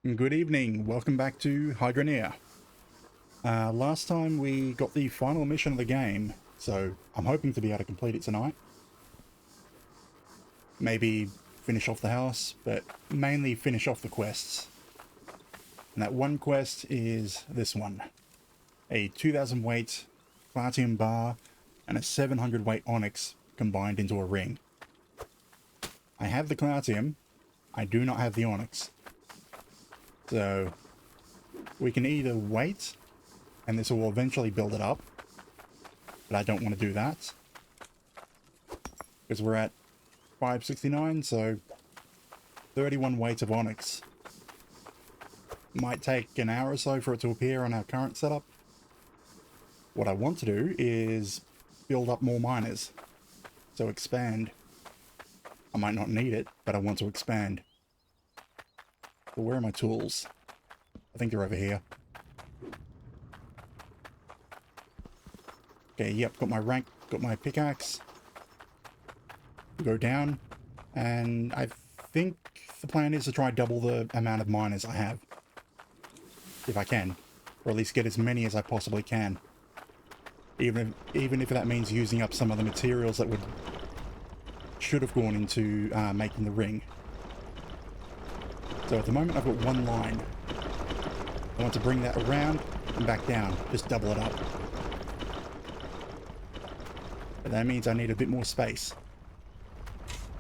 Good evening, welcome back to Hydroneer. Last time we got the final mission of the game, so I'm hoping to be able to complete it tonight. Maybe finish off the house, but mainly finish off the quests. And that one quest is this one. A 2000 weight platinum bar and a 700 weight onyx combined into a ring. I have the platinum, I do not have the onyx. So we can either wait and this will eventually build it up, but I don't want to do that because we're at 569, so 31 weights of onyx. Might take an hour or so for it to appear on our current setup. What I want to do is build up more miners, so expand. I might not need it, but I want to expand. So where are my tools? I think they're over here. Okay, yep, got my rank, got my pickaxe. Go down, and I think the plan is to try double the amount of miners I have. If I can. Or at least get as many as I possibly can. Even if that means using up some of the materials that should have gone into making the ring. So at the moment I've got one line. I want to bring that around and back down. Just double it up. But that means I need a bit more space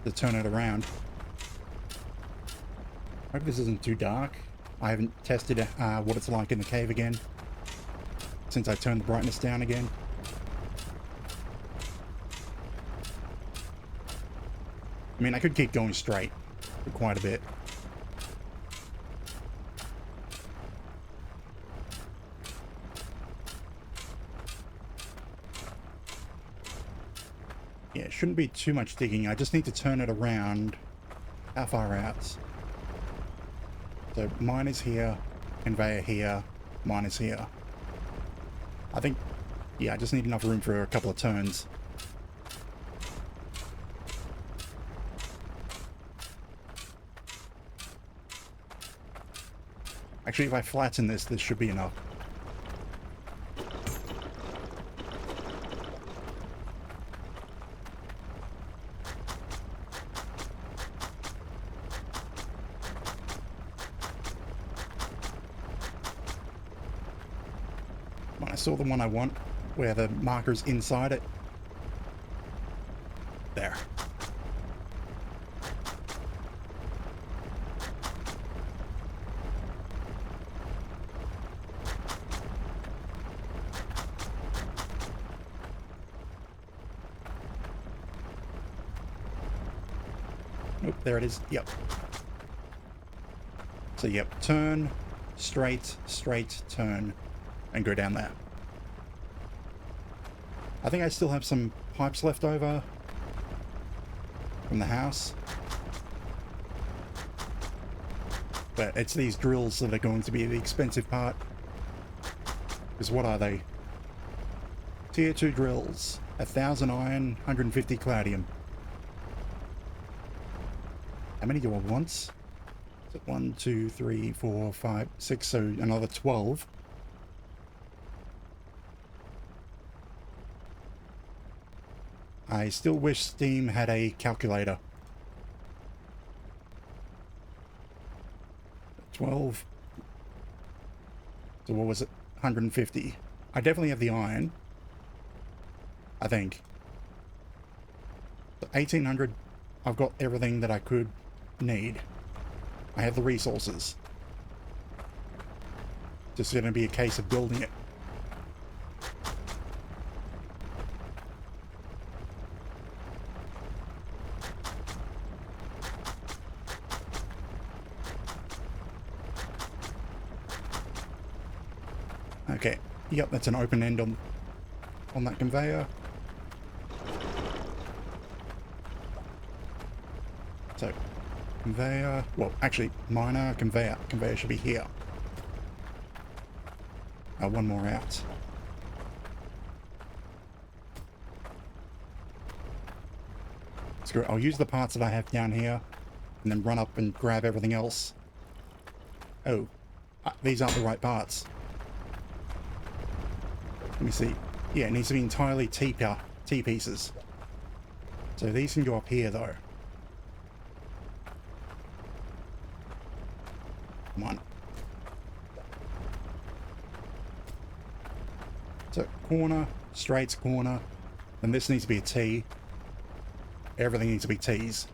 to turn it around. I hope this isn't too dark. I haven't tested what it's like in the cave again since I turned the brightness down again. I mean, I could keep going straight for quite a bit. Yeah, it shouldn't be too much digging. I just need to turn it around. How far out? So mine is here, conveyor here, mine is here. I think, yeah, I just need enough room for a couple of turns. Actually, if I flatten this, this should be enough. I saw the one I want, where the marker's inside it. There. Nope, there it is. Yep. So, yep, turn, straight, straight, turn, and go down there. I think I still have some pipes left over from the house. But it's these drills that are going to be the expensive part. Because what are they? Tier 2 drills. 1000 iron, 150 caladium. How many do I want? Is it 1, 2, 3, 4, 5, 6, so another 12. I still wish Steam had a calculator. 12. So what was it? 150. I definitely have the iron. I think. So 1800. I've got everything that I could need. I have the resources. Just going to be a case of building it. Okay, yep, that's an open end on that conveyor. So, conveyor, well, actually, miner, conveyor. Conveyor should be here. One more out. Screw it, I'll use the parts that I have down here, and then run up and grab everything else. Oh, these aren't the right parts. Let me see. Yeah, it needs to be entirely T pieces. So these can go up here, though. Come on. So, corner, straights, corner. Then this needs to be a T. Everything needs to be T's.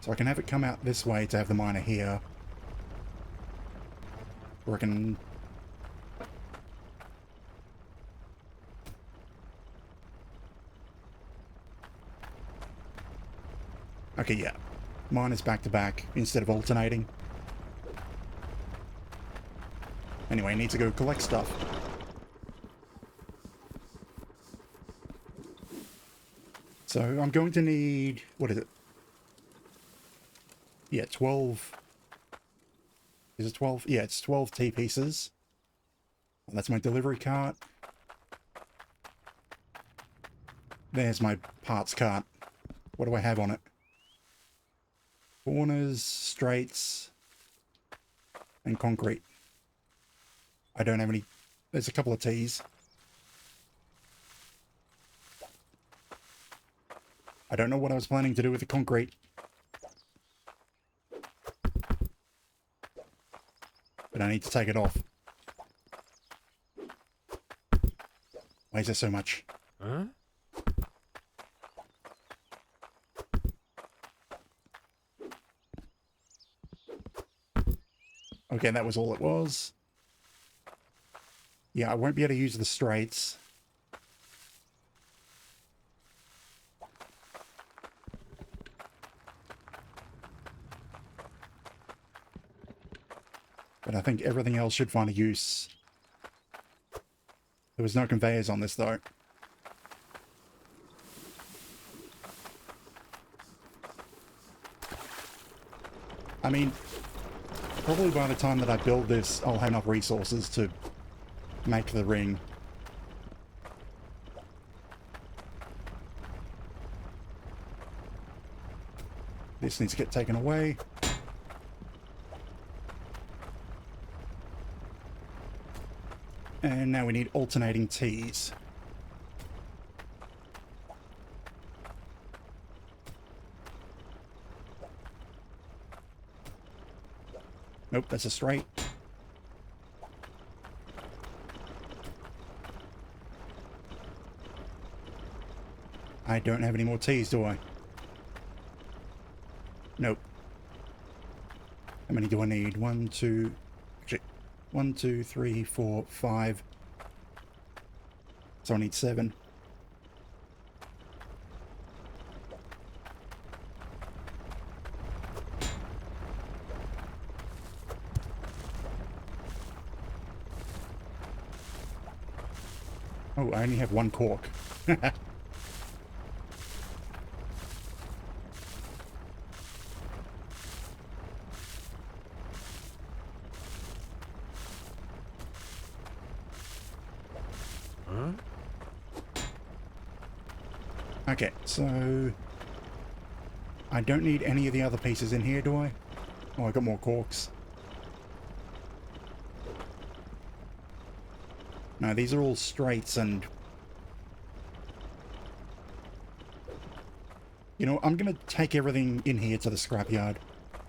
So I can have it come out this way to have the miner here. Or I can... Okay, yeah. Miners back to back instead of alternating. Anyway, I need to go collect stuff. So I'm going to need... What is it? Yeah, 12... Is it 12? Yeah, it's 12 T pieces. That's my delivery cart. There's my parts cart. What do I have on it? Corners, straights, and concrete. I don't have any... There's a couple of T's. I don't know what I was planning to do with the concrete. But I need to take it off. Why is there so much? Huh? Okay, that was all it was. Yeah, I won't be able to use the straights. But I think everything else should find a use. There was no conveyors on this, though. I mean, probably by the time that I build this, I'll have enough resources to make the ring. This needs to get taken away. And now we need alternating T's. Nope, that's a straight. I don't have any more T's, do I? Nope. How many do I need? 1, 2... Actually, 1, 2, 3, 4, 5. So I need 7. Oh, I only have 1 cork. Huh? Okay, so... I don't need any of the other pieces in here, do I? Oh, I got more corks. No, these are all straights and... You know, I'm gonna take everything in here to the scrapyard.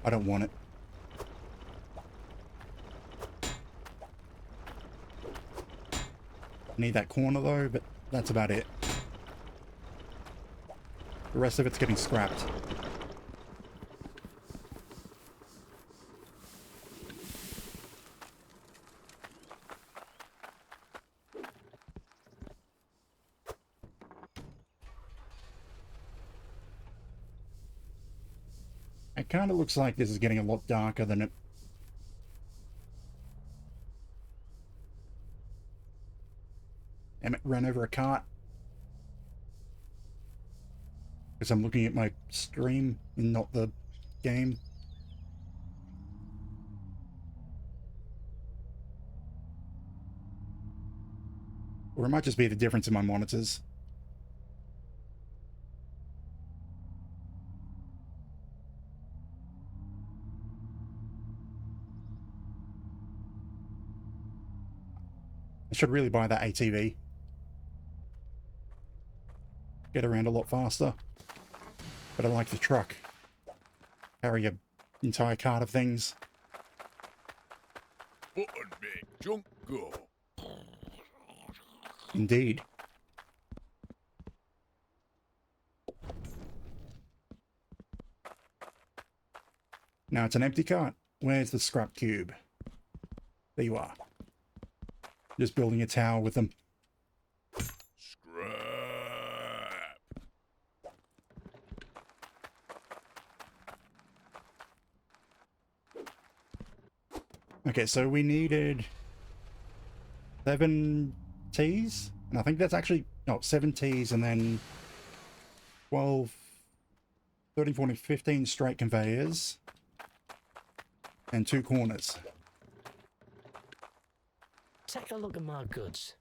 I don't want it. Need that corner though, but that's about it. The rest of it's getting scrapped. It kind of looks like this is getting a lot darker than it... Damn it, ran over a cart. Because I'm looking at my stream and not the game. Or it might just be the difference in my monitors. I should really buy that ATV. Get around a lot faster. But I like the truck. Carry an entire cart of things. Button make junk go. Indeed. Now it's an empty cart. Where's the scrap cube? There you are. Just building a tower with them. Scrap. Okay, so we needed 7 T's, and I think that's actually, no, 7 T's and then 12, 13, 14, 15 straight conveyors and 2 corners. Take a look at my goods.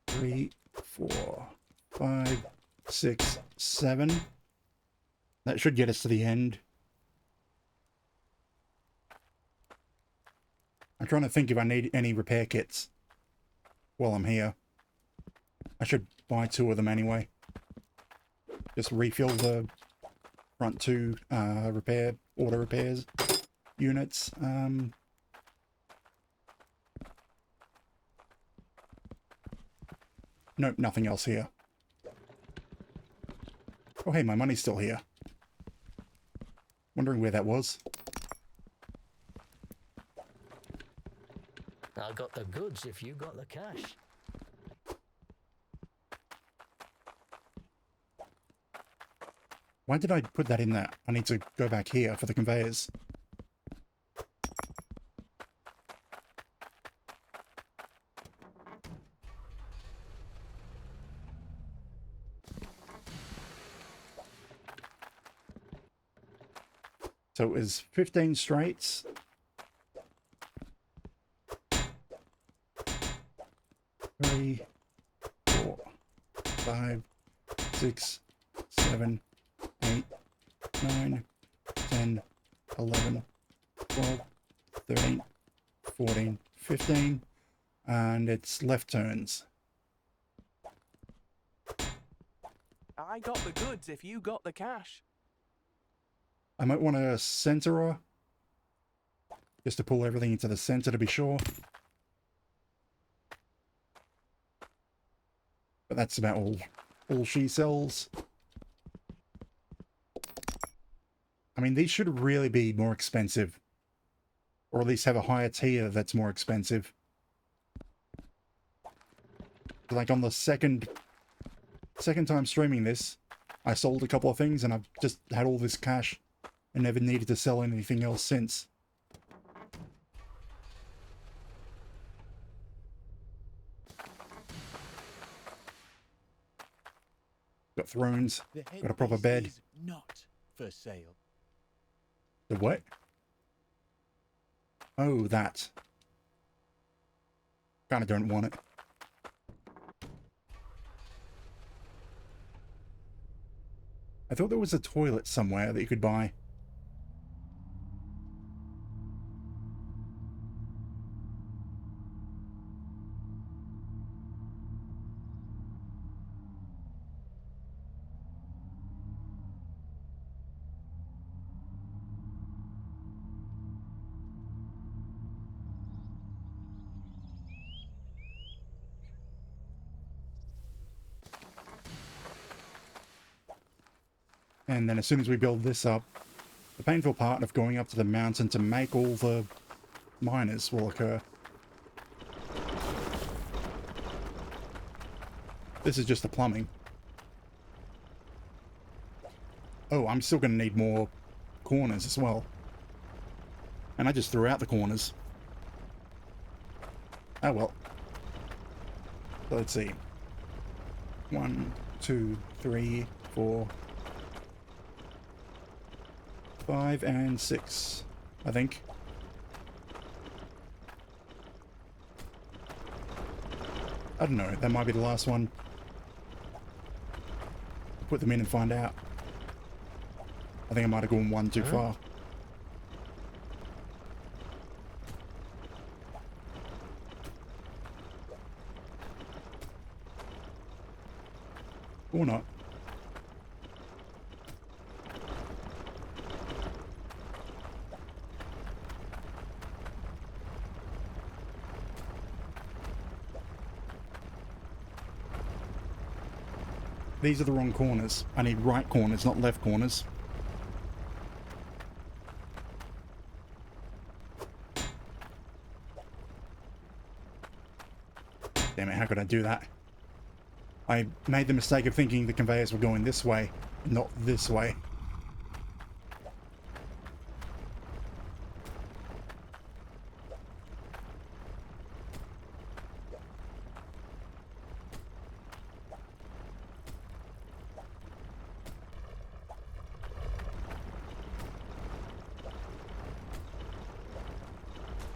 Three, 4, 5, 6, 7. That should get us to the end. I'm trying to think if I need any repair kits while I'm here. I should buy 2 of them anyway. Just refill the front 2 auto repairs units. Nope, nothing else here. Oh hey, my money's still here. Wondering where that was. I got the goods if you got the cash. Why did I put that in there? I need to go back here for the conveyors. So it was 15 straights. 3, 4, 5, 6, 7, 8, 9, 10, 11, 12, 13, 14, 15, and it's left turns. I got the goods if you got the cash. I might want a centerer, just to pull everything into the center to be sure. But that's about all she sells. I mean, these should really be more expensive. Or at least have a higher tier that's more expensive. Like on the second time streaming this, I sold a couple of things and I've just had all this cash and never needed to sell anything else since. Got thrones, got a proper bed. Is not for sale. The what? Oh, that. Kinda don't want it. I thought there was a toilet somewhere that you could buy. And then as soon as we build this up, the painful part of going up to the mountain to make all the miners will occur. This is just the plumbing. Oh, I'm still going to need more corners as well. And I just threw out the corners. Oh well. So let's see. 1, 2, 3, 4, 5 and 6, I think. I don't know, that might be the last one. Put them in and find out. I think I might have gone one too far. Or not. These are the wrong corners. I need right corners, not left corners. Damn it, how could I do that? I made the mistake of thinking the conveyors were going this way, not this way.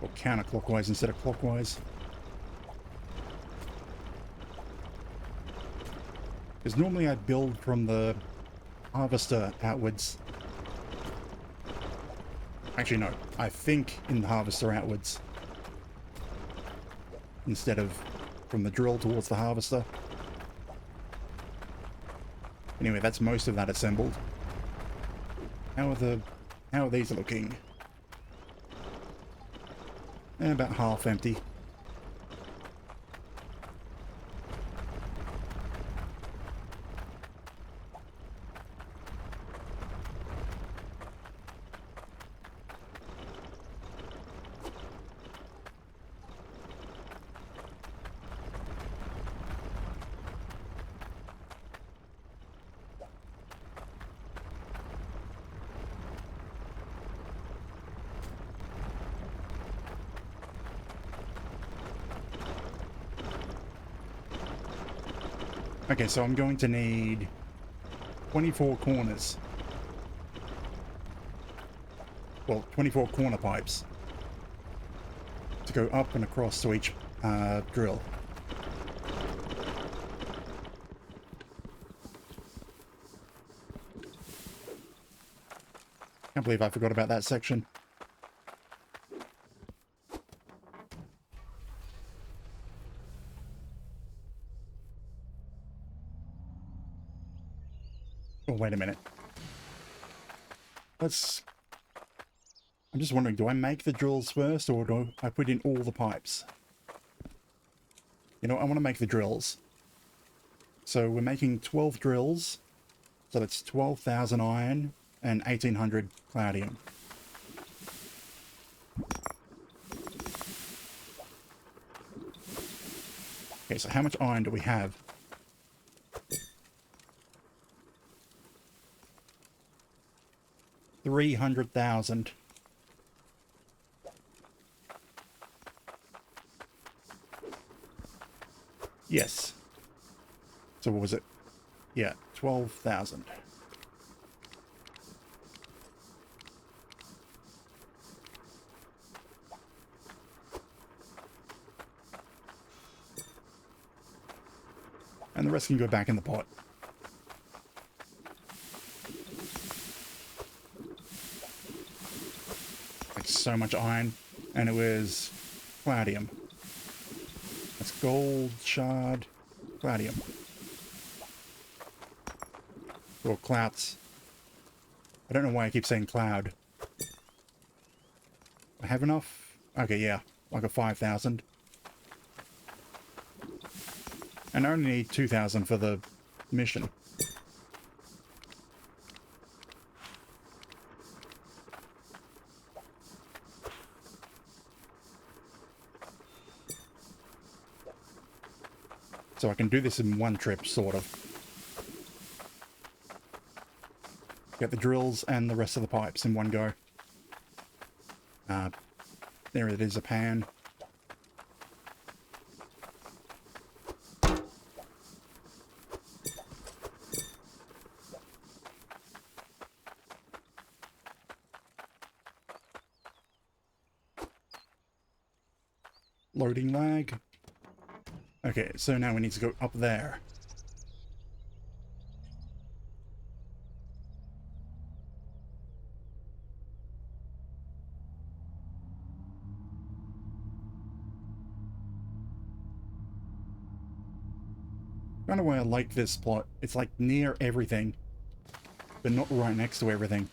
Or counterclockwise instead of clockwise. Because normally I build from the harvester outwards. Actually, no. I think in the harvester outwards. Instead of from the drill towards the harvester. Anyway, that's most of that assembled. How are these looking? About half empty. Okay, so I'm going to need 24 corners. Well, 24 corner pipes to go up and across to each drill. Can't believe I forgot about that section. Oh, wait a minute. I'm just wondering, do I make the drills first, or do I put in all the pipes? You know, I want to make the drills. So we're making 12 drills. So that's 12,000 iron and 1,800 claudium. Okay, so how much iron do we have? $300,000. Yes. So what was it? Yeah, 12,000. And the rest can go back in the pot. Like so much iron. And it was claudium. That's gold, shard, claudium. Or clouts. I don't know why I keep saying cloud. I have enough? Okay, yeah. I got 5,000. And I only need 2,000 for the mission. So I can do this in one trip, sort of. Get the drills and the rest of the pipes in one go. There it is, a pan. Loading lag. Okay, so now we need to go up there. Kind of why I like this plot. It's like near everything, but not right next to everything.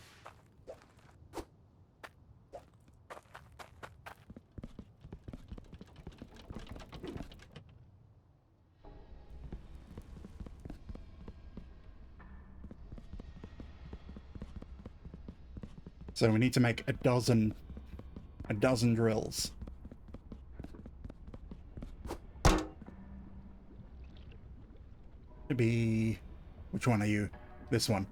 So we need to make a dozen drills. To be, which one are you? This one.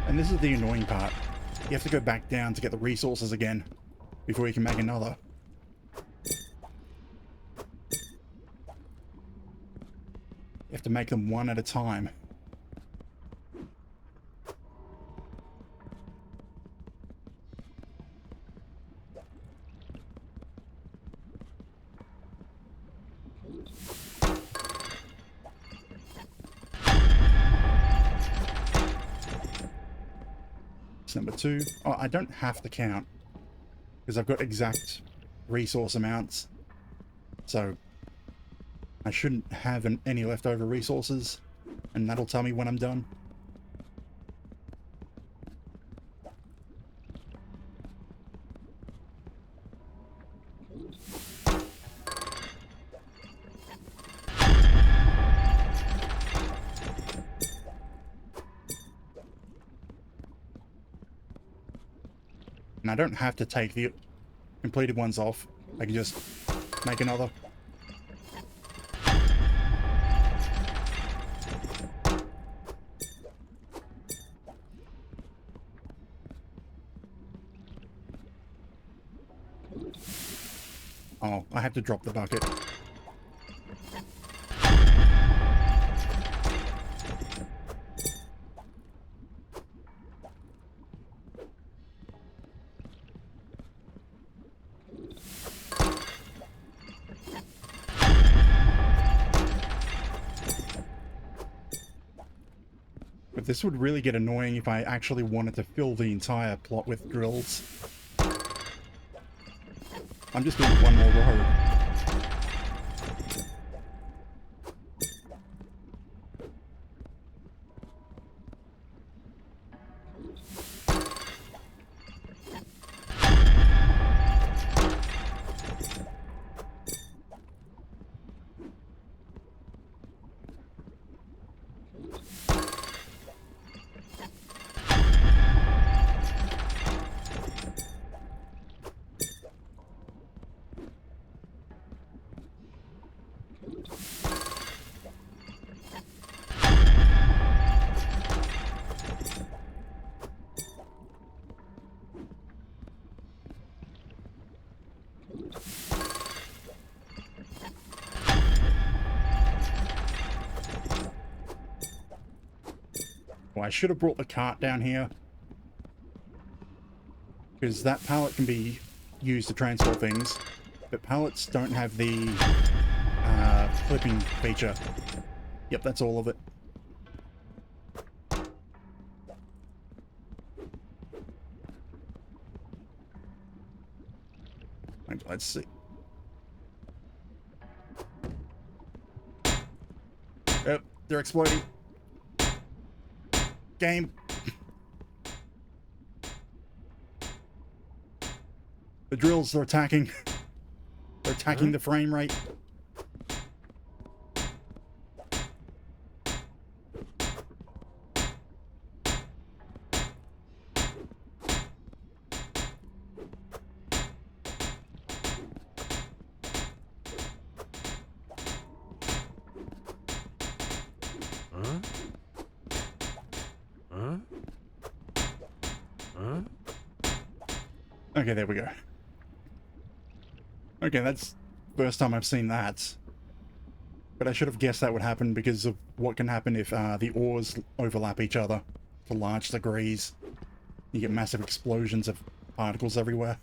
And this is the annoying part. You have to go back down to get the resources again before you can make another. You have to make them one at a time. It's number 2. Oh, I don't have to count because I've got exact resource amounts. So I shouldn't have any leftover resources, and that'll tell me when I'm done. And I don't have to take the completed ones off. I can just make another. Oh, I have to drop the bucket. But this would really get annoying if I actually wanted to fill the entire plot with drills. I'm just doing one more row. Well, I should have brought the cart down here, because that pallet can be used to transport things, but pallets don't have the flipping feature. Yep, that's all of it. Let's see. Yep, they're exploding. Game. The drills are attacking. They're attacking the frame rate. Okay, there we go. Okay, that's first time I've seen that. But I should have guessed that would happen because of what can happen if the ores overlap each other to large degrees. You get massive explosions of particles everywhere.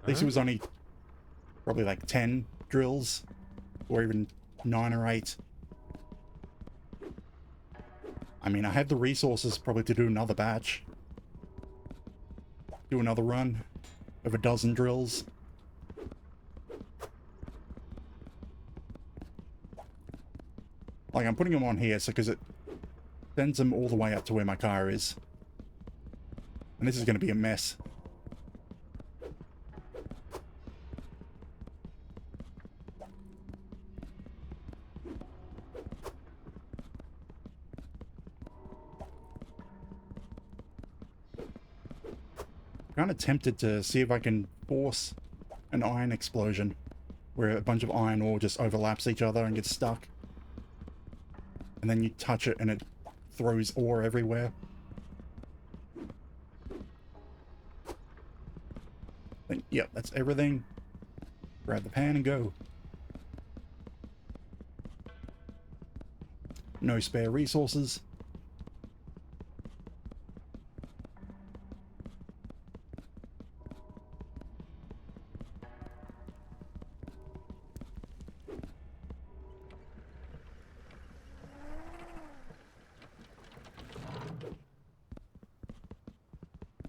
At least it was only probably like 10 drills, or even 9 or 8. I mean, I had the resources probably to do another batch. Do another run of a dozen drills. Like, I'm putting them on here so because it sends them all the way up to where my car is. And this is going to be a mess. Kind of tempted to see if I can force an iron explosion where a bunch of iron ore just overlaps each other and gets stuck. And then you touch it and it throws ore everywhere. Then, yep, that's everything. Grab the pan and go. No spare resources.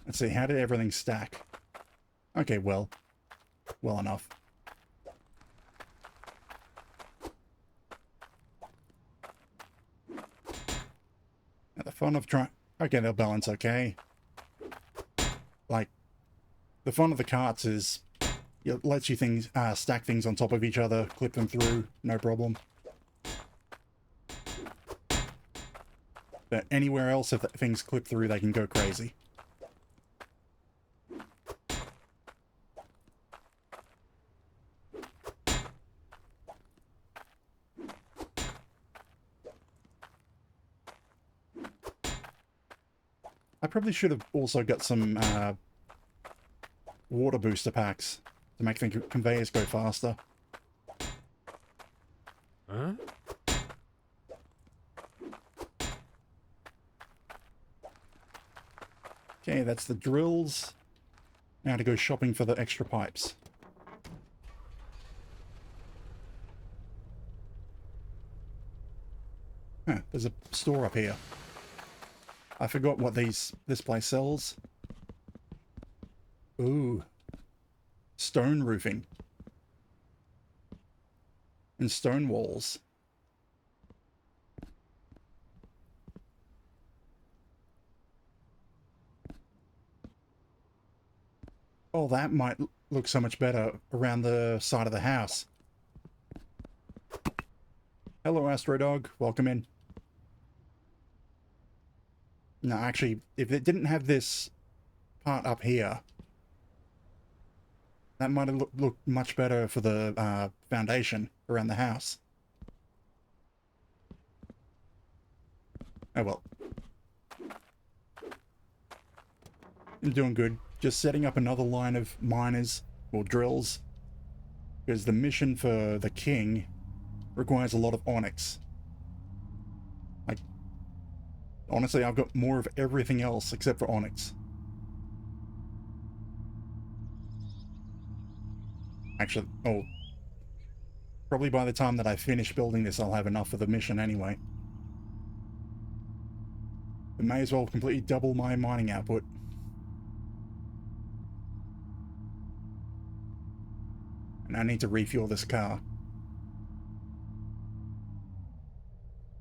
Let's see, how did everything stack? Okay, well enough. Now the fun of trying... Okay, they'll balance okay. Like, the fun of the carts is it lets you stack things on top of each other, clip them through, no problem. But anywhere else, if things clip through, they can go crazy. I probably should have also got some water booster packs to make the conveyors go faster. Huh? Okay, that's the drills. Now to go shopping for the extra pipes. Huh, there's a store up here. I forgot what this place sells. Ooh. Stone roofing. And stone walls. Oh, that might look so much better around the side of the house. Hello, Astro Dog. Welcome in. No, actually, if it didn't have this part up here, that might have looked much better for the foundation around the house. Oh well. I'm doing good. Just setting up another line of miners, or drills, because the mission for the king requires a lot of onyx. Like, honestly, I've got more of everything else except for onyx. Actually, oh, probably by the time that I finish building this, I'll have enough for the mission anyway. I may as well completely double my mining output. And I need to refuel this car.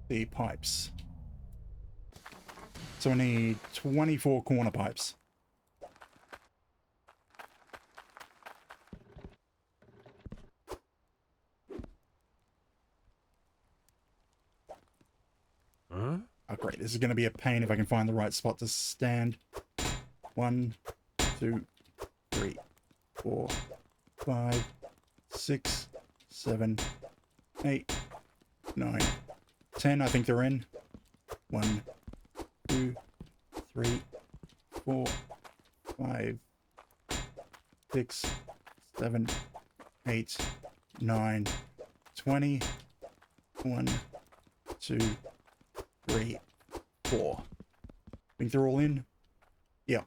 The pipes. So I need 24 corner pipes. Huh? Oh great, this is going to be a pain if I can find the right spot to stand. 1, 2, 3, 4, 5, 6, 7, 8, 9, 10. I think they're in. 1, 2, 3, 4, 5, 6, 7, 8, 9, 20. 1, 2, 3, 4. Think they're all in? Yeah.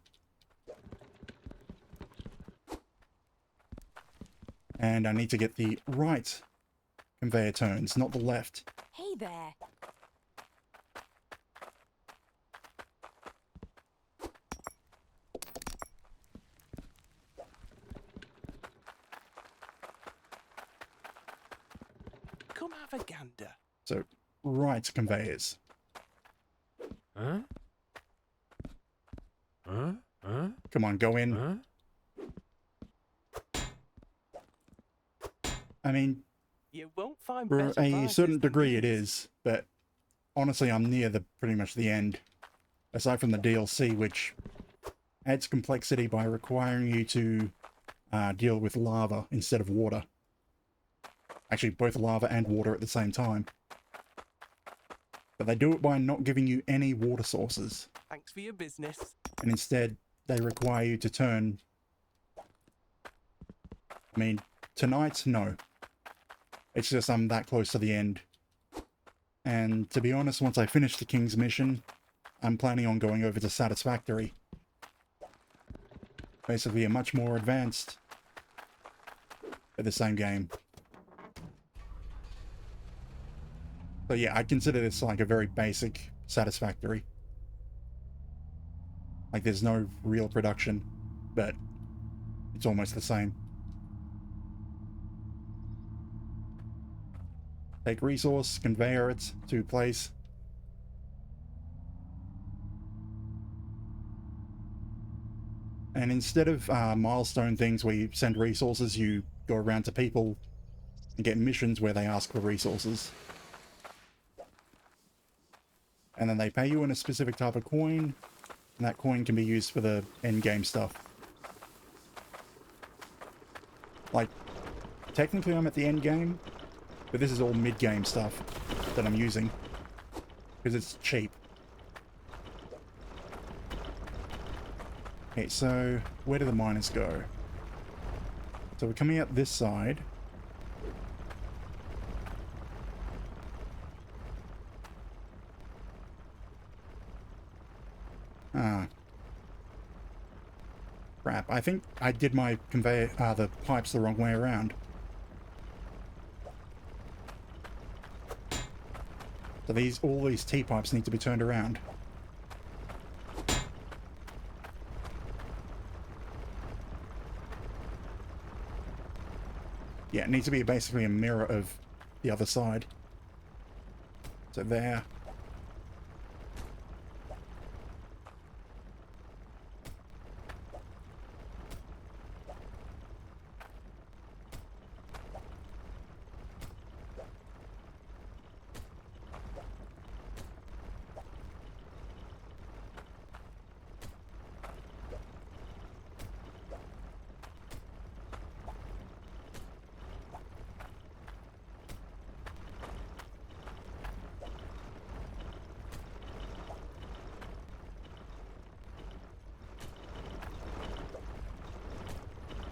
And I need to get the right conveyor turns, not the left. Hey there. Come have a gander. So, right conveyors. Huh? Huh? Huh? Come on, go in. Huh? I mean, You won't find for better a prices certain than degree it these. is, but honestly I'm near pretty much the end. Aside from the DLC, which adds complexity by requiring you to deal with lava instead of water. Actually, both lava and water at the same time. But they do it by not giving you any water sources. Thanks for your business. And instead, they require you to turn... I mean, tonight, no. It's just I'm that close to the end. And to be honest, once I finish the King's mission, I'm planning on going over to Satisfactory. Basically a much more advanced, but the same game. So yeah, I consider this like a very basic Satisfactory. Like there's no real production, but it's almost the same. Take resource, conveyor it to place. And instead of milestone things where you send resources, you go around to people and get missions where they ask for resources. And then they pay you in a specific type of coin, and that coin can be used for the end game stuff. Like, technically I'm at the end game, but this is all mid-game stuff that I'm using, because it's cheap. Okay, so where do the miners go? So we're coming out this side. Ah. Crap, I think I did my conveyor, the pipes the wrong way around. So all these T-pipes need to be turned around. Yeah, it needs to be basically a mirror of the other side. So there.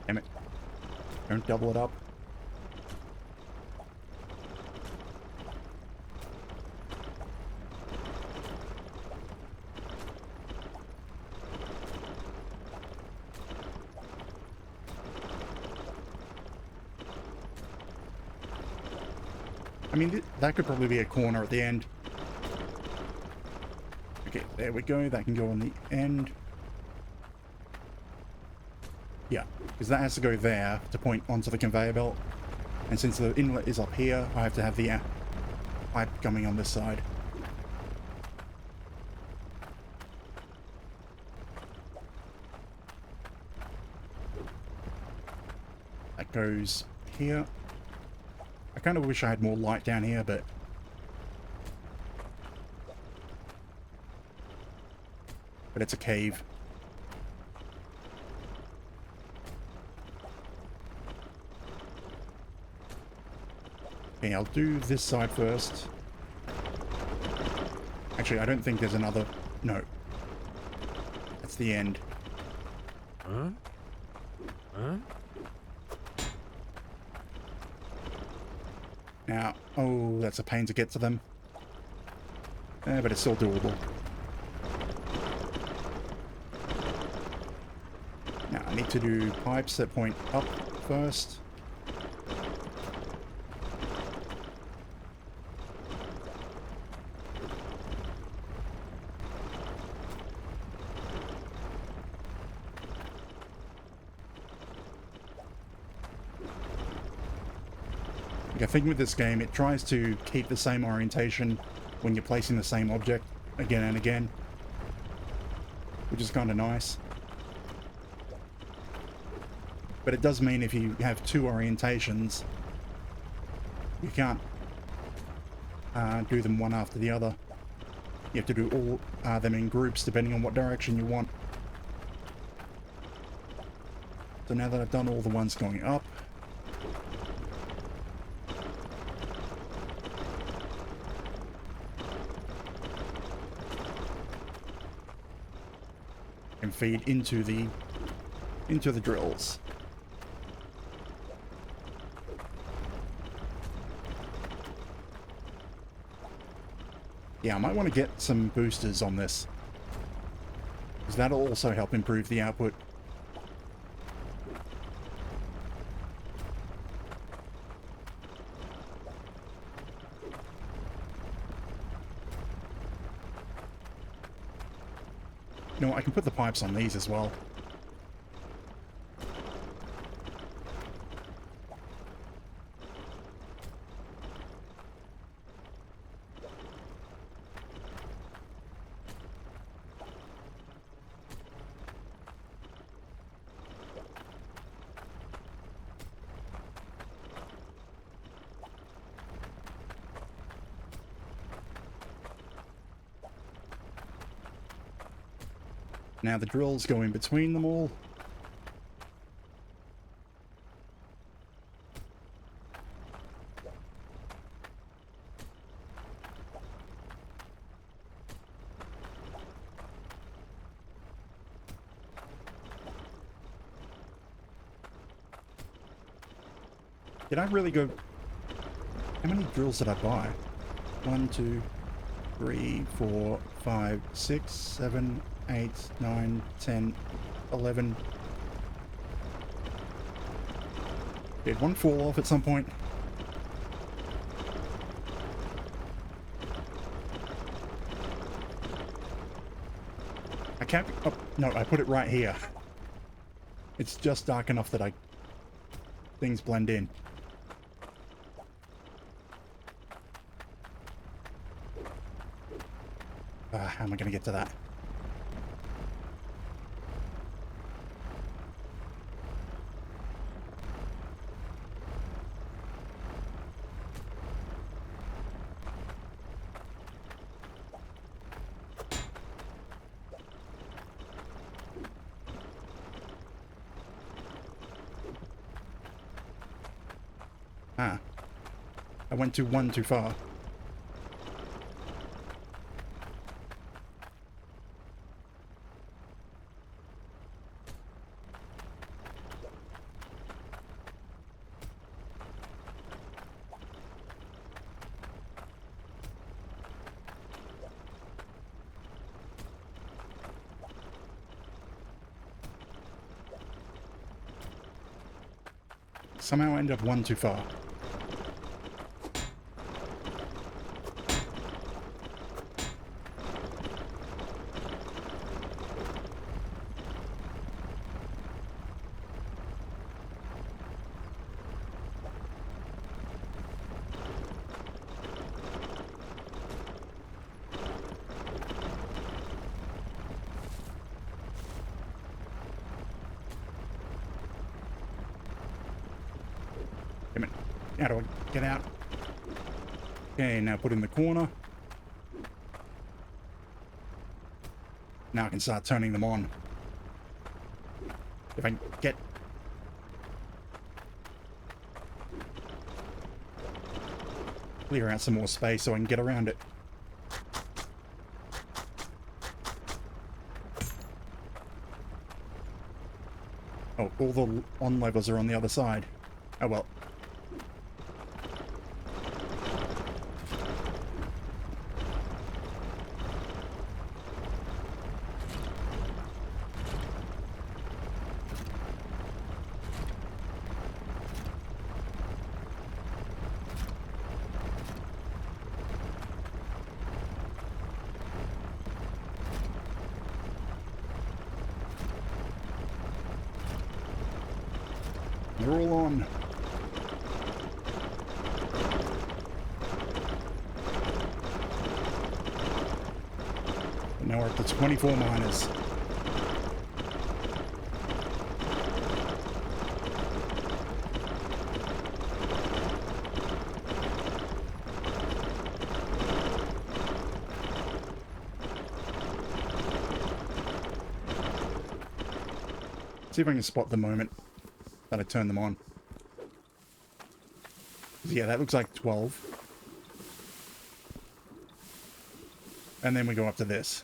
Damn it. Don't double it up. I mean, that could probably be a corner at the end. Okay, there we go. That can go on the end. Yeah, because that has to go there to point onto the conveyor belt. And since the inlet is up here, I have to have the pipe coming on this side. That goes here. I kind of wish I had more light down here, but... it's a cave. Okay, I'll do this side first. Actually, I don't think there's another... No. That's the end. Huh? Huh? Now, oh, that's a pain to get to them. But it's still doable. Now, I need to do pipes that point up first. I think with this game, it tries to keep the same orientation when you're placing the same object again and again, which is kind of nice. But it does mean if you have two orientations, you can't do them one after the other. You have to do all them in groups depending on what direction you want. So now that I've done all the ones going up, and feed into the drills. Yeah, I might want to get some boosters on this, because that'll also help improve the output. You know what, I can put the pipes on these as well. Now the drills go in between them all. Did I really go... How many drills did I buy? 1, 2, 3, 4, 5, 6, 7, 8, 9, 10, 11. Did one fall off at some point? I can't... Oh, no, I put it right here. It's just dark enough that things blend in. How am I going to get to that? Ah. I went to one too far. Somehow I ended up one too far. Damn it. How do I get out? Okay, now put in the corner. Now I can start turning them on. If I can get... clear out some more space so I can get around it. Oh, all the on levers are on the other side. Oh well. They're all on. And now we're up to 24 miners. See if I can spot the moment that I turn them on. Yeah, that looks like 12. And then we go up to this.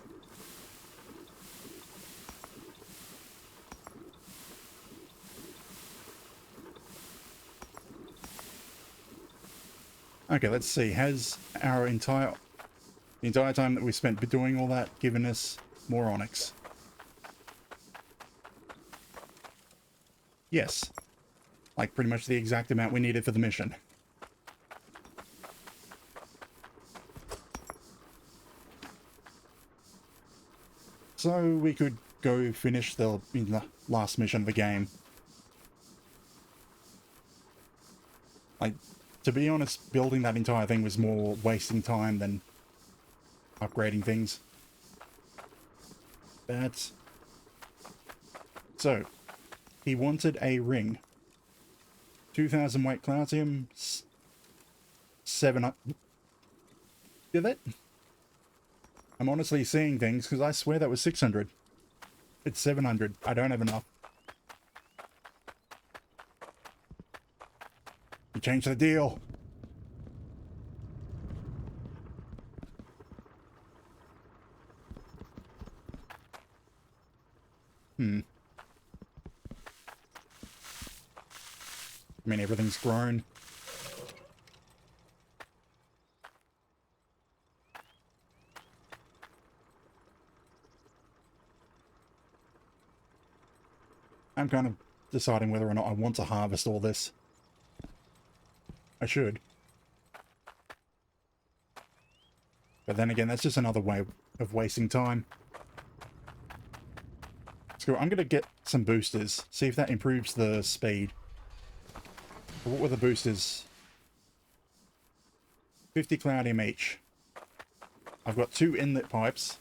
Okay, let's see. Has our the entire time that we spent doing all that given us more onyx? Yes. Like pretty much the exact amount we needed for the mission. So we could go finish the last mission of the game. Like, to be honest, building that entire thing was more wasting time than upgrading things. But... So, he wanted a ring. 2,000 weight Cloutium, 7... Did that? I'm honestly seeing things, because I swear that was 600. It's 700. I don't have enough. You changed the deal. I mean, everything's grown. I'm kind of deciding whether or not I want to harvest all this. I should. But then again, that's just another way of wasting time. So I'm going to get some boosters, see if that improves the speed. What were the boosters? 50 Cloudium each. I've got 2 inlet pipes.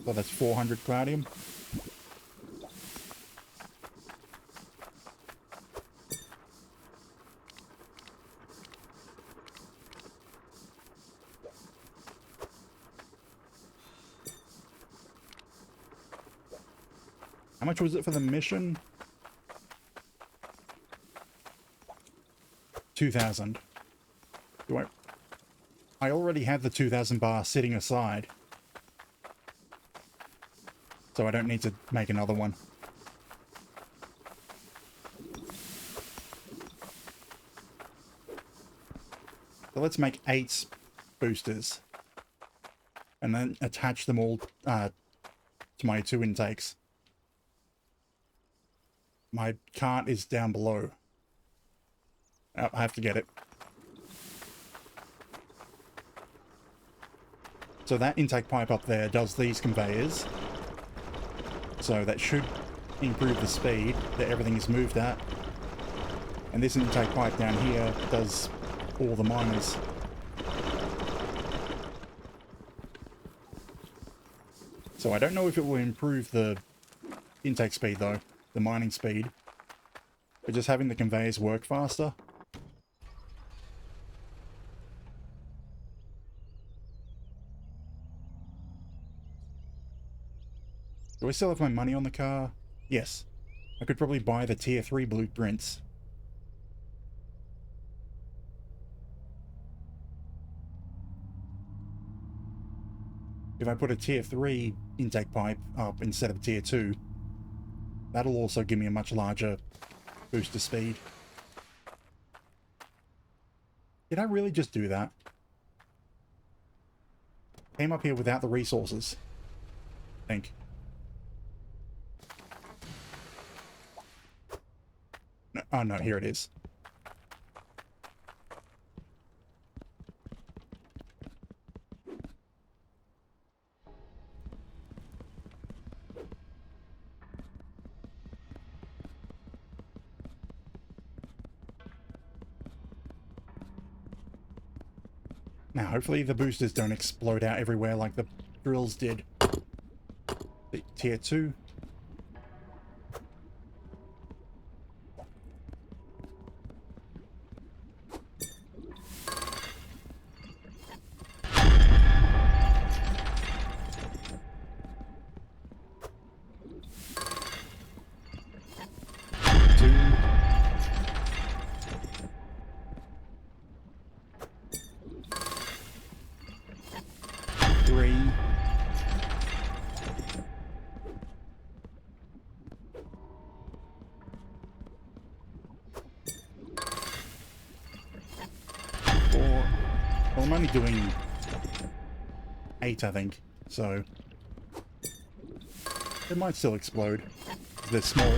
So that's 400 Cloudium. How much was it for the mission? 2,000. I already have the 2,000 bar sitting aside. So I don't need to make another one. So let's make 8 boosters. And then attach them all to my 2 intakes. My cart is down below. Oh, I have to get it. So that intake pipe up there does these conveyors. So that should improve the speed that everything is moved at. And this intake pipe down here does all the miners. So I don't know if it will improve the intake speed though, the mining speed. But just having the conveyors work faster. Do I still have my money on the car? Yes. I could probably buy the tier 3 blueprints. If if I put a tier 3 intake pipe up instead of tier 2, that'll also give me a much larger boost to speed. Did I really just do that? Came up here without the resources, I think. No, oh no, here it is. Now, hopefully the boosters don't explode out everywhere like the drills did. The tier 2. Well, I'm only doing 8, I think, so it might still explode. They're small.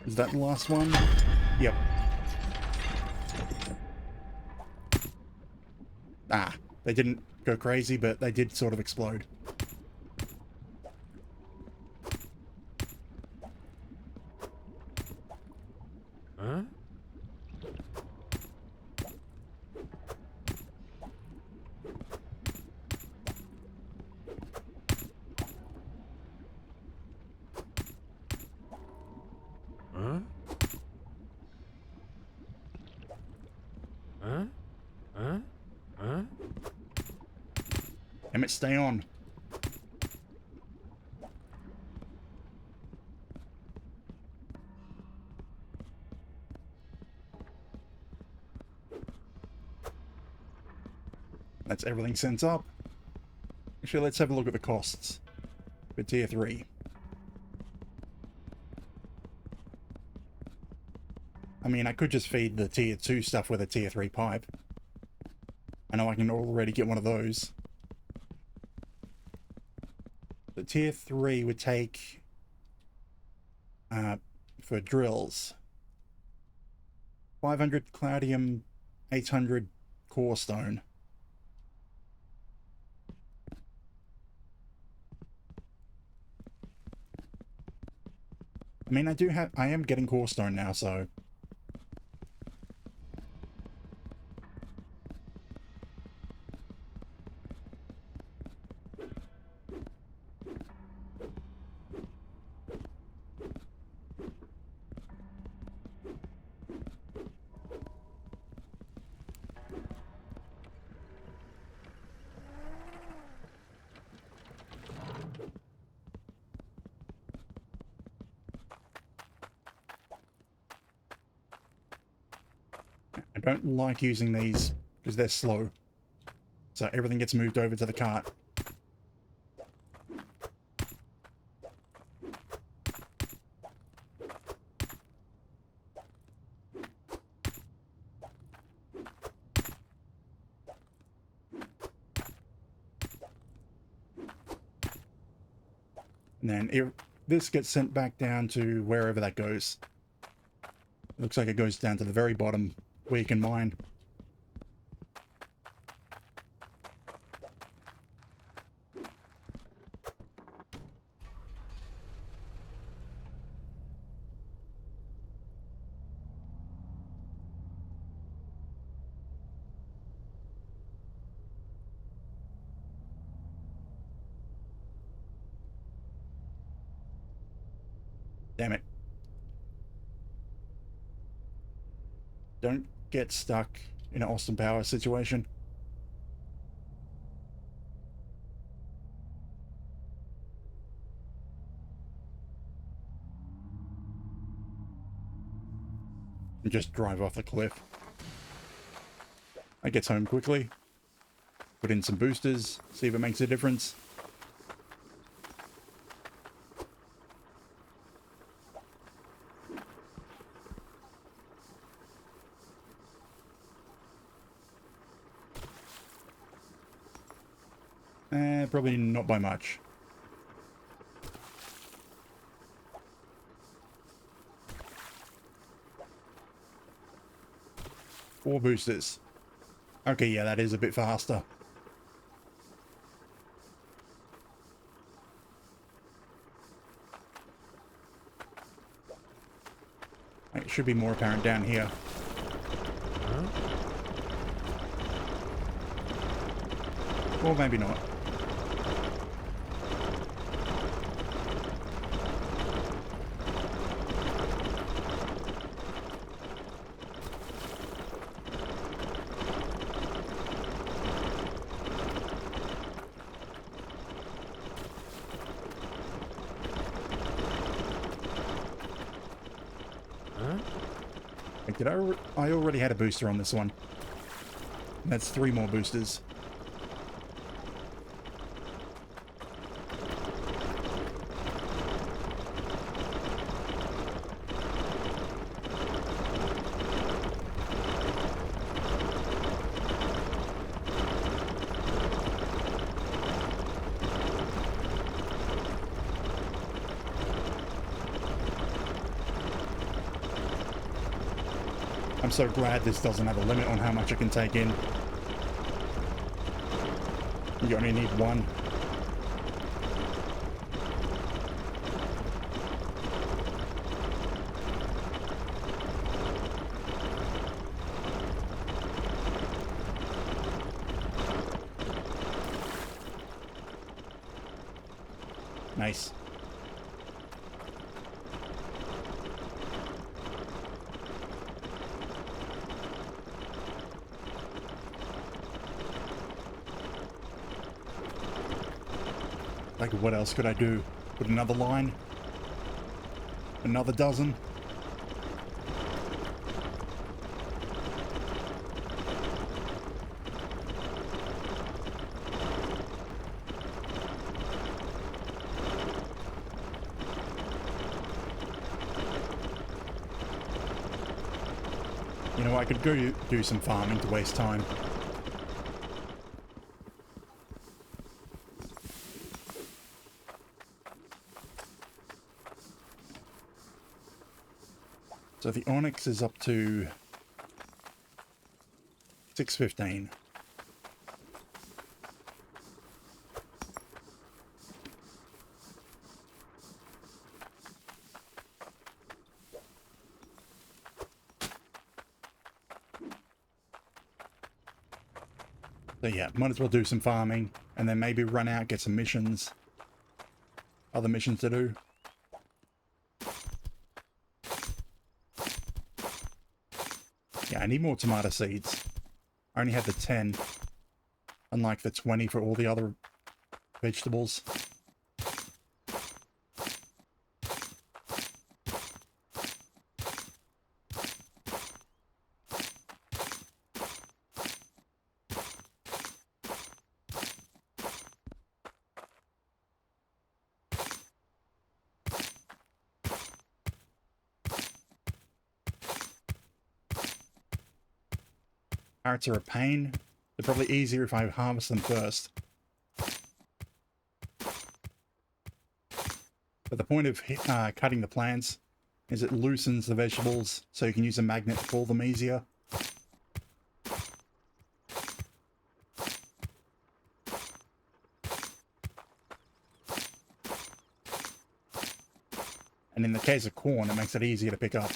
Is that the last one? Yep. Ah, they didn't go crazy, but they did sort of explode. Huh? Huh? Huh? Huh? Huh? Emmett, stay on. That's everything sent up. Actually, let's have a look at the costs for tier 3. I mean, I could just feed the tier 2 stuff with a tier 3 pipe. I know I can already get one of those. The tier 3 would take, for drills, 500 Claudium, 800 core stone. I mean, I am getting core stone now, so... I don't like using these because they're slow. So everything gets moved over to the cart. And then this gets sent back down to wherever that goes. Looks like it goes down to the very bottom where you can mine. Damn it. Don't get stuck in an Austin Powers situation. And just drive off the cliff. I get home quickly. Put in some boosters, see if it makes a difference. Probably not by much. Four boosters. Okay, yeah, that is a bit faster. It should be more apparent down here. Or maybe not. Wait, did I already had a booster on this one. That's 3 more boosters. I'm so glad this doesn't have a limit on how much I can take in. You only need 1. Nice. Like, what else could I do? Put another line? Another dozen? You know, I could go do some farming to waste time. So the Onyx is up to 615. So yeah, might as well do some farming and then maybe run out, get some missions. Other missions to do. Yeah, I need more tomato seeds. I only had the 10, unlike the 20 for all the other vegetables. Carrots are a pain. They're probably easier if I harvest them first. But the point of cutting the plants is it loosens the vegetables so you can use a magnet to pull them easier. And in the case of corn, it makes it easier to pick up.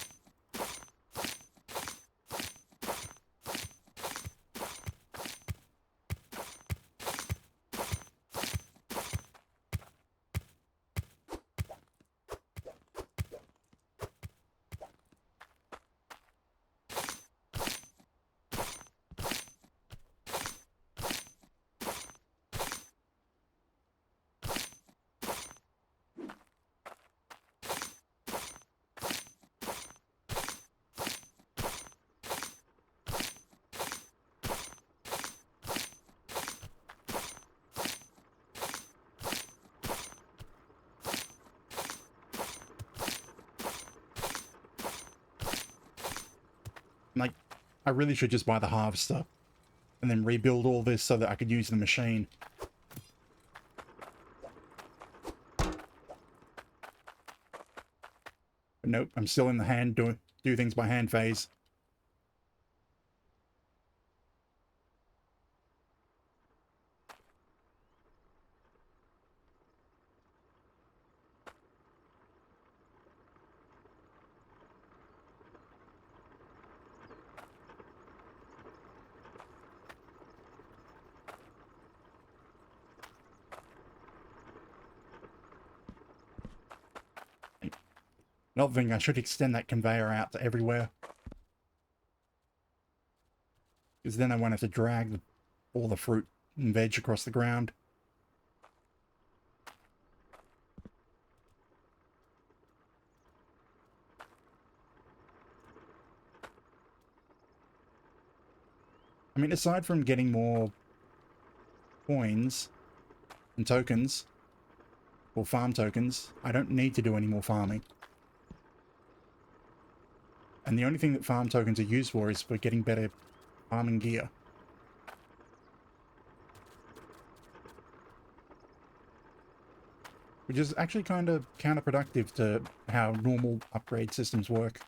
I really should just buy the harvester and then rebuild all this so that I could use the machine. But nope, I'm still in the do things by hand phase. Another thing, I should extend that conveyor out to everywhere. Because then I won't have to drag all the fruit and veg across the ground. I mean, aside from getting more coins and tokens, or farm tokens, I don't need to do any more farming. And the only thing that farm tokens are used for is for getting better farming gear. Which is actually kind of counterproductive to how normal upgrade systems work.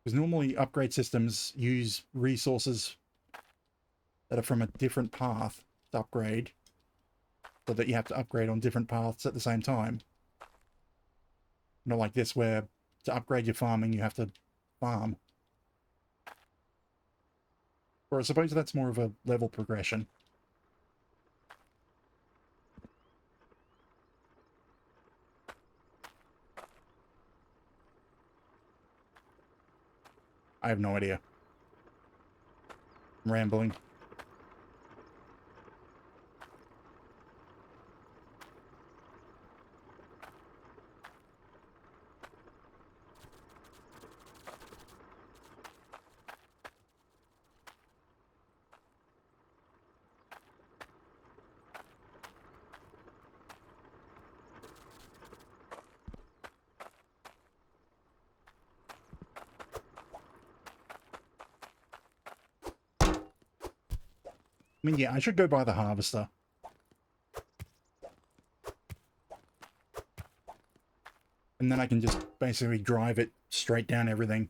Because normally upgrade systems use resources that are from a different path to upgrade, so that you have to upgrade on different paths at the same time. Not like this, where to upgrade your farming you have to farm. Or I suppose that's more of a level progression. I have no idea. I'm rambling. I mean, yeah, I should go buy the harvester. And then I can just basically drive it straight down everything.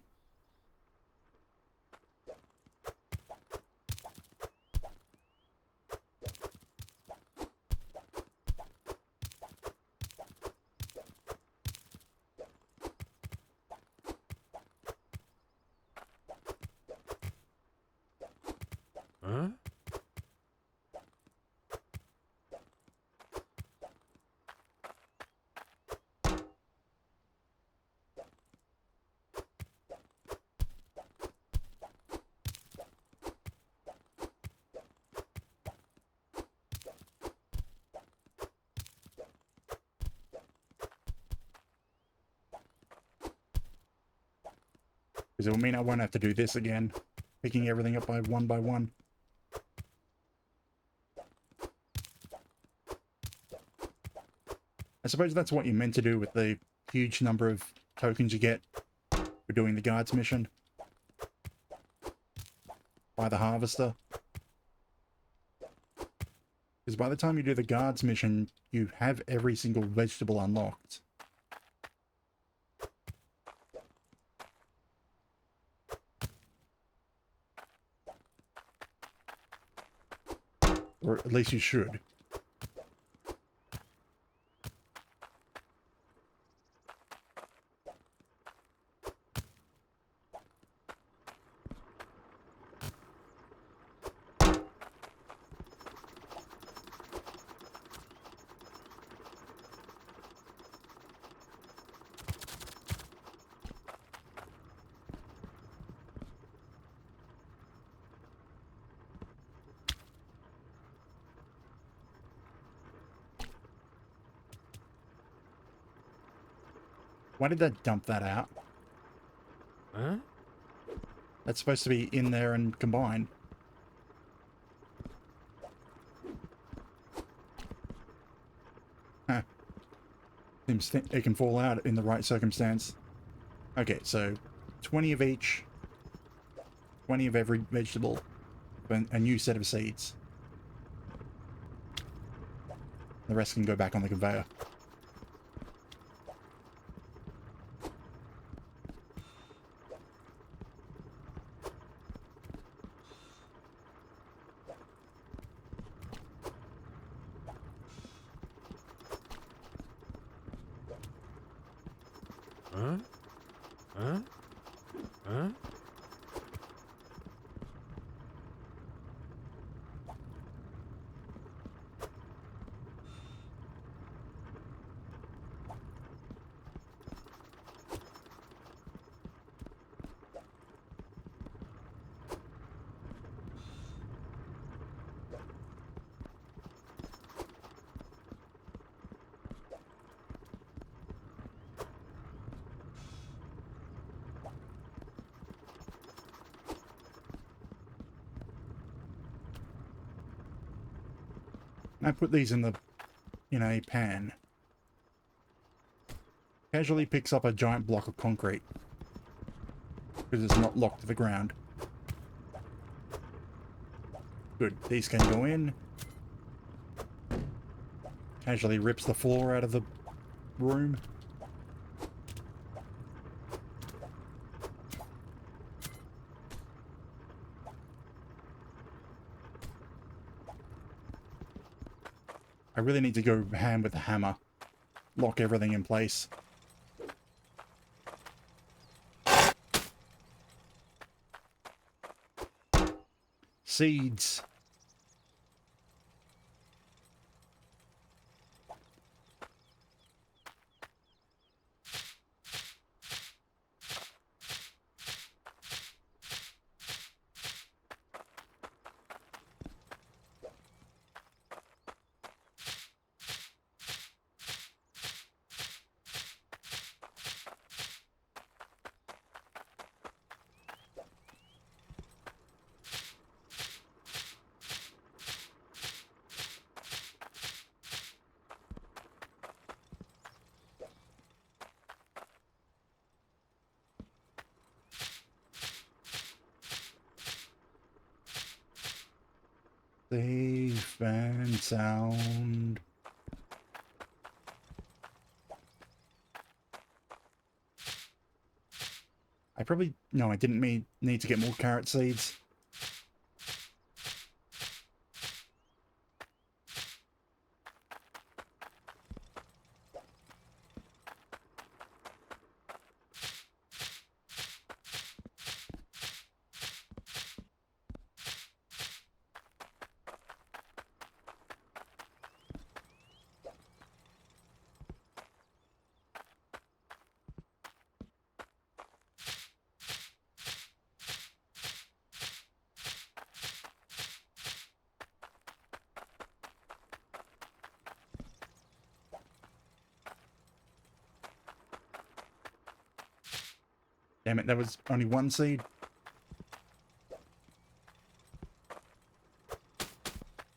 Huh? Because it will mean I won't have to do this again, picking everything up by one. I suppose that's what you're meant to do with the huge number of tokens you get for doing the guards mission. By the harvester. Because by the time you do the guards mission, you have every single vegetable unlocked. Or at least you should. Why did that dump that out? Huh? That's supposed to be in there and combined. Huh. Seems it can fall out in the right circumstance. Okay, so 20 of each, 20 of every vegetable, and a new set of seeds. The rest can go back on the conveyor. Huh? Huh? Huh? I put these in a pan. Casually picks up a giant block of concrete because it's not locked to the ground. Good. These can go in. Casually rips the floor out of the room. I really need to go ham with the hammer. Lock everything in place. Seeds. Safe and sound. No, I didn't need to get more carrot seeds. Damn it, that was only one seed.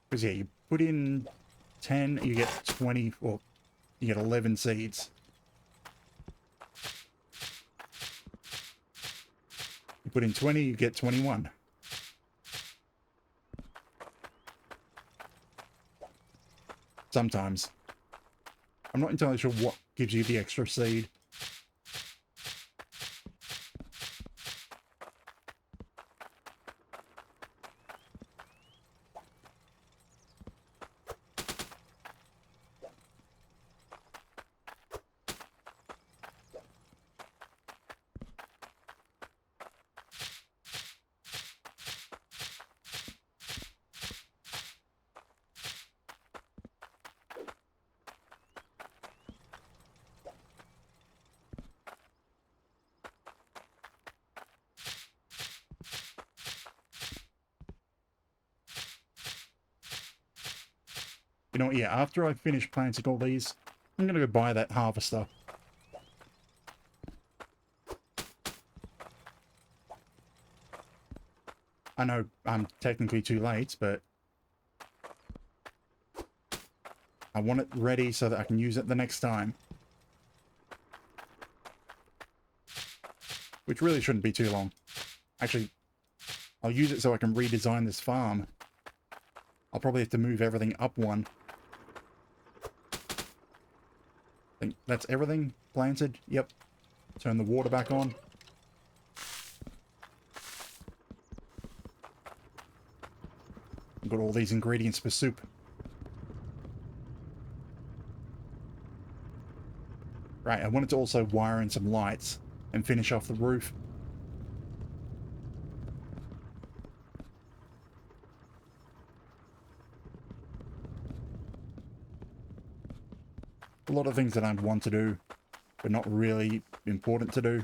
Because yeah, you put in 10, you get 20, or you get 11 seeds. You put in 20, you get 21. Sometimes. I'm not entirely sure what gives you the extra seed. You know what, yeah, after I finish planting all these, I'm gonna go buy that harvester. I know I'm technically too late, but I want it ready so that I can use it the next time. which really shouldn't be too long. Actually, I'll use it so I can redesign this farm. I'll probably have to move everything up one. I think that's everything planted. Yep. Turn the water back on. I've got all these ingredients for soup. Right, I wanted to also wire in some lights and finish off the roof. A lot of things that I want to do, but not really important to do.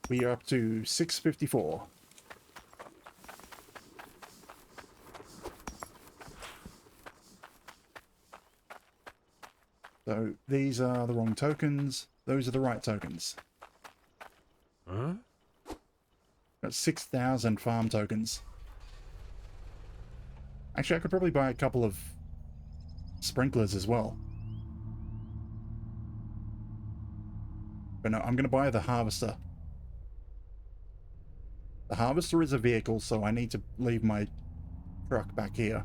We are up to 654. So these are the wrong tokens. Those are the right tokens. Huh? Got 6,000 farm tokens. Actually, I could probably buy a couple of sprinklers as well. But no, I'm going to buy the harvester. The harvester is a vehicle, so I need to leave my truck back here.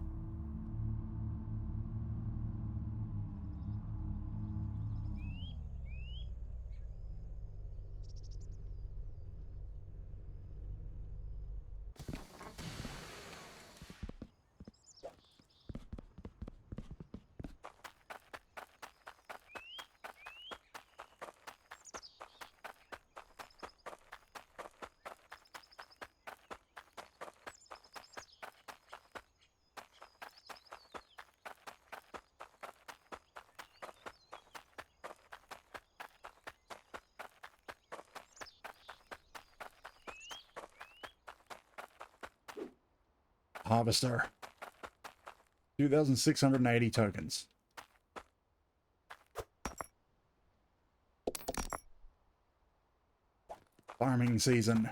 Harvester. 2,680 tokens. Farming season.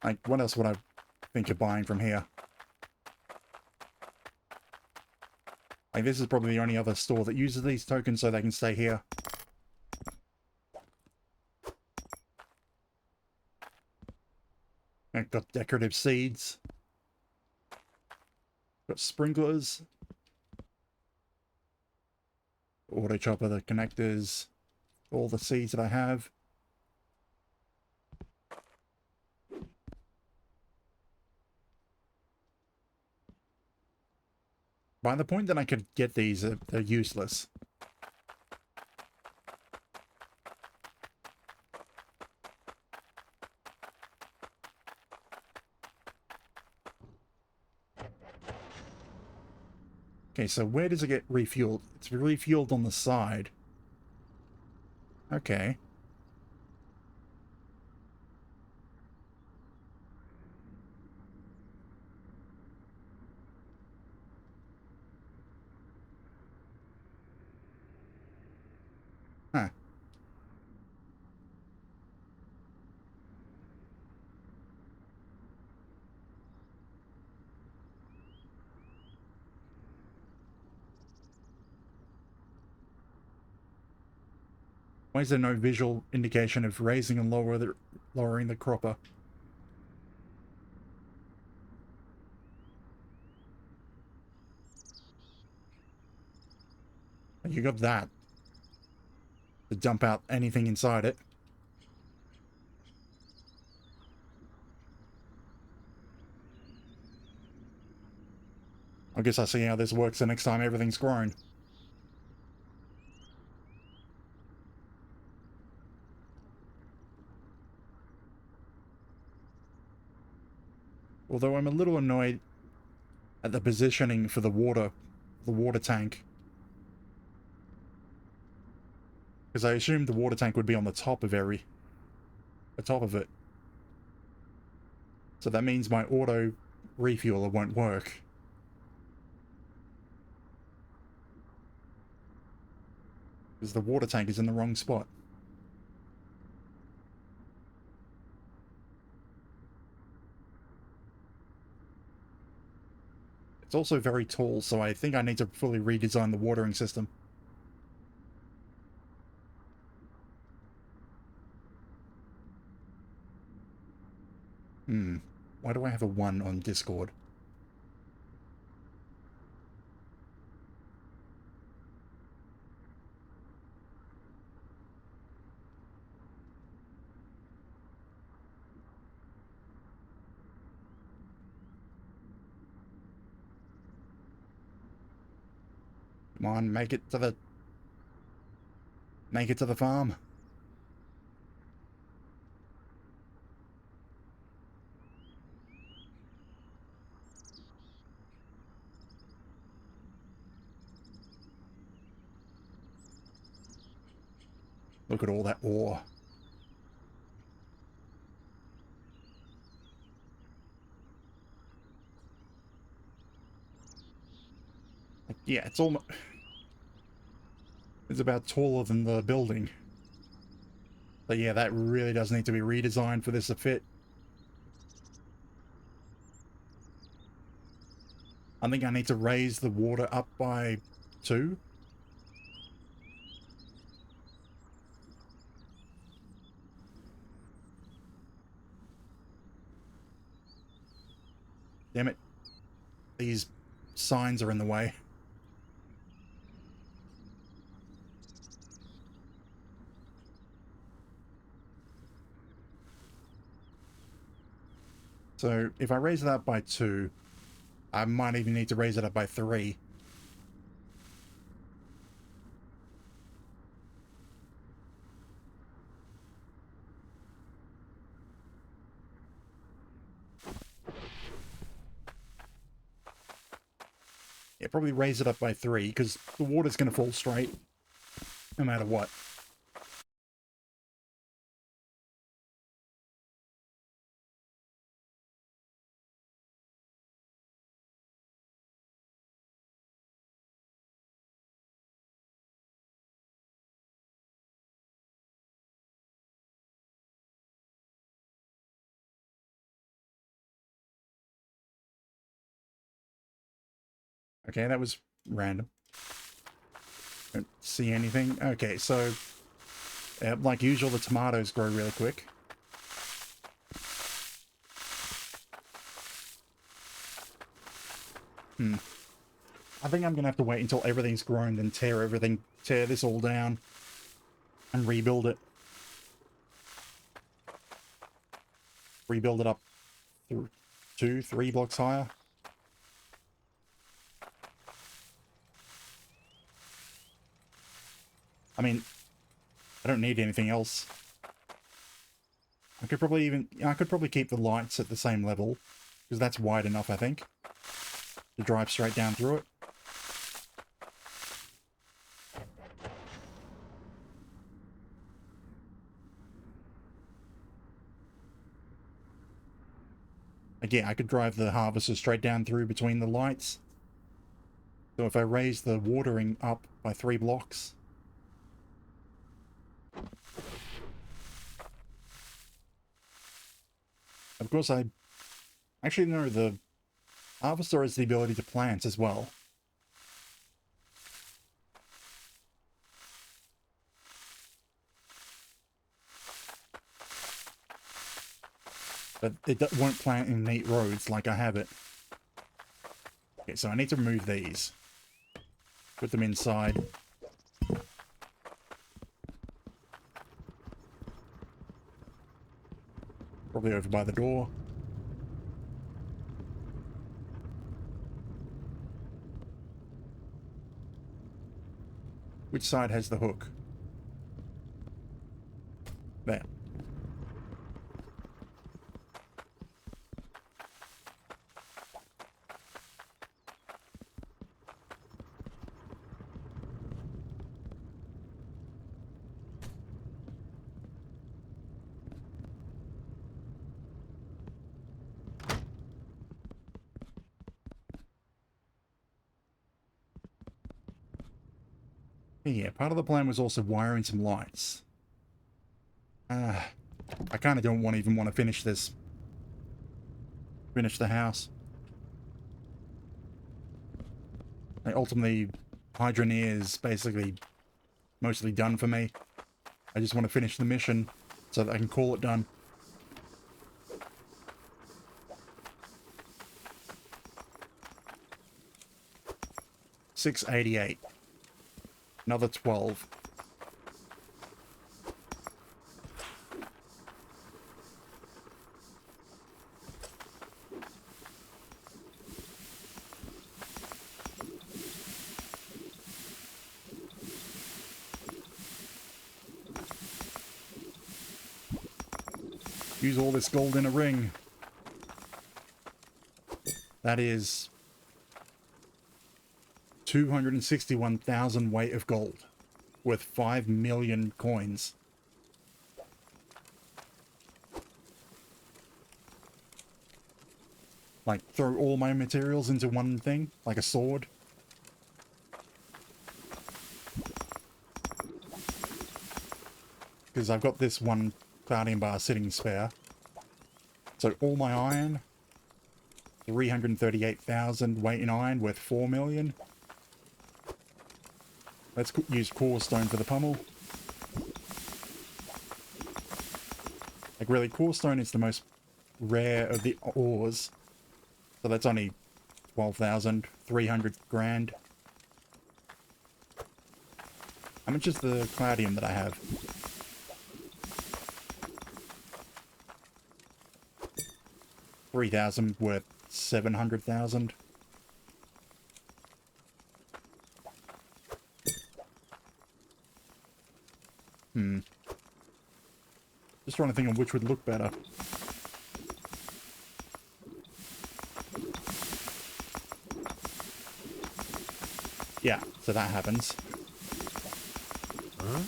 Like, what else would I think of buying from here? Like, this is probably the only other store that uses these tokens so they can stay here. I've got decorative seeds. Got sprinklers. Auto chopper, the connectors. All the seeds that I have. By the point that I could get these, they're useless. Okay, so where does it get refueled? It's refueled on the side. Okay. Huh. Why is there no visual indication of raising and lowering the cropper? You got that. To dump out anything inside it. I guess I'll see how this works the next time everything's grown. Although I'm a little annoyed at the positioning for the water tank. Because I assumed the water tank would be on the top of it. So that means my auto refueler won't work. Because the water tank is in the wrong spot. It's also very tall, so I think I need to fully redesign the watering system. Why do I have a 1 on Discord? Come on, make it to the farm. Look at all that ore. Yeah, it's almost... It's about taller than the building. But yeah, that really does need to be redesigned for this to fit. I think I need to raise the water up by 2. Damn it. These signs are in the way. So if I raise it up by 2, I might even need to raise it up by 3. Yeah, probably raise it up by 3, because the water's going to fall straight, no matter what. Okay, that was random. Don't see anything. Okay, so like usual, the tomatoes grow really quick. I think I'm gonna have to wait until everything's grown, then tear this all down, and rebuild it. Rebuild it up 2, 3 blocks higher. I mean, I don't need anything else. I could probably keep the lights at the same level, because that's wide enough, I think, to drive straight down through it. Again, I could drive the harvester straight down through between the lights. So if I raise the watering up by 3 blocks... Of course, actually, no, the harvester has the ability to plant as well. But it won't plant in neat roads like I have it. Okay, so I need to remove these. Put them inside. Probably over by the door. Which side has the hook? There. Yeah, part of the plan was also wiring some lights. I kind of don't even want to finish this. Finish the house. Like, ultimately, Hydroneer is basically mostly done for me. I just want to finish the mission so that I can call it done. $688. Another 12. Use all this gold in a ring. That is 261,000 weight of gold worth 5 million coins. Like, throw all my materials into one thing, like a sword. Because I've got this one Guardian bar sitting spare. So all my iron, 338,000 weight in iron worth 4 million. Let's use core stone for the pummel. Like, really, core stone is the most rare of the ores. So that's only 12,300 grand. How much is the palladium that I have? $3,000 worth 700,000. Just trying to think of which would look better. Yeah, so that happens. Huh?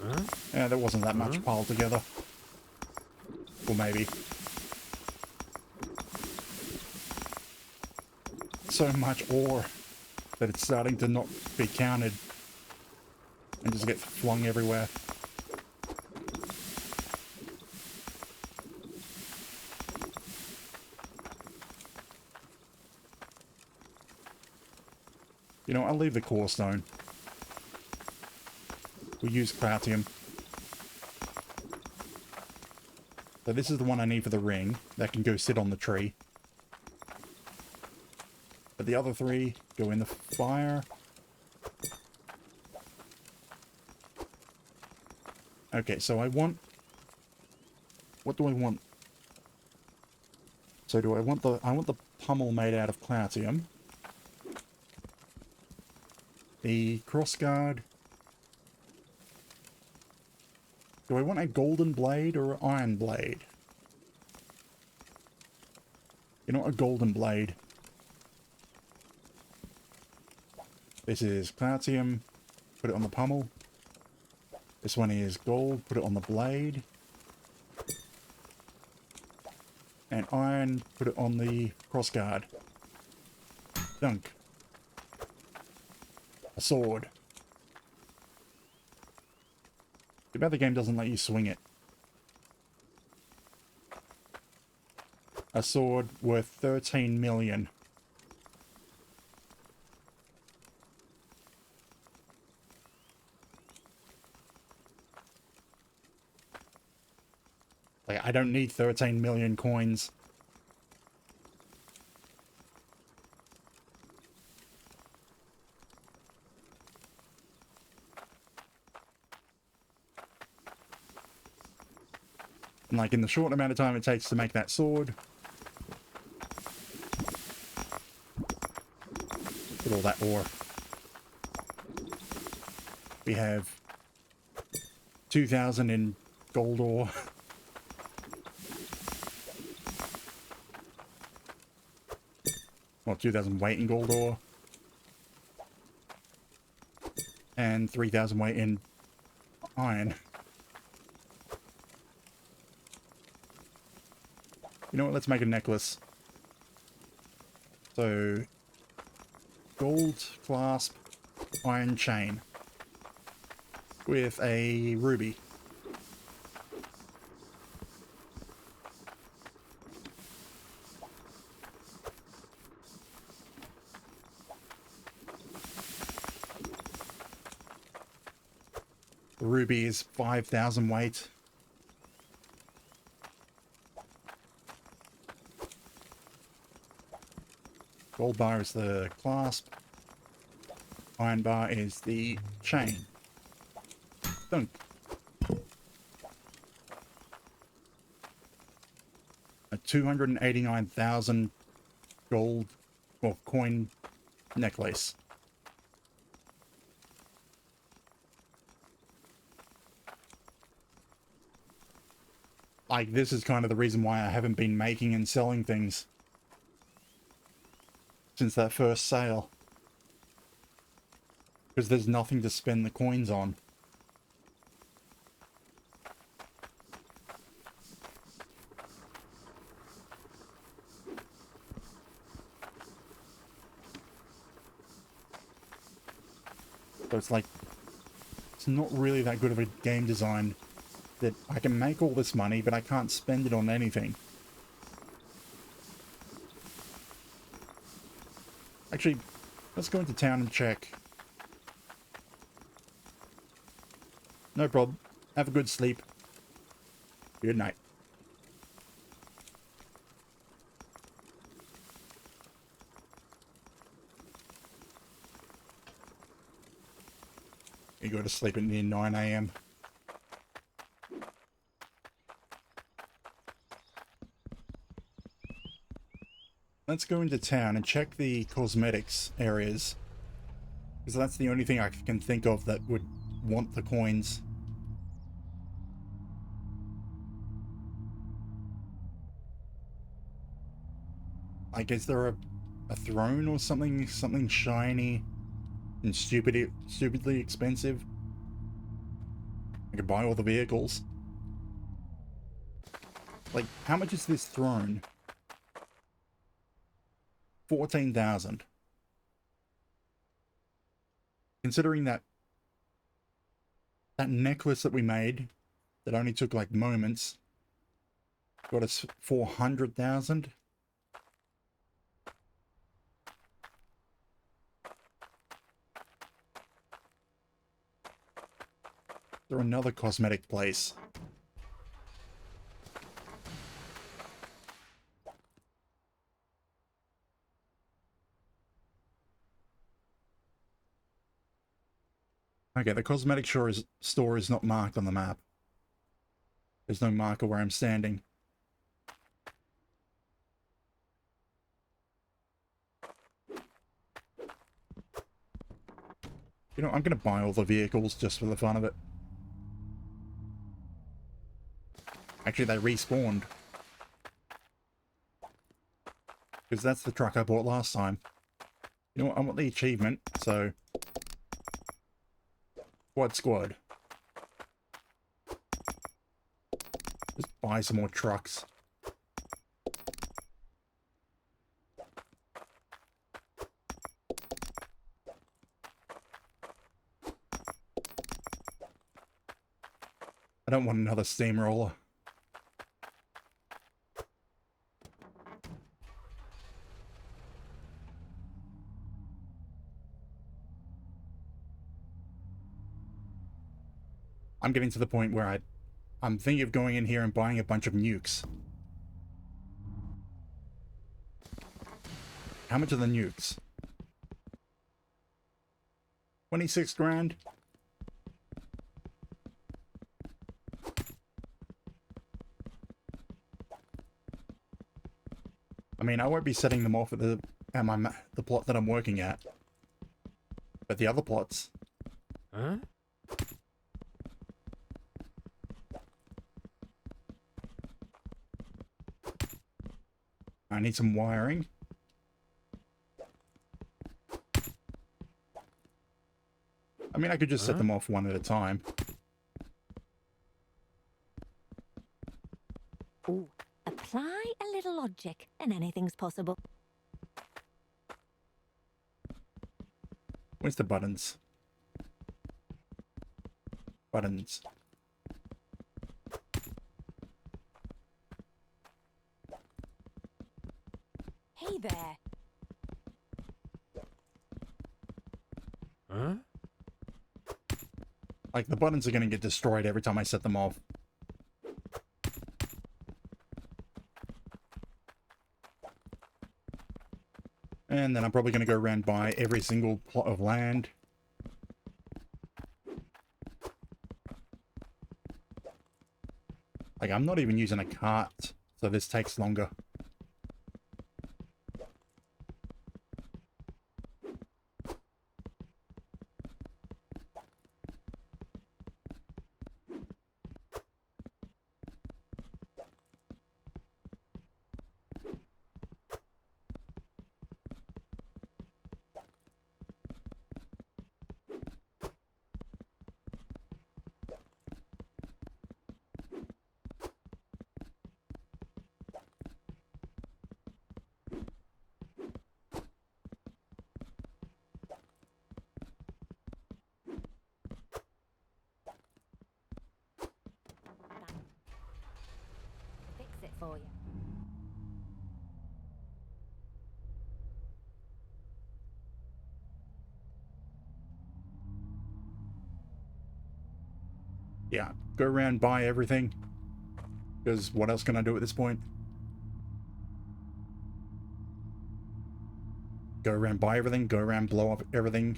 Huh? Yeah, there wasn't that much piled together. Or maybe. So much ore that it's starting to not be counted and just get flung everywhere. You know, I'll leave the core stone. We'll use Clautium. So this is the one I need for the ring that can go sit on the tree. But the other three go in the fire. Okay, so I want... What do I want? So do I want the... I want the pummel made out of Clautium. The crossguard. Do I want a golden blade or an iron blade? You know, a golden blade. This is Clautium. Put it on the pummel. This one is gold. Put it on the blade. And iron. Put it on the crossguard. Dunk. A sword. Too bad the game doesn't let you swing it. A sword worth 13 million. Like, I don't need 13 million coins. And like, in the short amount of time it takes to make that sword. Look at all that ore. We have 2,000 in gold ore. Well, 2,000 weight in gold ore. And 3,000 weight in iron. You know what, let's make a necklace. So, gold clasp, iron chain. With a ruby. Ruby is 5,000 weight. Gold bar is the clasp. Iron bar is the chain. Dunk. A 289,000 gold or coin necklace. Like, this is kind of the reason why I haven't been making and selling things since that first sale. Because there's nothing to spend the coins on. So it's like, it's not really that good of a game design that I can make all this money, but I can't spend it on anything. Actually, let's go into town and check. No problem. Have a good sleep. Good night. You go to sleep at near 9 AM. Let's go into town and check the cosmetics areas. Because that's the only thing I can think of that would want the coins. Like, is there a throne or something shiny and stupidly expensive? I could buy all the vehicles. Like, how much is this throne? 14,000. Considering that necklace that we made that only took like moments got us 400,000. There another cosmetic place. Okay, the cosmetic store is not marked on the map. There's no marker where I'm standing. You know, I'm gonna buy all the vehicles just for the fun of it. Actually, they respawned. Because that's the truck I bought last time. You know what, I want the achievement, so... Squad. Just buy some more trucks. I don't want another steamroller. I'm getting to the point where I'm thinking of going in here and buying a bunch of nukes. How much are the nukes? 26 grand? I mean, I won't be setting them off at the plot that I'm working at. But the other plots. Huh? I need some wiring. I mean, I could just set them off one at a time. Ooh, apply a little logic and anything's possible. Where's the buttons? Buttons. Hey there. Huh? Like, the buttons are going to get destroyed every time I set them off. And then I'm probably going to go around by every single plot of land. Like, I'm not even using a cart, so this takes longer. Fix it for you. Yeah, go around, buy everything. Because what else can I do at this point? Go around, buy everything. Go around, blow up everything.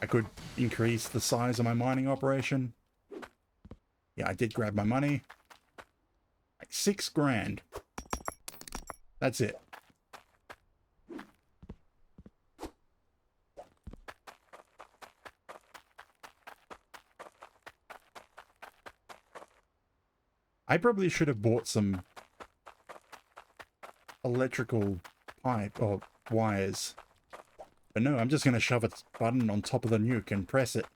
I could increase the size of my mining operation. Yeah, I did grab my money. Like 6 grand. That's it. I probably should have bought some electrical pipe or wires. But no, I'm just going to shove a button on top of the nuke and press it.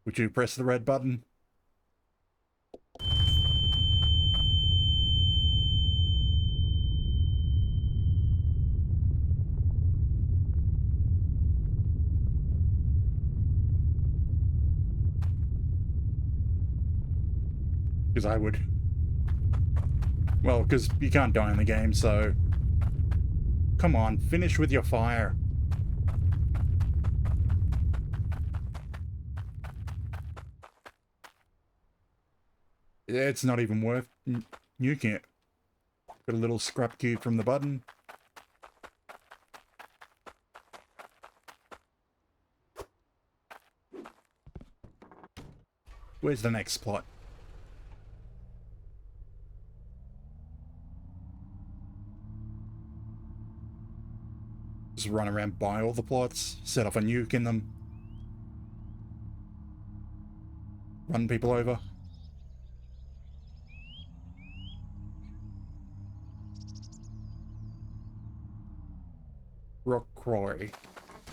Would you press the red button? Because I would. Well, because you can't die in the game, so... Come on, finish with your fire. It's not even worth nuking it. Got a little scrap cube from the button. Where's the next plot? Just run around, buy all the plots, set off a nuke in them. Run people over. Rock quarry.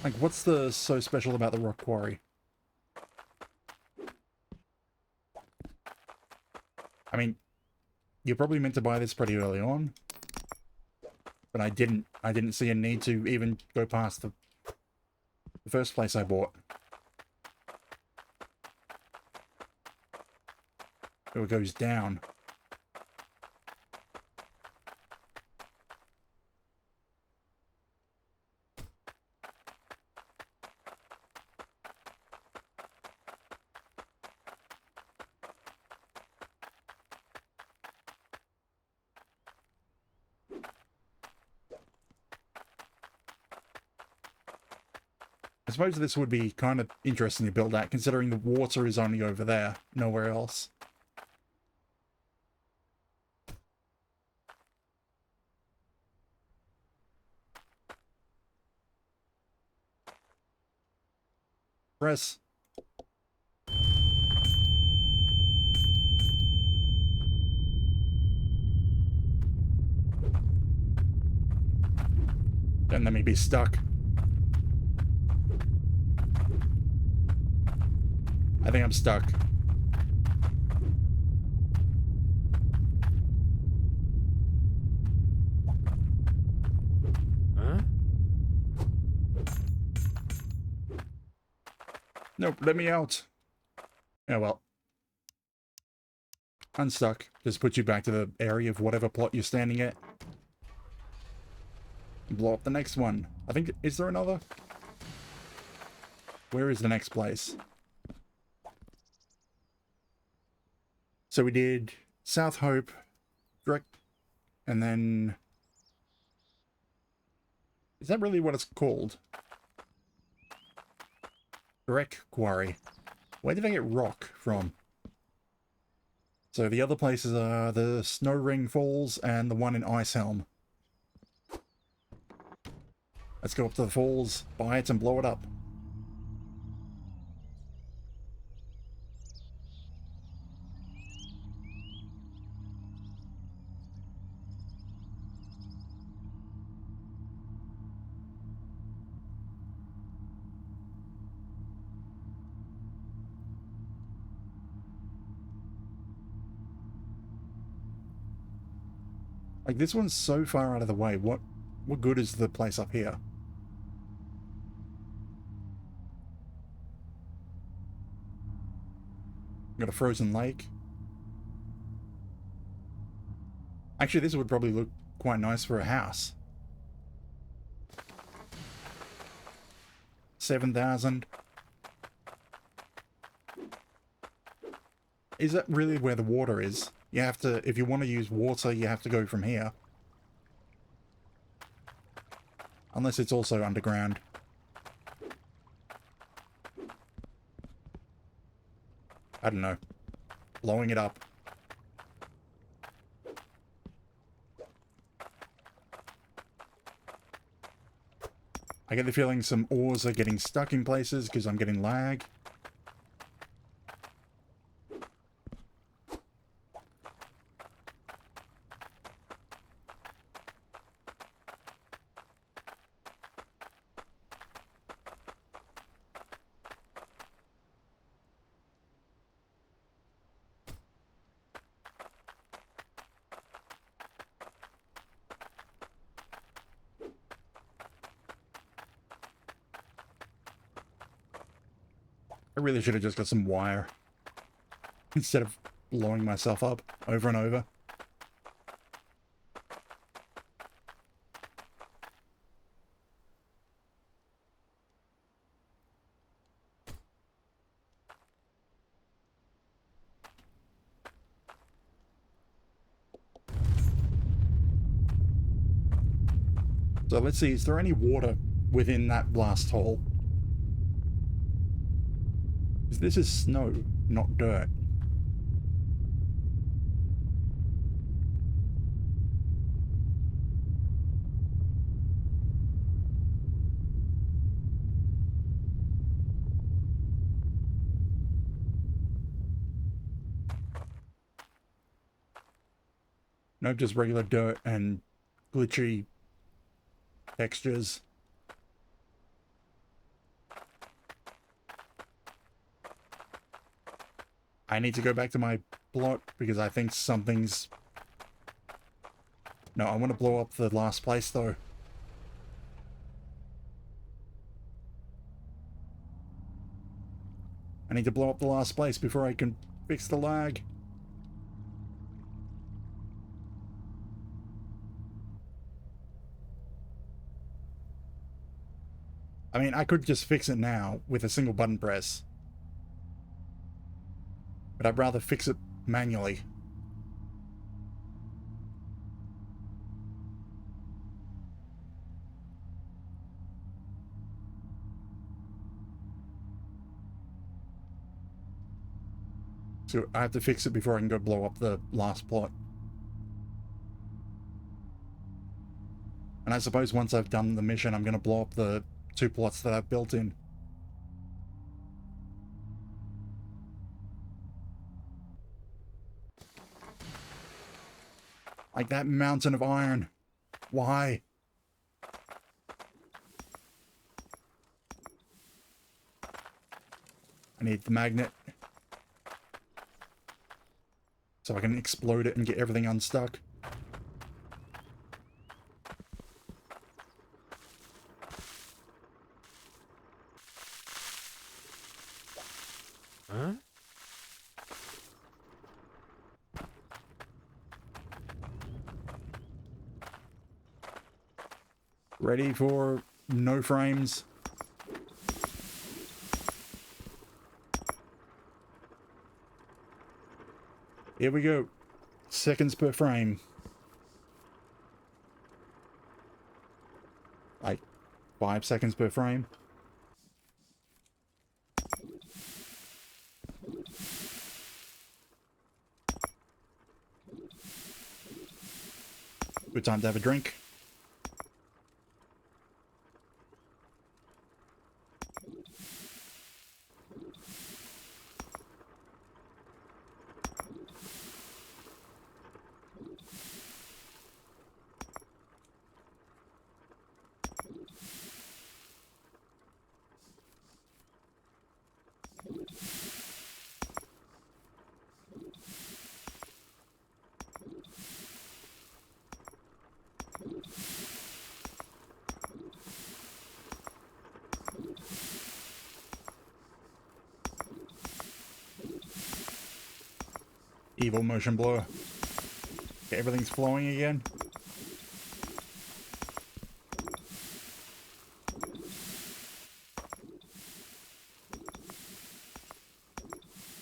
Like, what's the so special about the rock quarry? I mean, you're probably meant to buy this pretty early on. But I didn't see a need to even go past the first place I bought. So it goes down. I suppose this would be kind of interesting to build at, considering the water is only over there, nowhere else. Press. Don't let me be stuck. I think I'm stuck. Huh? Nope, let me out. Oh well. unstuck. Just puts you back to the area of whatever plot you're standing at. Blow up the next one. I think, is there another? Where is the next place? So we did South Hope, direct, and then... Is that really what it's called? Direct Quarry. Where did I get rock from? So the other places are the Snow Ring Falls and the one in Icehelm. Let's go up to the falls, buy it, and blow it up. Like, this one's so far out of the way. What good is the place up here? Got a frozen lake. Actually, this would probably look quite nice for a house. 7,000. Is that really where the water is? You have to, if you want to use water, you have to go from here. Unless it's also underground. I don't know. Blowing it up. I get the feeling some ores are getting stuck in places because I'm getting lag. I really should have just got some wire instead of blowing myself up over and over. So let's see, is there any water within that blast hole? This is snow, not dirt. No, just regular dirt and glitchy textures. I need to go back to my plot because I think something's... No, I want to blow up the last place though. I need to blow up the last place before I can fix the lag. I mean, I could just fix it now with a single button press. But I'd rather fix it manually. So I have to fix it before I can go blow up the last plot. And I suppose once I've done the mission, I'm going to blow up the 2 plots that I've built in. Like that mountain of iron. Why? I need the magnet. So I can explode it and get everything unstuck. Huh? Ready for no frames. Here we go. Seconds per frame. Like 5 seconds per frame. Good time to have a drink. Evil motion blur. Okay, everything's flowing again.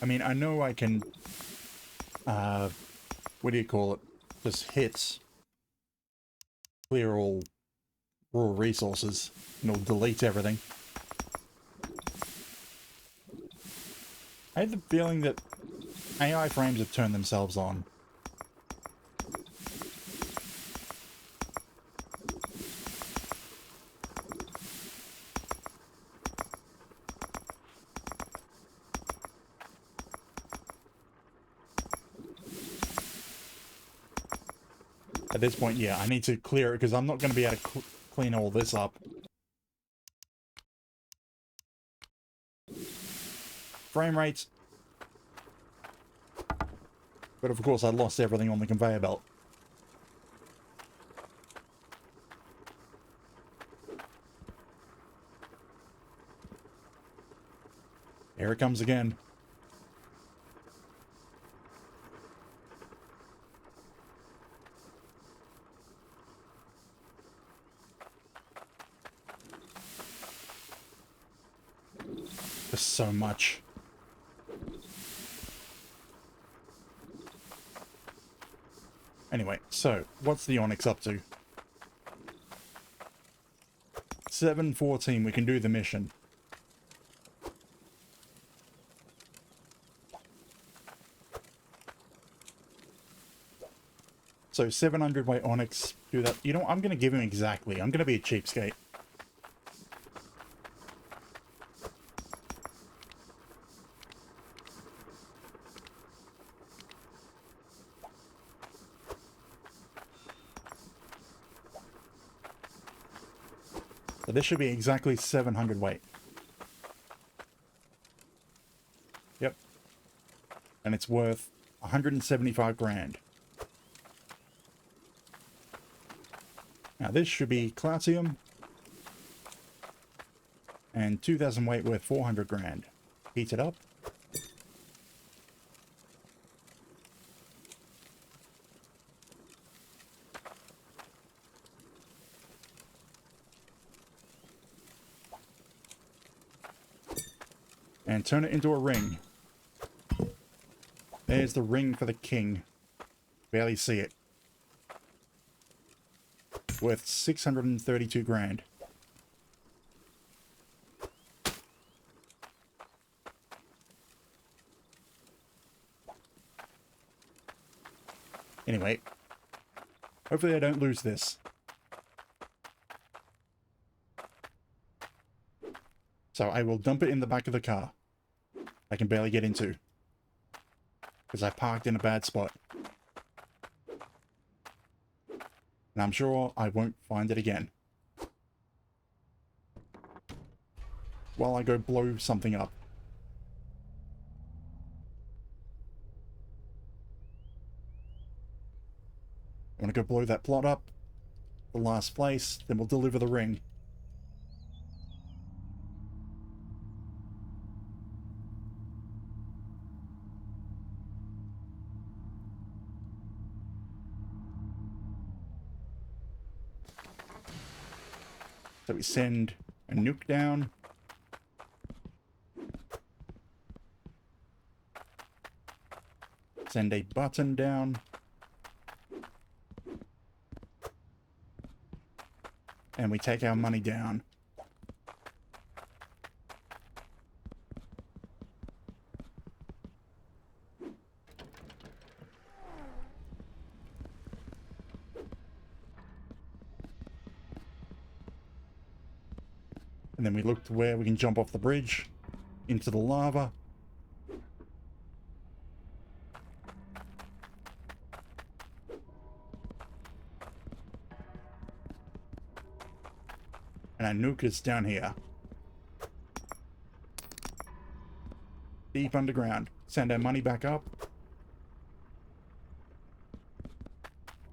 I mean, I know I can, what do you call it? Just hit clear all raw resources and it'll delete everything. I have the feeling that AI frames have turned themselves on. At this point, yeah, I need to clear it because I'm not going to be able to clean all this up. Frame rates. But of course I lost everything on the conveyor belt. Here it comes again. There's so much. Anyway, so, what's the Onyx up to? 7:14, we can do the mission. So, 700 weight Onyx, do that. You know what, I'm going to give him exactly. I'm going to be a cheapskate. So this should be exactly 700 weight. Yep. And it's worth 175 grand. Now this should be Clatium. And 2000 weight worth 400 grand. Heat it up. And turn it into a ring. There's the ring for the king. Barely see it. Worth 632 grand. Anyway, hopefully I don't lose this. So I will dump it in the back of the car. I can barely get into. Because I parked in a bad spot. And I'm sure I won't find it again. While I go blow something up. I want to go blow that plot up. The last place. Then we'll deliver the ring. So we send a nuke down. Send a button down. And we take our money down. And then we look to where we can jump off the bridge into the lava. And our nuke is down here. Deep underground. Send our money back up.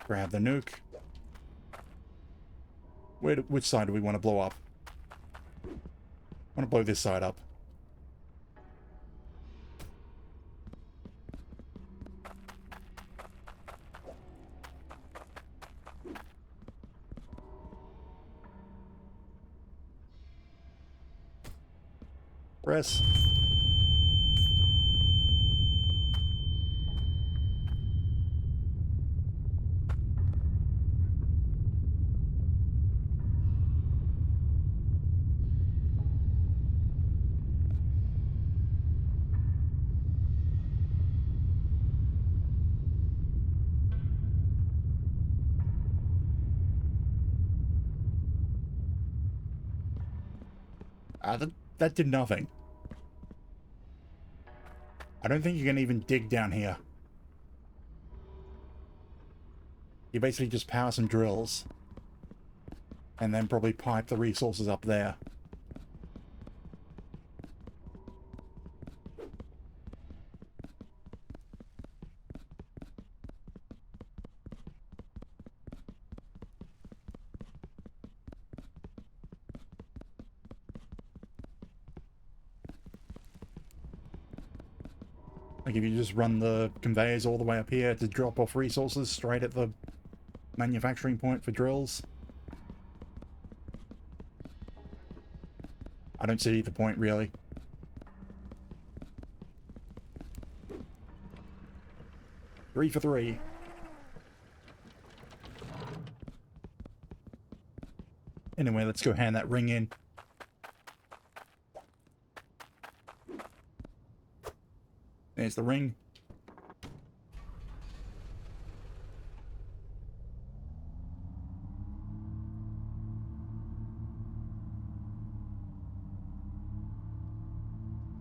Grab the nuke. Which side do we want to blow up? I want to blow this side up. Press. That did nothing. I don't think you can even dig down here. You basically just power some drills. And then probably pipe the resources up there. Like if you just run the conveyors all the way up here to drop off resources straight at the manufacturing point for drills. I don't see the point really. Three for three. Anyway, let's go hand that ring in. There's the ring.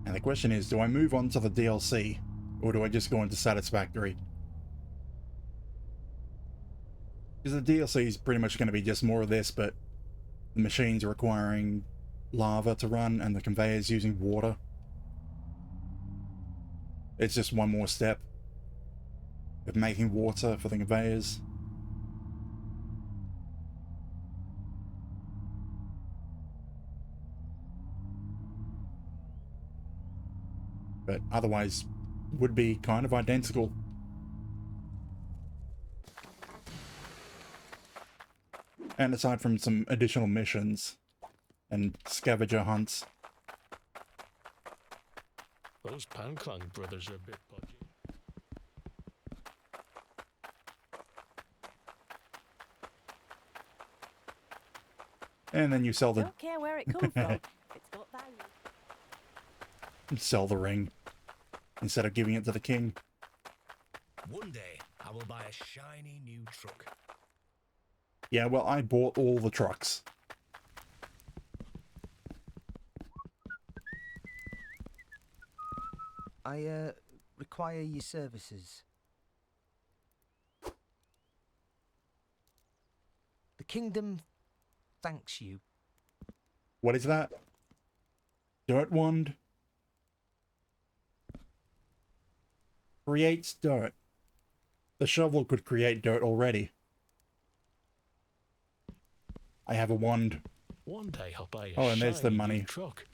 And the question is, do I move on to the DLC? Or do I just go into Satisfactory? Because the DLC is pretty much going to be just more of this, but the machines requiring lava to run and the conveyors using water. It's just one more step of making water for the conveyors. But otherwise, would be kind of identical. And aside from some additional missions and scavenger hunts. Those Panclang brothers are a bit podgy. And then you sell the... Don't care where it comes from. It's got value. Sell the ring instead of giving it to the king. One day, I will buy a shiny new truck. Yeah, well, I bought all the trucks. I require your services. The kingdom thanks you. What is that? Dirt wand? Creates dirt. The shovel could create dirt already. I have a wand. One day I'll buy a Oh, and there's the shiny money. new truck.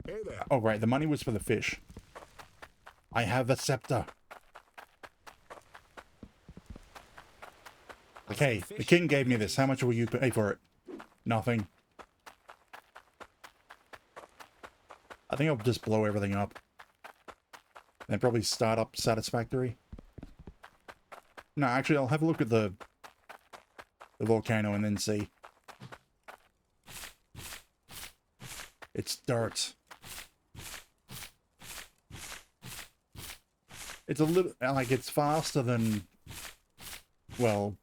Hey there. Oh, right, the money was for the fish. I have the scepter. Okay, the king gave me this. How much will you pay for it? Nothing. I think I'll just blow everything up. And probably start up Satisfactory. No, actually, I'll have a look at the volcano and then see. It's dirt. It's a little, like, it's faster than, well,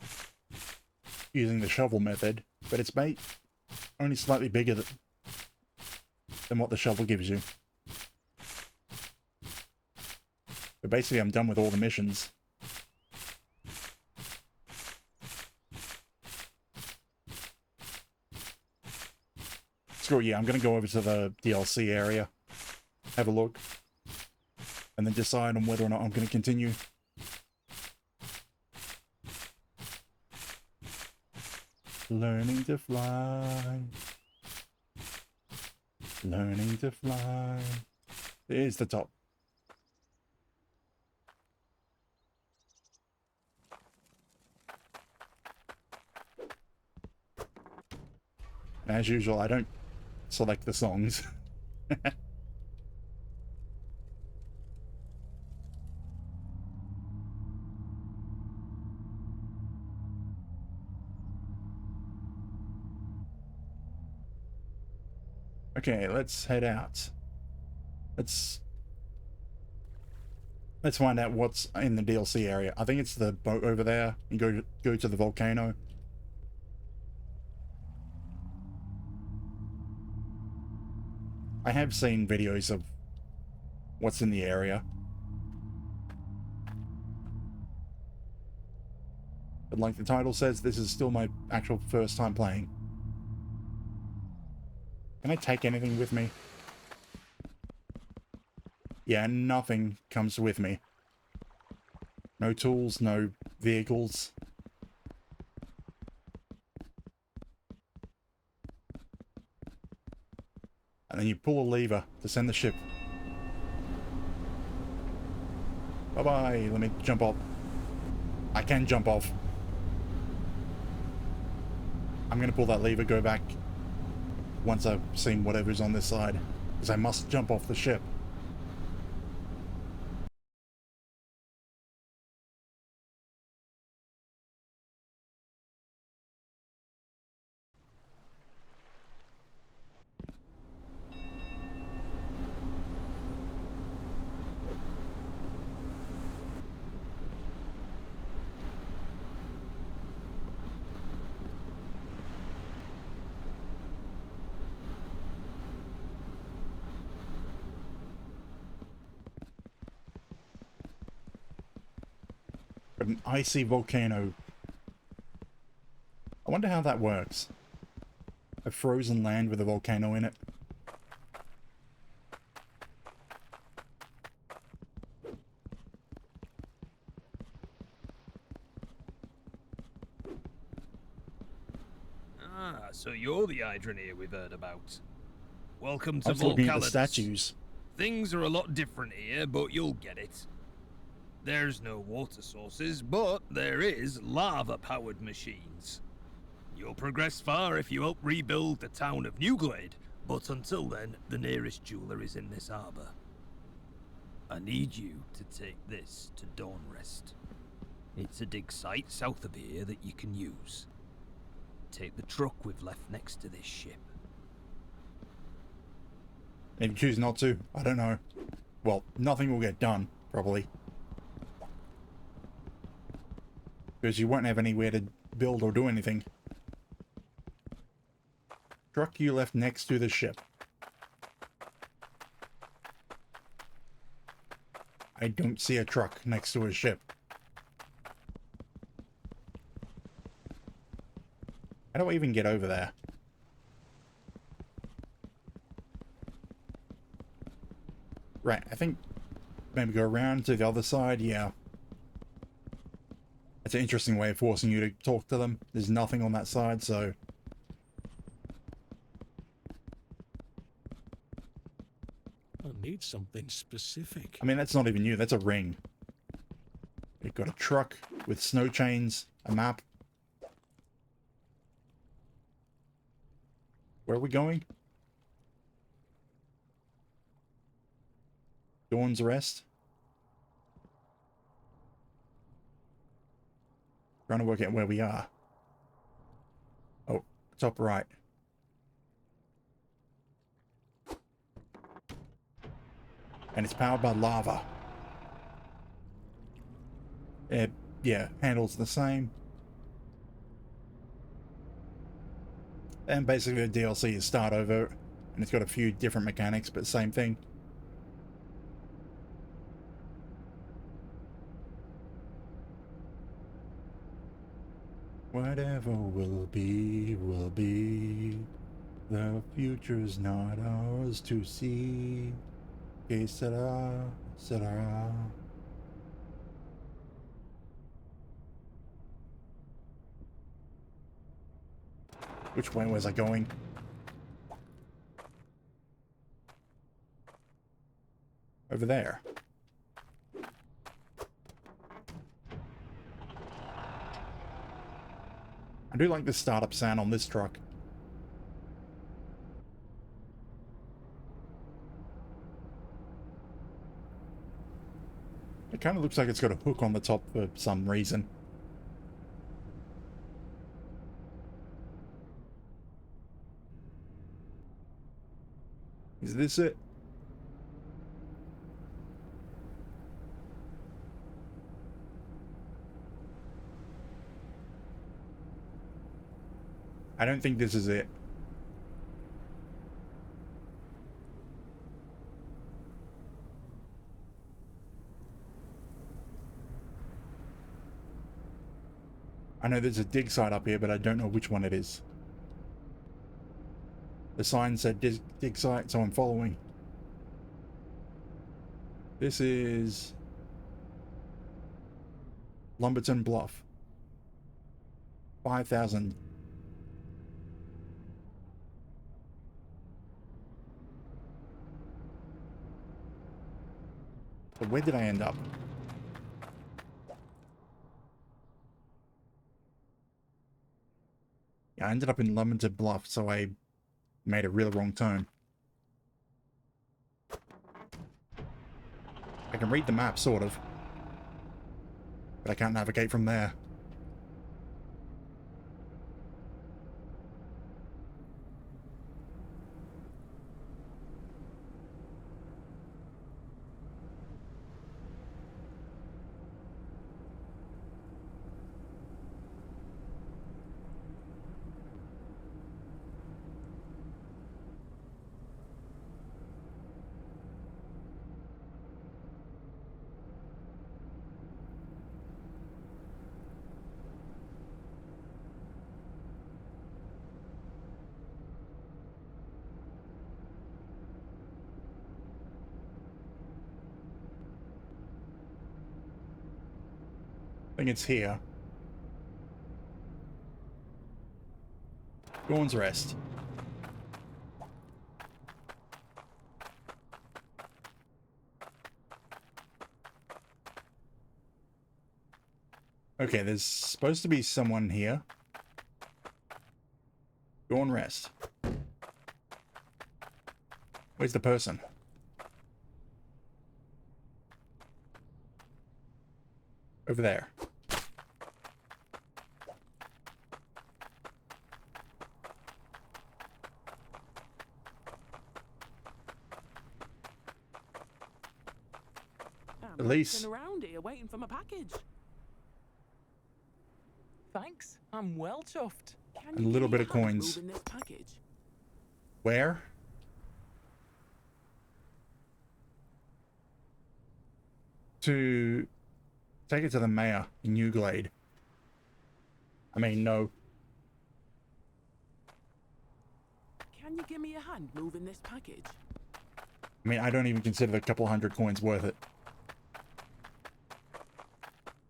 using the shovel method, but it's only slightly bigger than what the shovel gives you. But basically, I'm done with all the missions. Screw yeah, I'm gonna go over to the DLC area, have a look, and then decide on whether or not I'm gonna continue. Learning to fly. Learning to fly. There's the top. As usual, I don't select the songs. Okay, let's head out. Let's find out what's in the DLC area. I think it's the boat over there. You go to the volcano. I have seen videos of what's in the area. But like the title says, this is still my actual first time playing. Can I take anything with me? Yeah, nothing comes with me. No tools, no vehicles. And then you pull a lever to send the ship. Bye-bye. Let me jump off. I can jump off. I'm going to pull that lever, go back once I've seen whatever's on this side. Because I must jump off the ship. An icy volcano. I wonder how that works. A frozen land with a volcano in it. Ah, so you're the Hydroneer we've heard about. Welcome to I was looking at the Volcalis. statues. Things are a lot different here, but you'll get it. There's no water sources, but there is lava-powered machines. You'll progress far if you help rebuild the town of Newglade, but until then, the nearest jeweler is in this harbour. I need you to take this to Dawnrest. It's a dig site south of here that you can use. Take the truck we've left next to this ship. If you choose not to, I don't know. Well, nothing will get done, probably. Because you won't have anywhere to build or do anything. Truck you left next to the ship. I don't see a truck next to a ship. How do I even get over there? Right, I think maybe go around to the other side, yeah. It's an interesting way of forcing you to talk to them. There's nothing on that side, so... I need something specific. I mean, that's not even you, that's a ring. You've got a truck with snow chains, a map. Where are we going? Dawn's Rest. Trying to work out where we are. Oh, top right. And it's powered by lava. Yeah, handles the same. And basically the DLC is start over, and it's got a few different mechanics, but same thing. Whatever will be, will be. The future's not ours to see. Que sera, sera. Which way was I going? Over there. I do like the startup sound on this truck. It kind of looks like it's got a hook on the top for some reason. Is this it? I don't think this is it. I know there's a dig site up here, but I don't know which one it is. The sign said dig site, so I'm following. This is Lumberton Bluff. 5,000. So where did I end up? Yeah, I ended up in Lumberton Bluff, so I made a real wrong turn. I can read the map, sort of. But I can't navigate from there. I think it's here. Dawn's Rest. Okay, there's supposed to be someone here. Dawn Rest. Where's the person? Over there. I'm Elise. around here waiting for my package. Thanks. I'm well chuffed. Can A you little give me bit of a hand coins. moving this package? Where? To take it to the mayor in Newglade. I mean, no. Can you give me a hand moving this package? I mean, I don't even consider the couple hundred coins worth it.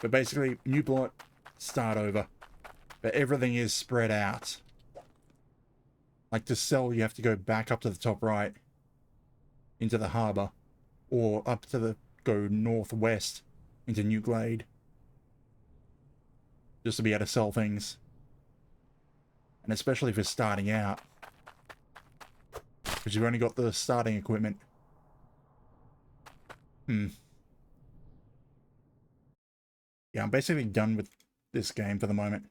But basically, new plot, start over. But everything is spread out. Like to sell, you have to go back up to the top right into the harbour, or up to the go northwest into Newglade, just to be able to sell things. And especially if you're starting out, Because you've only got the starting equipment. Yeah, I'm basically done with this game for the moment.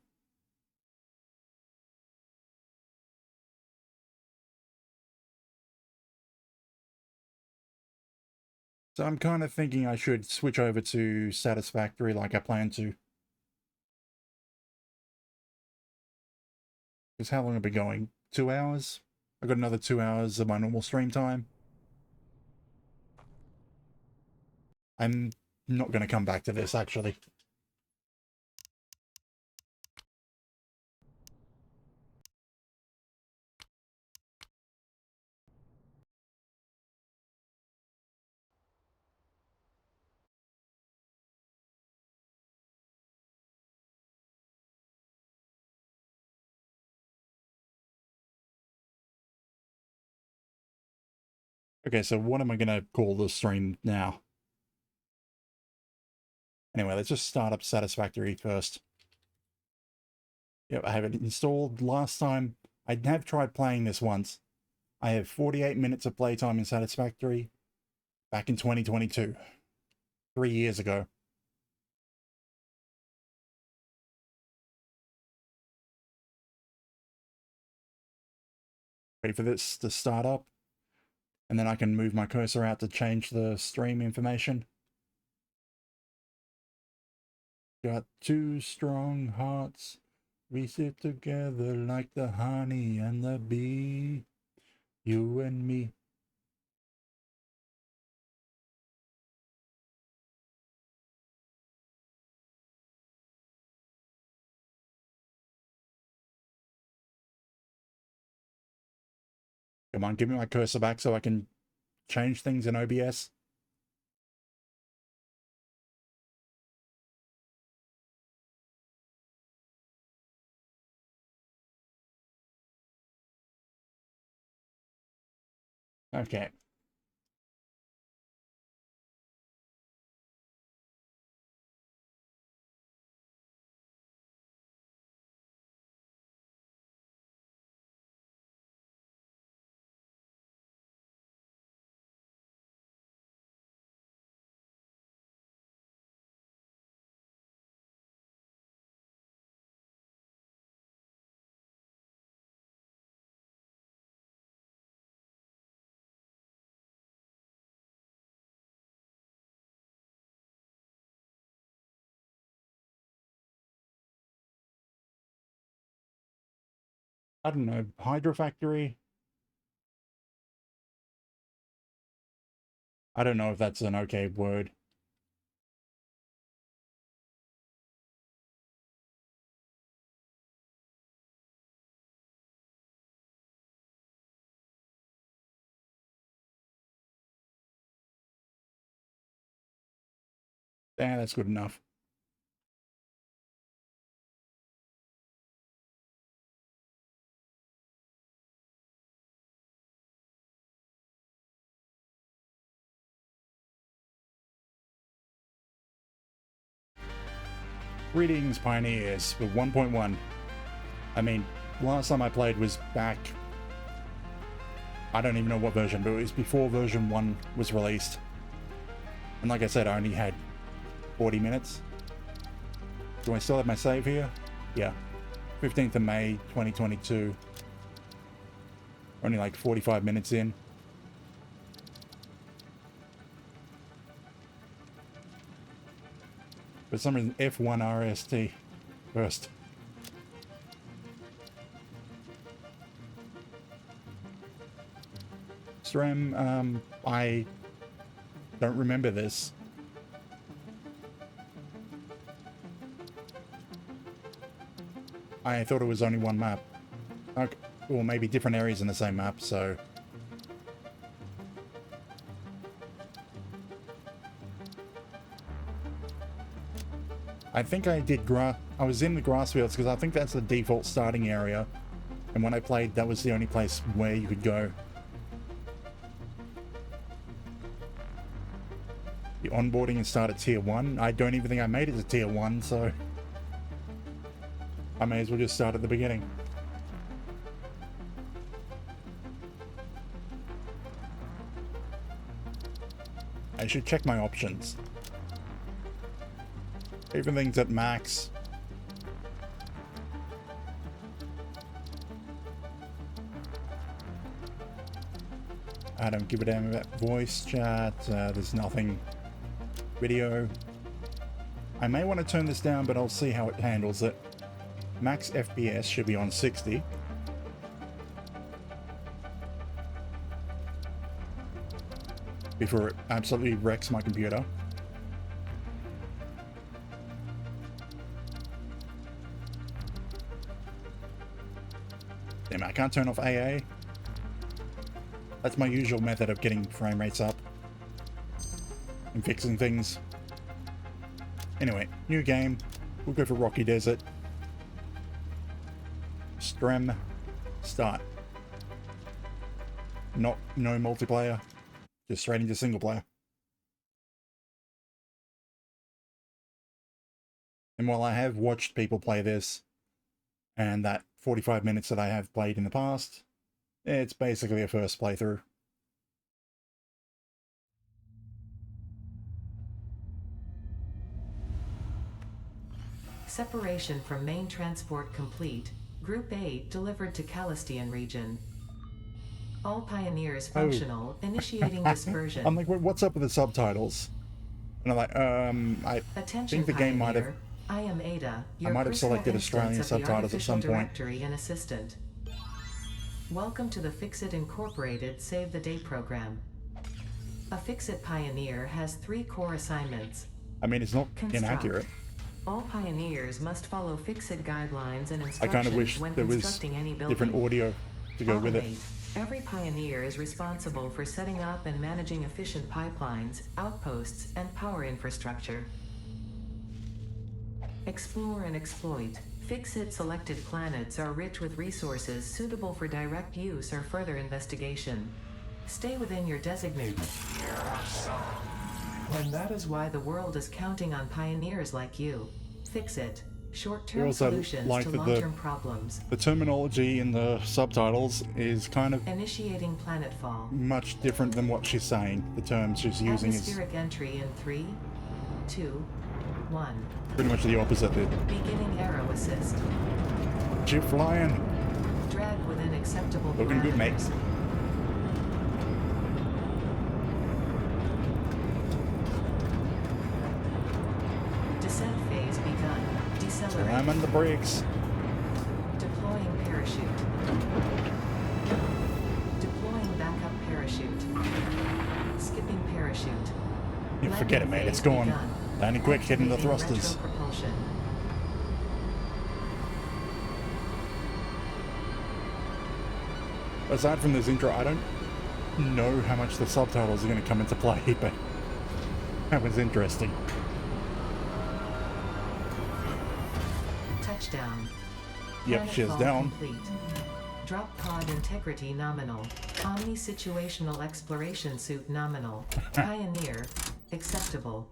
So I'm kind of thinking I should switch over to Satisfactory like I plan to. Because how long have I been going? 2 hours? I've got another 2 hours of my normal stream time. I'm not going to come back to this, actually. Okay, so what am I going to call the stream now? Anyway, let's just start up Satisfactory first. Yep, I have it installed. Last time, I have tried playing this once. I have 48 minutes of playtime in Satisfactory back in 2022. 3 years ago. Wait for this to start up. And then I can move my cursor out to change the stream information. Got two strong hearts. We sit together like the honey and the bee. You and me. Come on, give me my cursor back so I can change things in OBS. Okay. I don't know, Hydrofactory? I don't know if that's an okay word. Yeah, that's good enough. Greetings, Pioneers, for 1.1. I mean, last time I played was back... I don't even know what version, but it was before version 1 was released. And like I said, I only had 40 minutes. Do I still have my save here? Yeah. 15th of May, 2022. Only like 45 minutes in. For some reason, F1 RST first. Stram, I don't remember this. I thought it was only one map. Okay, or maybe different areas in the same map, so... I think I did I was in the grass fields because I think that's the default starting area. And when I played, that was the only place where you could go. The onboarding and start at tier 1. I don't even think I made it to tier 1, so... I may as well just start at the beginning. I should check my options. Everything's at max. I don't give a damn about voice chat. There's nothing. Video. I may want to turn this down, but I'll see how it handles it. Max FPS should be on 60. Before it absolutely wrecks my computer. Damn, I can't turn off AA. That's my usual method of getting frame rates up and fixing things. Anyway, new game. We'll go for Rocky Desert. Strem. Start. No multiplayer. Just straight into single player. And while I have watched people play this, and that 45 minutes that I have played in the past, it's basically a first playthrough. Separation from main transport complete. Group 8 delivered to Calistian region. All pioneers functional, initiating dispersion. I'm like, what's up with the subtitles? And I'm like, I Attention think the game might have... Pioneer. I am Ada, I might have selected Australian subtitles at some point. Directory and assistant. Welcome to the Fixit Incorporated Save the Day program. A Fixit Pioneer has 3 core assignments. I mean, it's not Construct. inaccurate. All pioneers must follow Fixit guidelines and instructions I kind of wish when there was constructing any building. different audio to go with it. Automate. Every pioneer is responsible for setting up and managing efficient pipelines, outposts, and power infrastructure. Explore and exploit. Fixit selected planets are rich with resources suitable for direct use or further investigation. Stay within your designated. And that is why the world is counting on pioneers like you. Fixit. Short-term solutions like to that long-term problems. the terminology in the subtitles is kind of Initiating planetfall. much different than what she's saying. The terms she's using is Atmospheric entry in 3, 2, 1. pretty much the opposite. Beginning arrow assist. Ship flying. Drag within acceptable Looking good, mate. parameters. Descent phase begun. Decelerate. I'm on the brakes. Deploying parachute. Deploying backup parachute. Skipping parachute. You forget it, mate. It's gone. Landing quick, hitting the thrusters. Propulsion. Aside from this intro, I don't know how much the subtitles are going to come into play, but that was interesting. Touchdown. Yep, she's Planetfall down. Complete. Drop pod integrity nominal. Omni situational exploration suit nominal. Pioneer. Acceptable.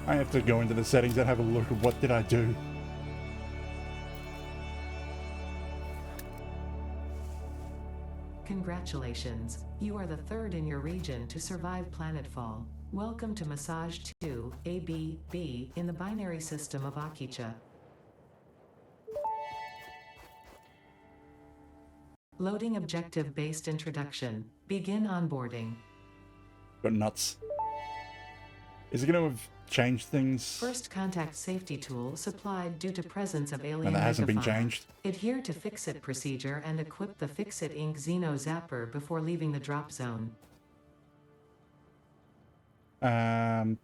I have to go into the settings and have a look at what did I do. Congratulations. You are the 3rd in your region to survive planetfall. Welcome to Massage 2, ABB, in the binary system of Akicha. Loading objective-based introduction. Begin onboarding. Got nuts. Is it going to have changed things? First contact safety tool supplied due to presence of alien. And that hasn't been megafauna. changed. Adhere to Fixit procedure and equip the Fixit Inc. Xeno Zapper before leaving the drop zone. I'm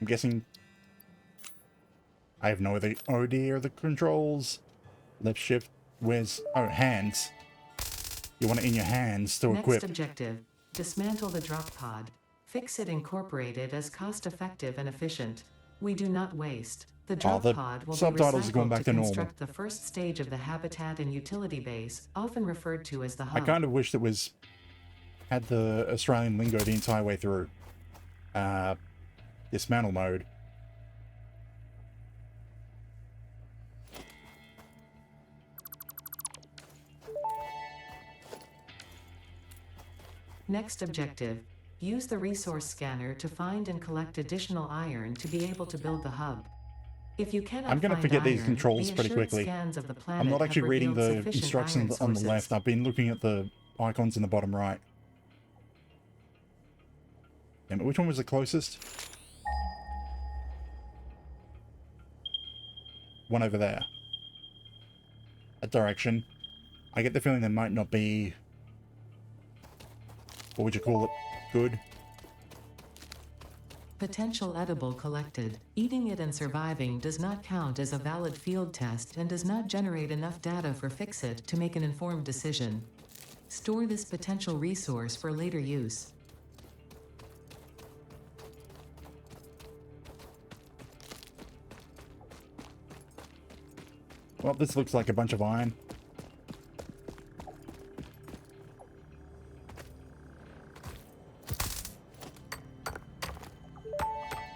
guessing I have no idea of the controls. Left shift, where's... Oh, hands. You want it in your hands to equip. Next objective, dismantle the drop pod. Fixit Incorporated as cost-effective and efficient. We do not waste. The drop the pod will subtitles be are going recycled back to to normal. construct the first stage of the habitat and utility base, often referred to as the hub. I kind of wish it was... had the Australian lingo the entire way through. Dismantle mode. Next objective. Use the resource scanner to find and collect additional iron to be able to build the hub. If you cannot I'm gonna find forget these iron, controls the pretty assured quickly. scans of the planet I'm not have actually reading revealed the sufficient instructions iron on the left. sources. I've been looking at the icons in the bottom right. Damn it, which one was the closest? One over there. That direction. I get the feeling there might not be... what would you call it? Good? Potential edible collected. Eating it and surviving does not count as a valid field test and does not generate enough data for Fixit to make an informed decision. Store this potential resource for later use. Well, this looks like a bunch of iron.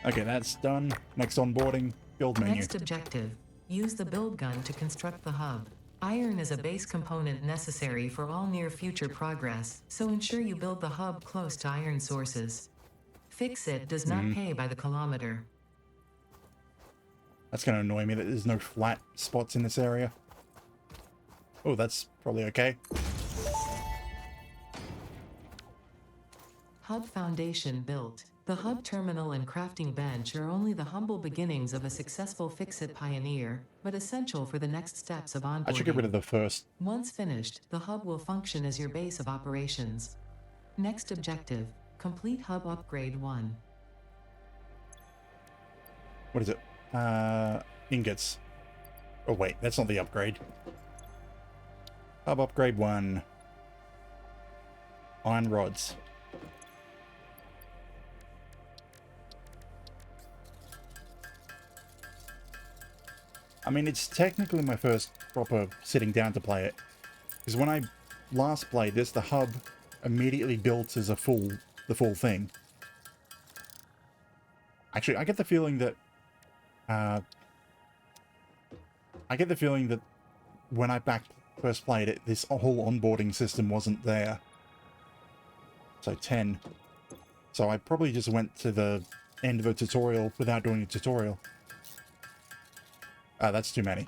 Okay, that's done. Next onboarding, build menu. Next objective. Use the build gun to construct the hub. Iron is a base component necessary for all near future progress, so ensure you build the hub close to iron sources. Fixit does not pay by the kilometer. That's going to annoy me that there's no flat spots in this area. Oh, that's probably okay. Hub foundation built. The hub terminal and crafting bench are only the humble beginnings of a successful Fixit pioneer, but essential for the next steps of onboarding. I should get rid of the first. Once finished, the hub will function as your base of operations. Next objective. Complete hub upgrade 1. What is it? Ingots. Oh wait, that's not the upgrade. Hub upgrade 1. Iron rods. I mean, it's technically my first proper sitting down to play it. Because when I last played this, the hub immediately built as the full thing. Actually, I get the feeling that when I first played it, this whole onboarding system wasn't there. So 10. So I probably just went to the end of a tutorial without doing a tutorial. Ah, that's too many.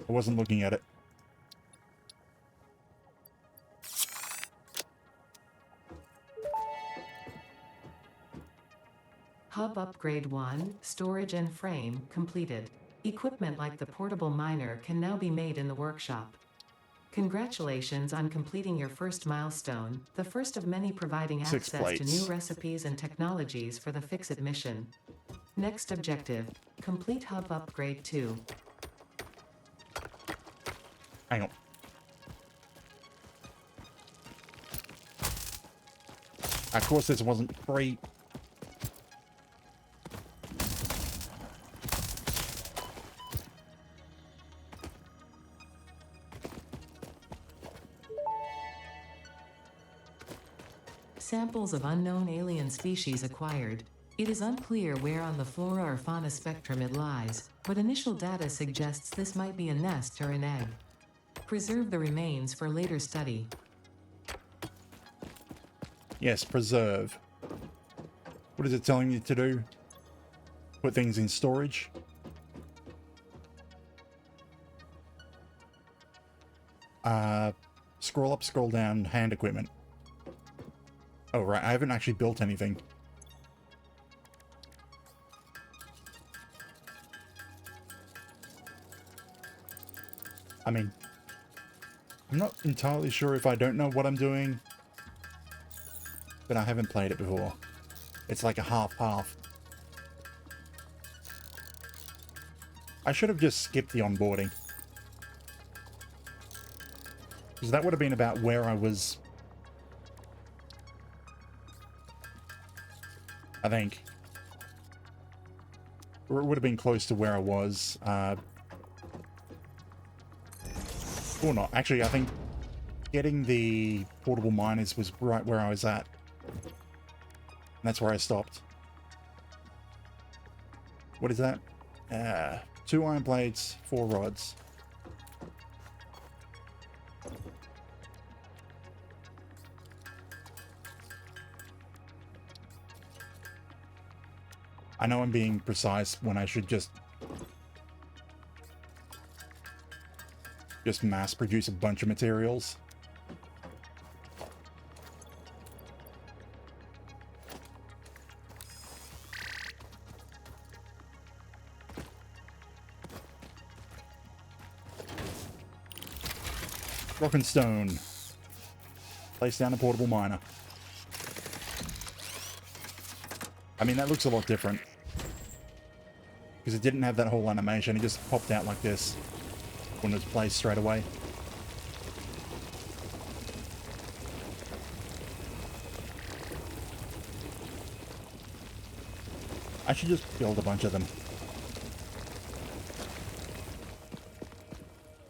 I wasn't looking at it. Hub upgrade 1, storage and frame, completed. Equipment like the portable miner can now be made in the workshop. Congratulations on completing your first milestone, the first of many providing 6 access to plates. new recipes and technologies for the Fixit mission. Next objective, complete hub upgrade 2. Hang on. Of course this wasn't free. Samples of unknown alien species acquired. It is unclear where on the flora or fauna spectrum it lies, but initial data suggests this might be a nest or an egg. Preserve the remains for later study. Yes, preserve. What is it telling you to do? Put things in storage? Scroll up, scroll down, hand equipment. Oh, right, I haven't actually built anything. I mean, I'm not entirely sure if I don't know what I'm doing, but I haven't played it before. It's like a half-half. I should have just skipped the onboarding. Because that would have been about where I was... I think. Or it would have been close to where I was. Or not. Actually, I think getting the portable miners was right where I was at. And that's where I stopped. What is that? 2 iron plates, 4 rods. I know I'm being precise when I should just mass produce a bunch of materials. Rock and stone. Place down a portable miner. I mean, that looks a lot different. Because it didn't have that whole animation. It just popped out like this when it was placed straight away. I should just build a bunch of them.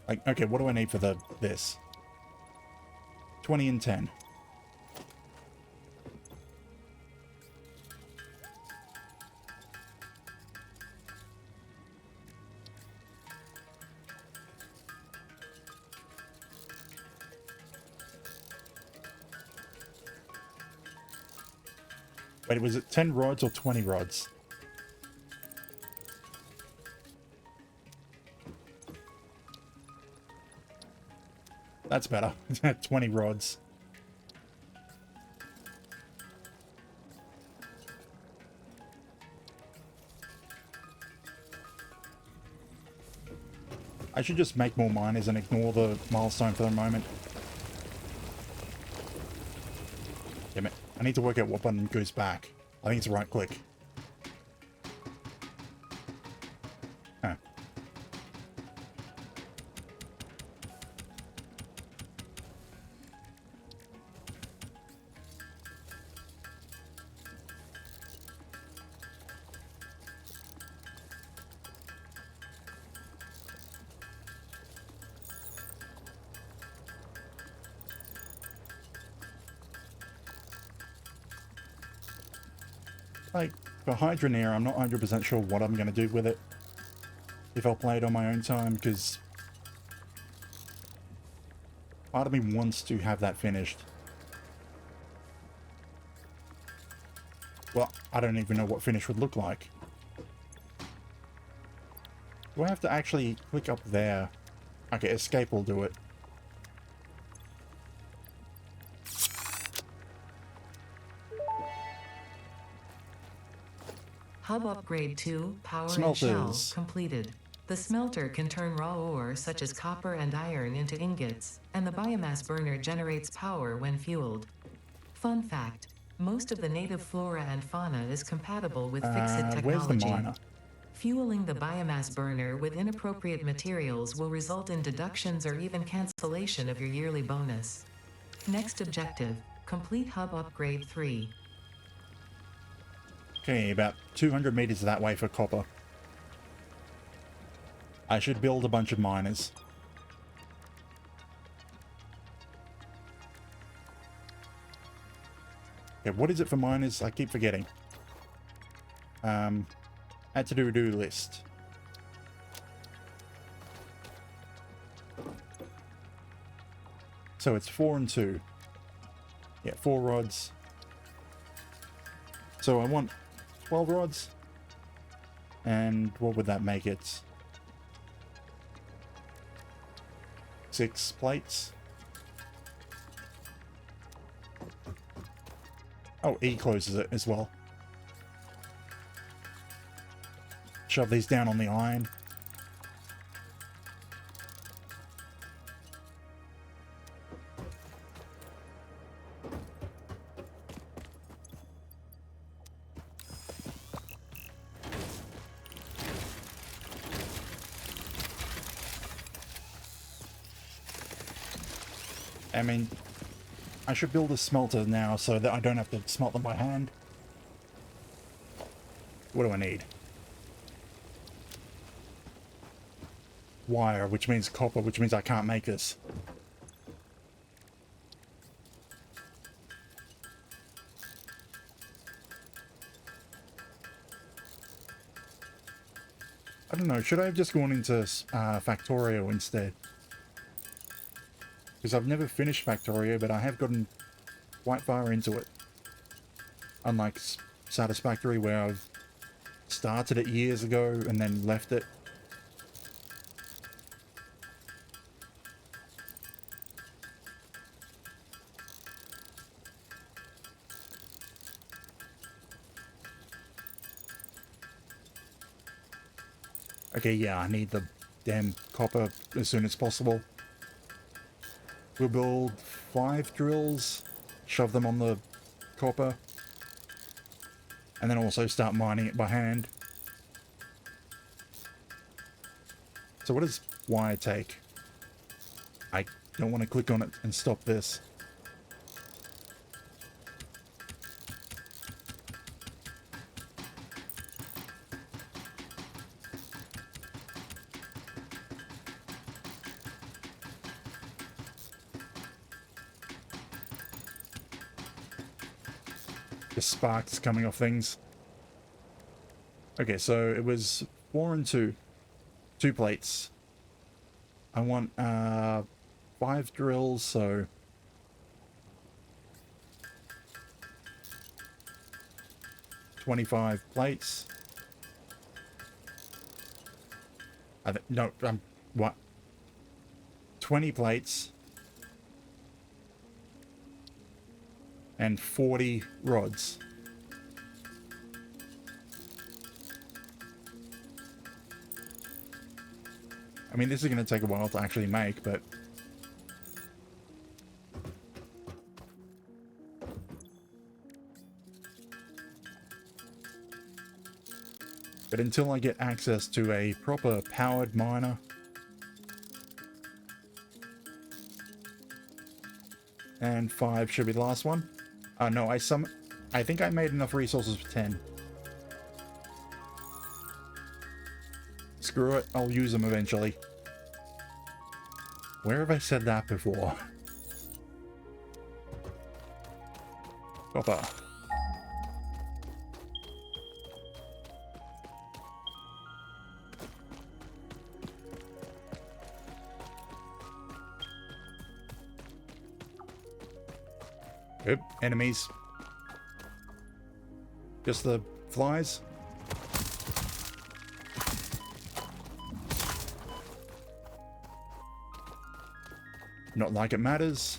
Like, okay, what do I need for this? 20 and 10. Wait, was it 10 rods or 20 rods? That's better. 20 rods. I should just make more miners and ignore the milestone for the moment. Damn it. I need to work out what button goes back. I think it's right click. Huh. Like, for Hydroneer, I'm not 100% sure what I'm going to do with it. If I'll play it on my own time, because part of me wants to have that finished. Well, I don't even know what finish would look like. Do I have to actually click up there? Okay, escape will do it. Hub upgrade 2, power and Smelters. shell, completed. The smelter can turn raw ore such as copper and iron into ingots, and the biomass burner generates power when fueled. Fun fact, most of the native flora and fauna is compatible with fix-it technology. Where's the miner? Fueling the biomass burner with inappropriate materials will result in deductions or even cancellation of your yearly bonus. Next objective, complete hub upgrade 3. Okay, about 200 meters that way for copper. I should build a bunch of miners. Okay, what is it for miners? I keep forgetting. Add to do list. So it's 4 and 2. Yeah, 4 rods. So I want 12 rods. And what would that make it? 6 plates. Oh, E closes it as well. Shove these down on the iron. I mean, I should build a smelter now so that I don't have to smelt them by hand. What do I need? Wire, which means copper, which means I can't make this. I don't know, should I have just gone into Factorio instead? Because I've never finished Factorio, but I have gotten quite far into it. Unlike Satisfactory, where I've started it years ago and then left it. Okay, yeah, I need the damn copper as soon as possible. We'll build 5 drills, shove them on the copper, and then also start mining it by hand. So what does Y take? I don't want to click on it and stop this. The sparks coming off things. Okay, so it was 4 and 2. 2 plates. I want 5 drills, so 25 plates. No, what? 20 plates and 40 rods. I mean, this is going to take a while to actually make, but until I get access to a proper powered miner, and 5 should be the last one. No, I think I made enough resources for 10. Screw it, I'll use them eventually. Where have I said that before? Copper. Oop, enemies. Just the flies. Not like it matters.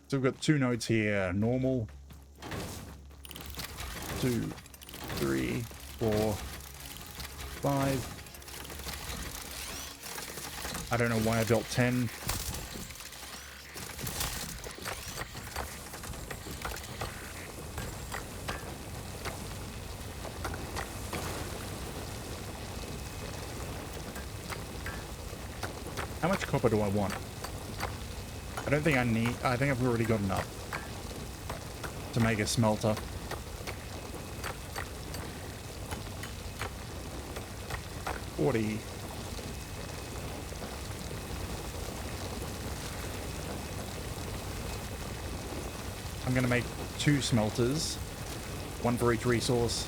So we've got 2 nodes here. Normal. 2, 3, 4, 5. I don't know why I built 10. How much copper do I want? I don't think I need... I think I've already got enough to make a smelter. $40. I'm gonna make 2 smelters, 1 for each resource.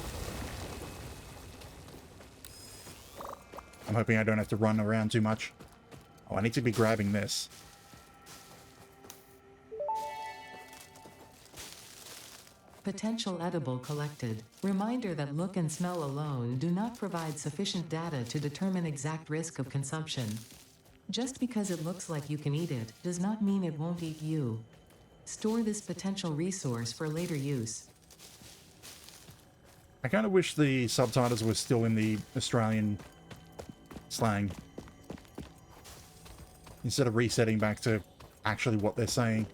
I'm hoping I don't have to run around too much. Oh, I need to be grabbing this. Potential edible collected. Reminder that look and smell alone do not provide sufficient data to determine exact risk of consumption. Just because it looks like you can eat it does not mean it won't eat you. Store this potential resource for later use. I kind of wish the subtitles were still in the Australian slang, instead of resetting back to actually what they're saying.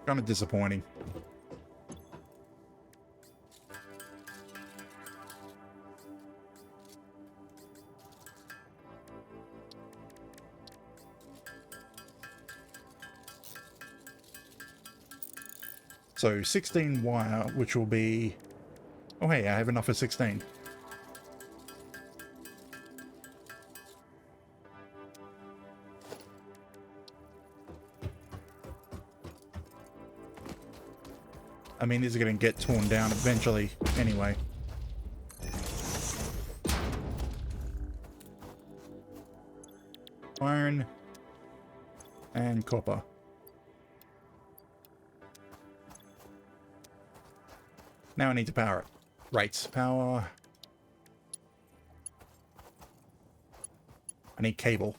Kind of disappointing. So 16 wire, which will be... Oh hey, I have enough for 16. I mean, these are going to get torn down eventually, anyway. Iron and copper. Now I need to power it. Right, power. I need cable.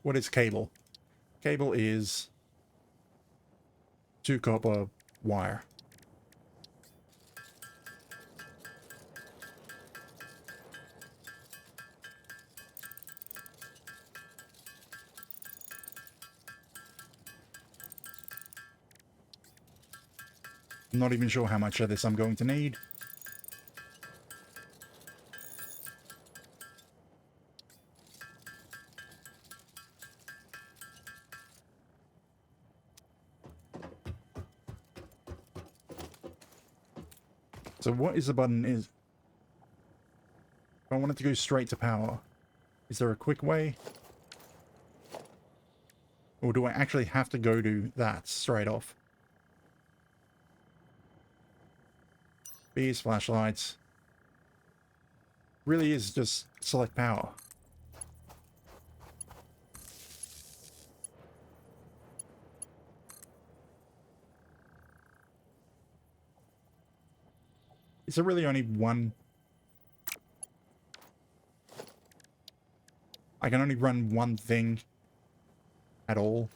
What is cable? Cable is 2 copper wire. I'm not even sure how much of this I'm going to need. So what is the button is? If I wanted to go straight to power, is there a quick way? Or do I actually have to go to that straight off? Bees, flashlights. Really is just select power. Is there really only one? I can only run one thing at all.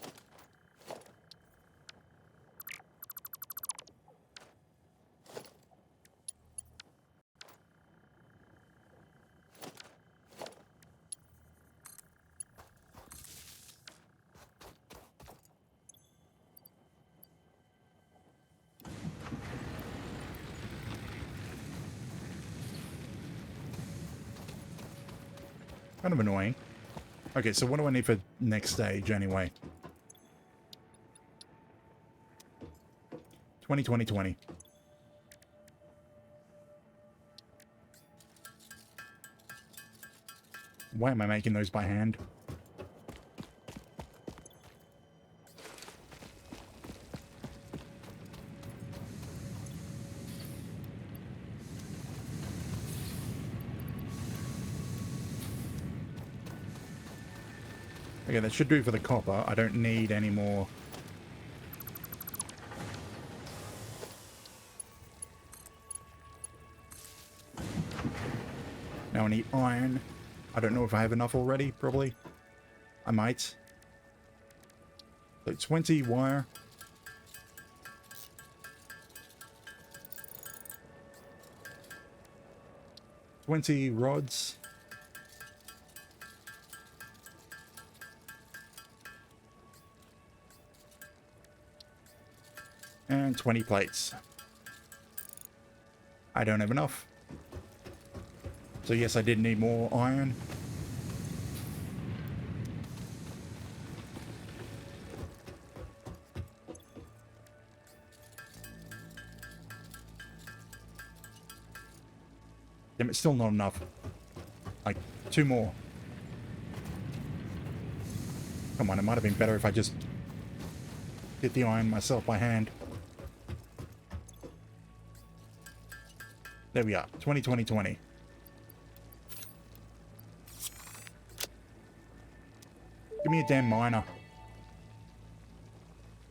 Kind of annoying. Okay, so what do I need for next stage anyway? 20. Why am I making those by hand? Okay, that should do for the copper. I don't need any more. Now I need iron. I don't know if I have enough already, probably. I might. So 20 wire. $20 rods. And 20 plates. I don't have enough. So yes, I did need more iron. Damn, it's still not enough. Like, 2 more. Come on, it might have been better if I just did the iron myself by hand. There we are. 20. Give me a damn miner.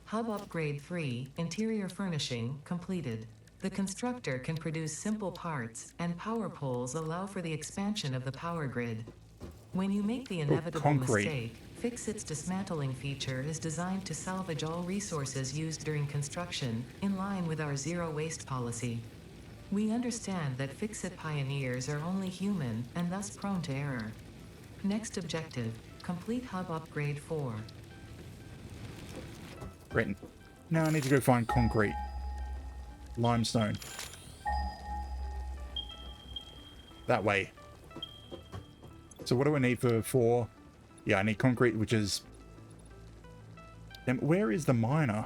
Hub Upgrade 3, Interior Furnishing, completed. The constructor can produce simple parts, and power poles allow for the expansion of the power grid. When you make the inevitable concrete. mistake, Fix-It's dismantling feature is designed to salvage all resources used during construction, in line with our zero-waste policy. We understand that Fix-It pioneers are only human, and thus prone to error. Next objective, complete Hub Upgrade 4. Written. Now I need to go find concrete. Limestone. That way. So what do I need for 4? Yeah, I need concrete, which is... Damn, where is the miner?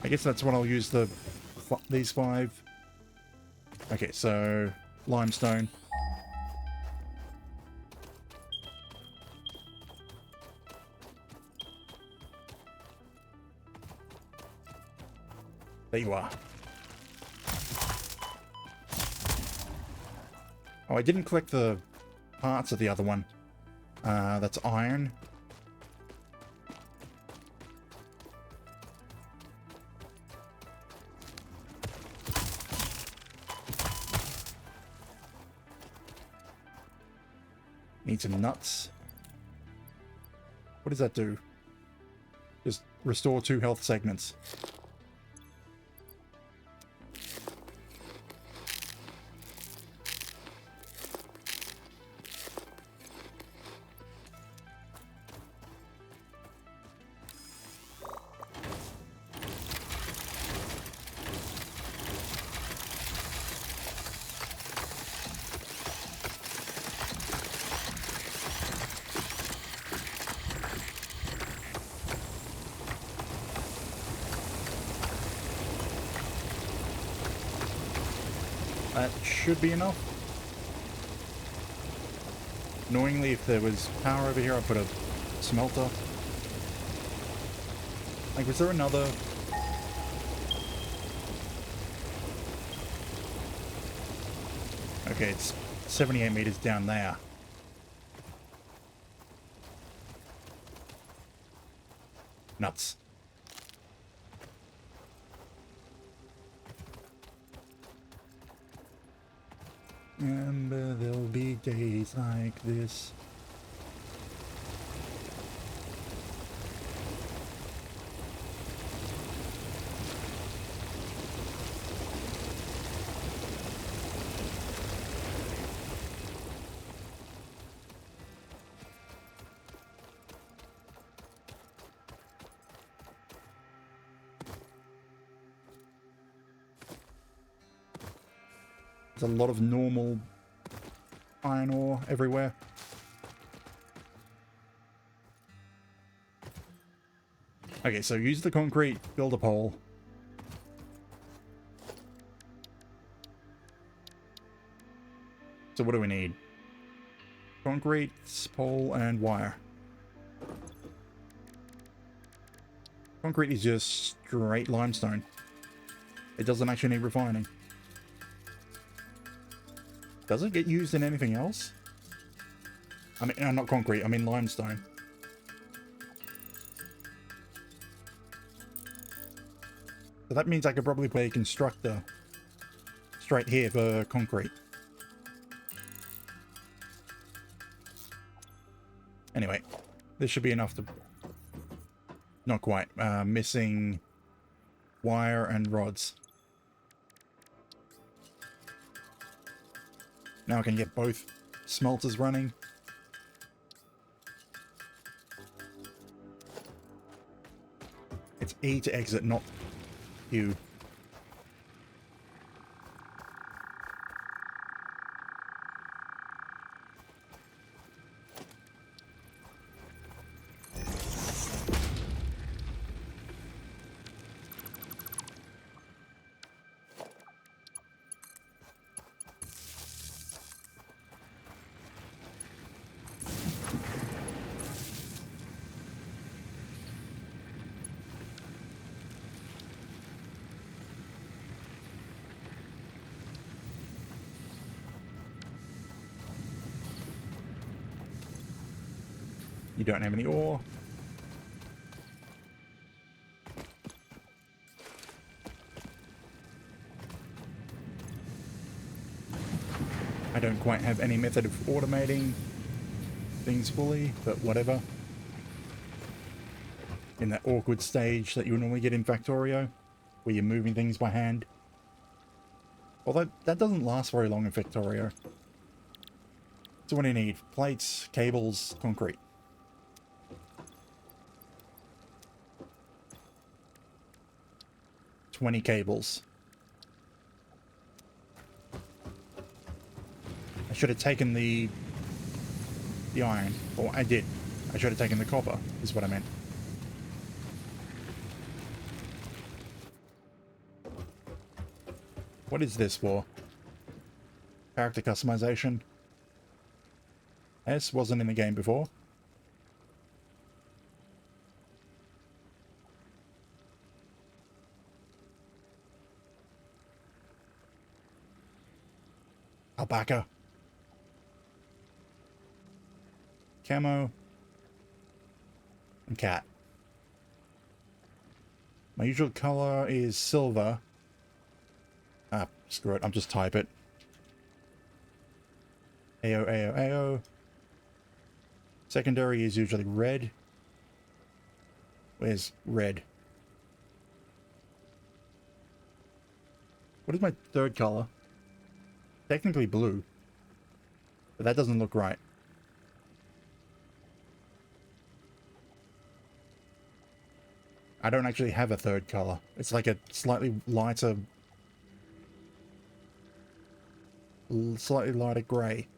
I guess that's what I'll use these 5. Okay, so limestone. There you are. Oh, I didn't collect the parts of the other one. That's iron. Need some nuts. What does that do? Just restore 2 health segments. That should be enough. Annoyingly, if there was power over here, I'd put a smelter. Like, was there another... Okay, it's 78 meters down there. Nuts. Remember, there'll be days like this. There's a lot of normal iron ore everywhere. Okay, so use the concrete, build a pole. So what do we need? Concrete, pole, and wire. Concrete is just straight limestone. It doesn't actually need refining. Does it get used in anything else? I mean, not concrete, I mean limestone. So that means I could probably play a constructor straight here for concrete. Anyway, this should be enough to... Not quite. Missing wire and rods. Now I can get both smelters running. It's E to exit, not U. You don't have any ore. I don't quite have any method of automating things fully, but whatever. In that awkward stage that you normally get in Factorio, where you're moving things by hand. Although that doesn't last very long in Factorio. So what do you need? Plates, cables, concrete. 20 cables. I should have taken the iron. Or I did. I should have taken the copper, is what I meant. What is this for? Character customization. S wasn't in the game before. Alpaca. Camo. And cat. My usual color is silver. Ah, screw it. I'll just type it. AO, AO, AO. Secondary is usually red. Where's red? What is my third color? Technically blue. But that doesn't look right. I don't actually have a third color. It's like a slightly lighter gray.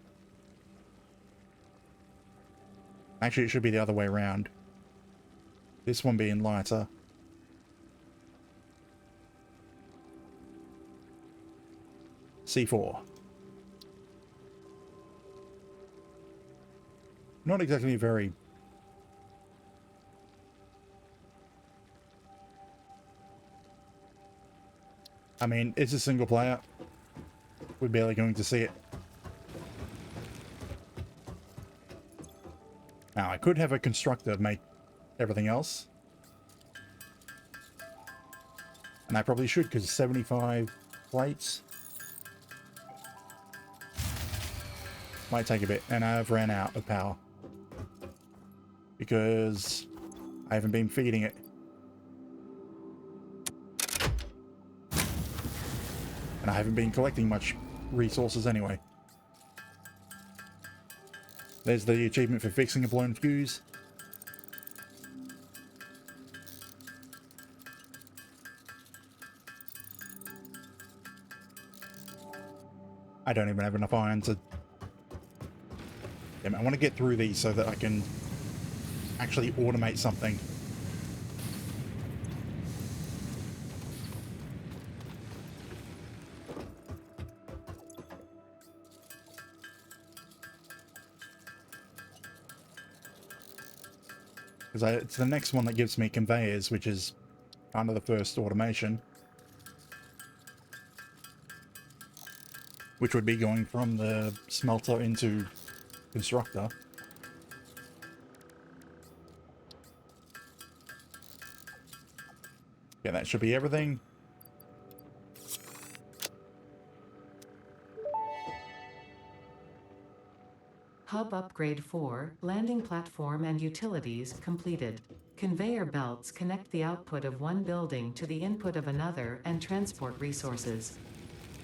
Actually, it should be the other way around. This one being lighter. C4. Not exactly very... I mean, it's a single player. We're barely going to see it. Now, I could have a constructor make everything else. And I probably should, because 75 plates might take a bit. And I've ran out of power. Because I haven't been feeding it. And I haven't been collecting much resources anyway. There's the achievement for fixing a blown fuse. I don't even have enough iron to... Damn it, I want to get through these so that I can actually automate something. Because it's the next one that gives me conveyors, which is kind of the first automation. Which would be going from the smelter into constructor. Yeah, that should be everything. Hub Upgrade 4, Landing Platform and Utilities completed. Conveyor belts connect the output of one building to the input of another and transport resources.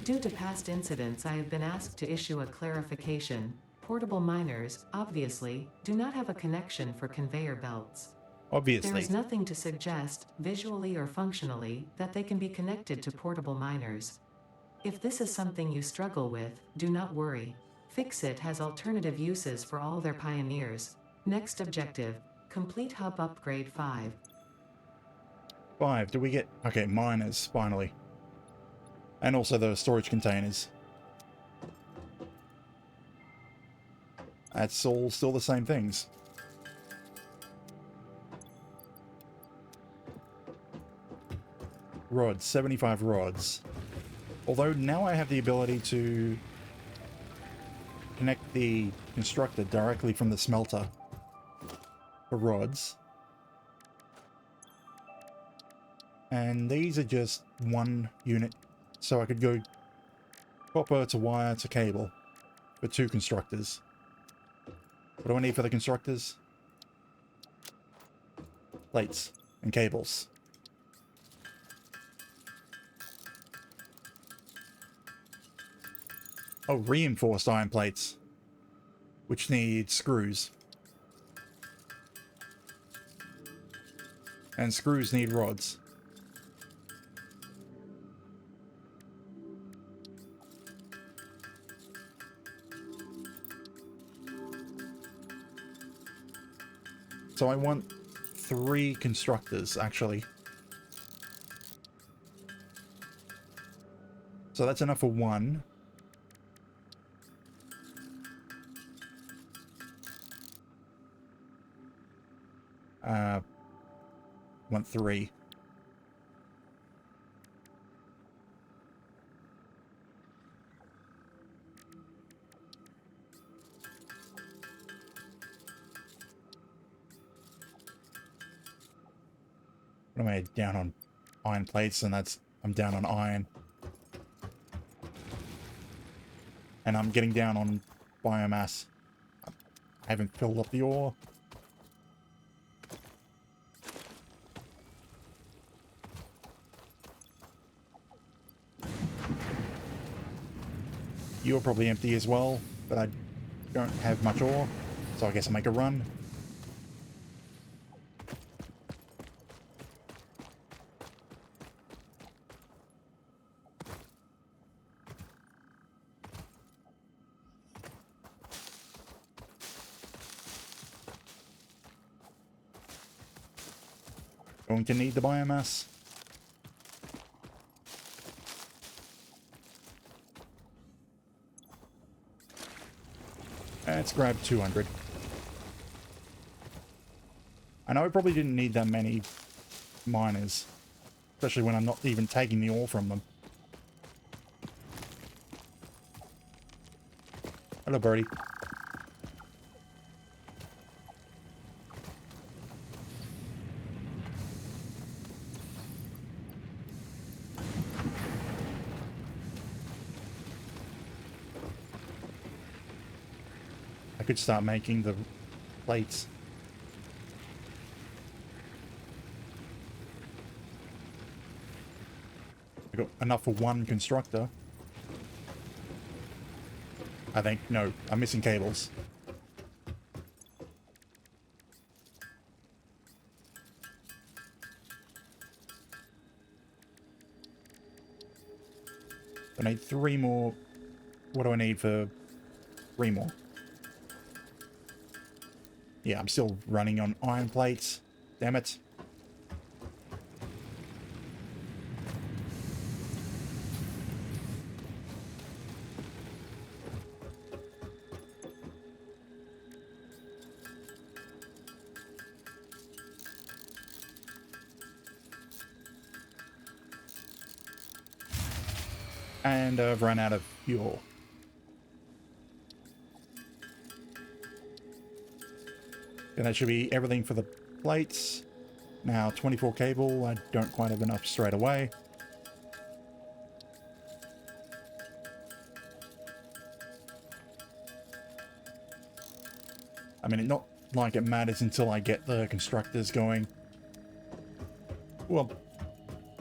Due to past incidents, I have been asked to issue a clarification. Portable miners, obviously, do not have a connection for conveyor belts. Obviously. There is nothing to suggest, visually or functionally, that they can be connected to portable miners. If this is something you struggle with, do not worry. Fixit has alternative uses for all their pioneers. Next objective, complete Hub Upgrade 5. 5, do we get... Okay, miners, finally. And also the storage containers. That's all still the same things. Rods, 75 rods. Although now I have the ability to connect the constructor directly from the smelter for rods. And these are just one unit, so I could go copper to wire to cable for 2 constructors. What do I need for the constructors? Plates and cables. Oh, reinforced iron plates, which need screws. And screws need rods. So I want 3 constructors, actually. So that's enough for 1. Want 3. What am I down on? Iron plates, and I'm down on iron. And I'm getting down on biomass. I haven't filled up the ore. You're probably empty as well, but I don't have much ore, so I guess I'll make a run. Going to need the biomass. Let's grab 200. I know I probably didn't need that many miners, especially when I'm not even taking the ore from them. Hello, birdie. I could start making the plates. I got enough for one constructor. I think. No, I'm missing cables. I need 3 more. What do I need for 3 more? Yeah, I'm still running on iron plates. Damn it. And I've run out of fuel. And that should be everything for the plates. Now 24 cable, I don't quite have enough straight away. I mean, it's not like it matters until I get the constructors going. Well,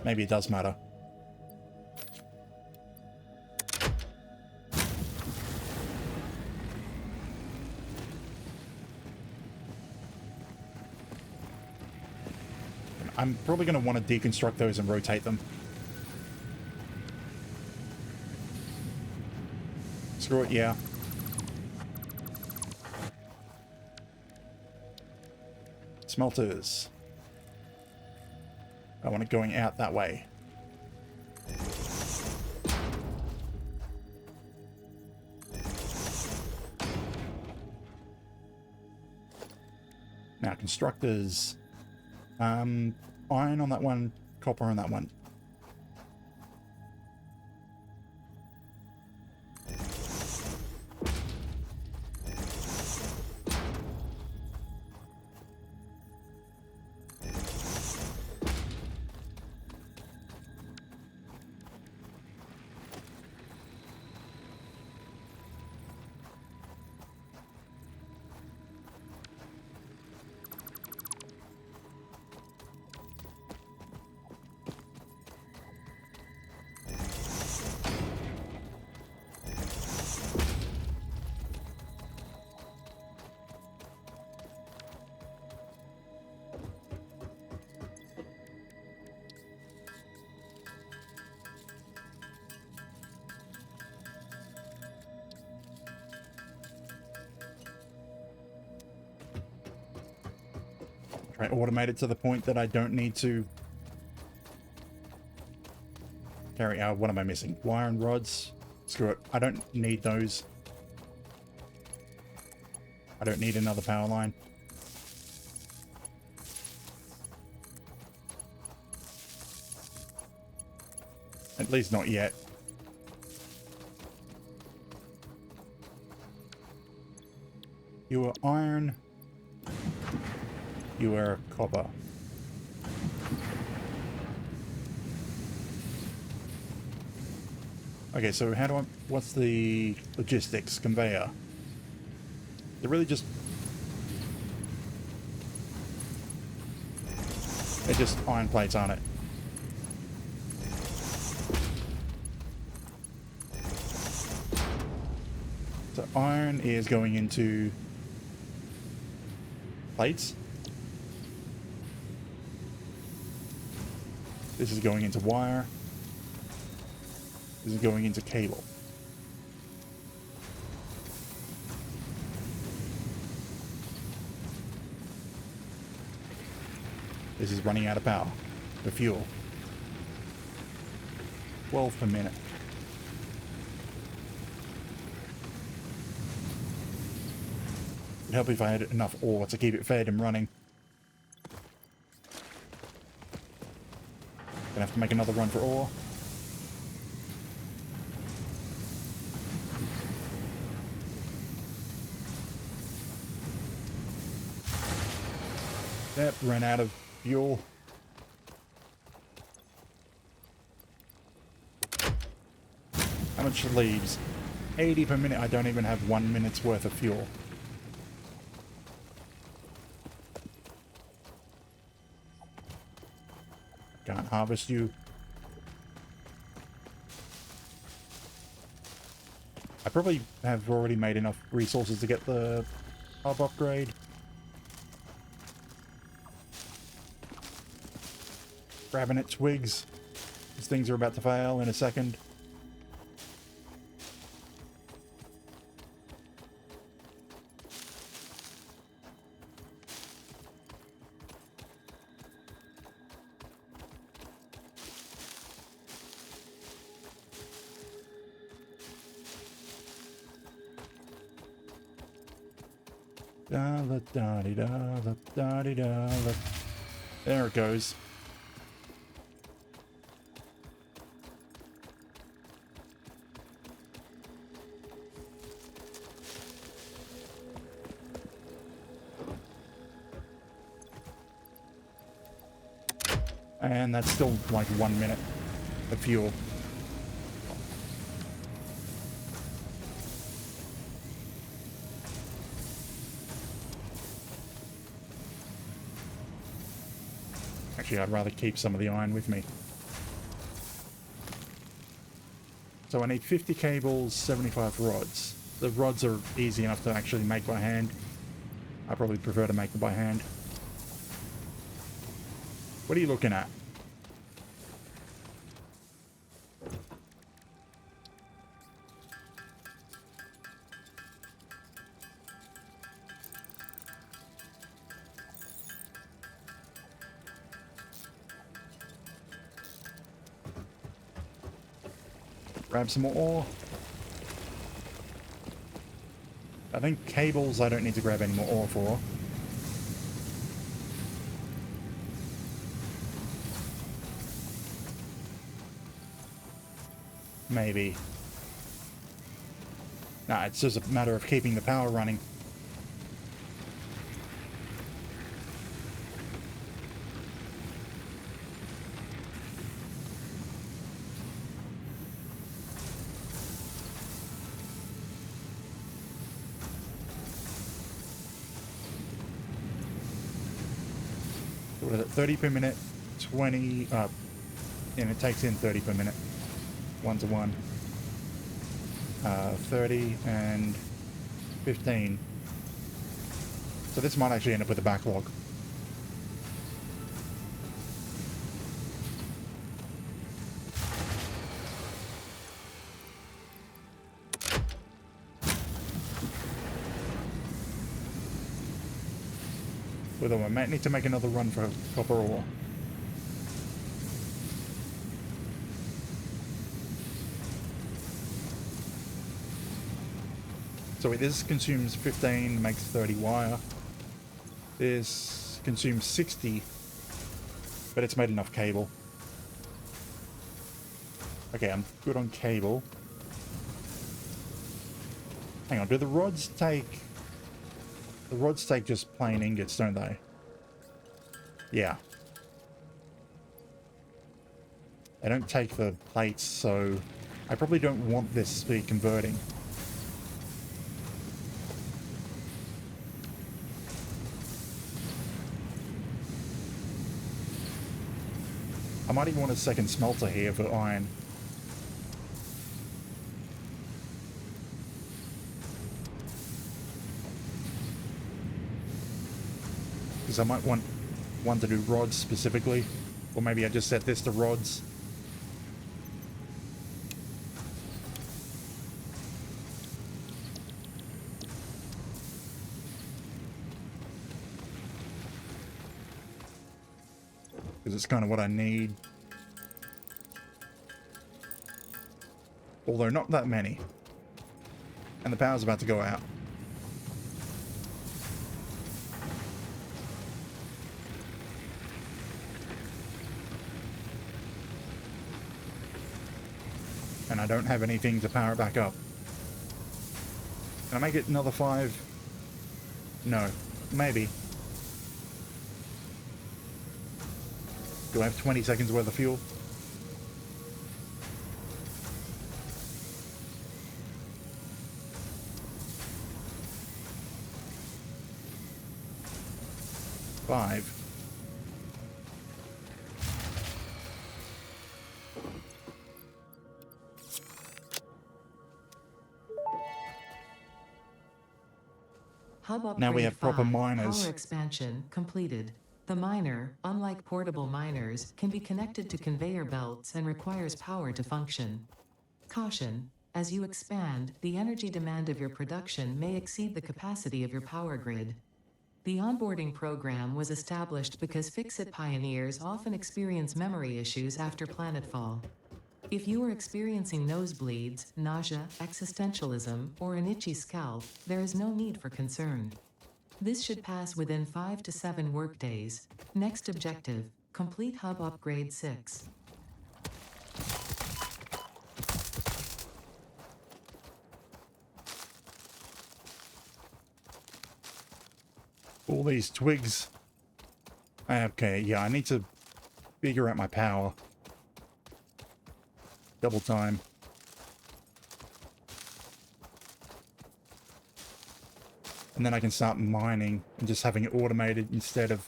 maybe it does matter. I'm probably going to want to deconstruct those and rotate them. Screw it, yeah. Smelters. I want it going out that way. Now, constructors. Iron on that one, copper on that one. Try to automate it to the point that I don't need to carry out. What am I missing? Wire and rods. Screw it. I don't need those. I don't need another power line. At least not yet. You are iron. You are copper. Okay, so how do I... What's the logistics? Conveyor. They're really just... They're just iron plates, aren't it? So iron is going into plates. This is going into wire. This is going into cable. This is running out of power. The fuel. 12 per minute. It'd help if I had enough ore to keep it fed and running. Gonna have to make another run for ore. Yep, ran out of fuel. How much leaves? 80 per minute. I don't even have 1 minute's worth of fuel. Can't harvest you. I probably have already made enough resources to get the hub upgrade. Grabbing at twigs. These things are about to fail in a second. Da da da da da da da da. There it goes. And that's still like 1 minute of fuel. Actually, I'd rather keep some of the iron with me. So I need 50 cables, 75 rods. The rods are easy enough to actually make by hand. I probably prefer to make them by hand. What are you looking at? Grab some more ore. I think cables I don't need to grab any more ore for. Maybe. Nah, it's just a matter of keeping the power running. What is it? 30 per minute, 20, and it takes in 30 per minute. 1 to 1. 30 and 15. So this might actually end up with a backlog. Although I might need to make another run for copper ore. So this consumes 15, makes 30 wire. This consumes 60, but it's made enough cable. Okay, I'm good on cable. Hang on, do the rods take... The rods take just plain ingots, don't they? Yeah. They don't take the plates, so I probably don't want this to be converting. I might even want a second smelter here for iron. Because I might want one to do rods specifically. Or maybe I just set this to rods. Because it's kind of what I need. Although not that many. And the power's about to go out. And I don't have anything to power it back up. Can I make it another 5? No. Maybe. Do I have 20 seconds worth of fuel? Five. Hub upgrade Now we have proper 5, miners. Power expansion completed. The miner, unlike portable miners, can be connected to conveyor belts and requires power to function. Caution: as you expand, the energy demand of your production may exceed the capacity of your power grid. The onboarding program was established because Fix-It pioneers often experience memory issues after planetfall. If you are experiencing nosebleeds, nausea, existentialism, or an itchy scalp, there is no need for concern. This should pass within 5 to 7 workdays. Next objective: complete hub upgrade 6. All these twigs. Okay, yeah, I need to figure out my power. Double time. And then I can start mining and just having it automated instead of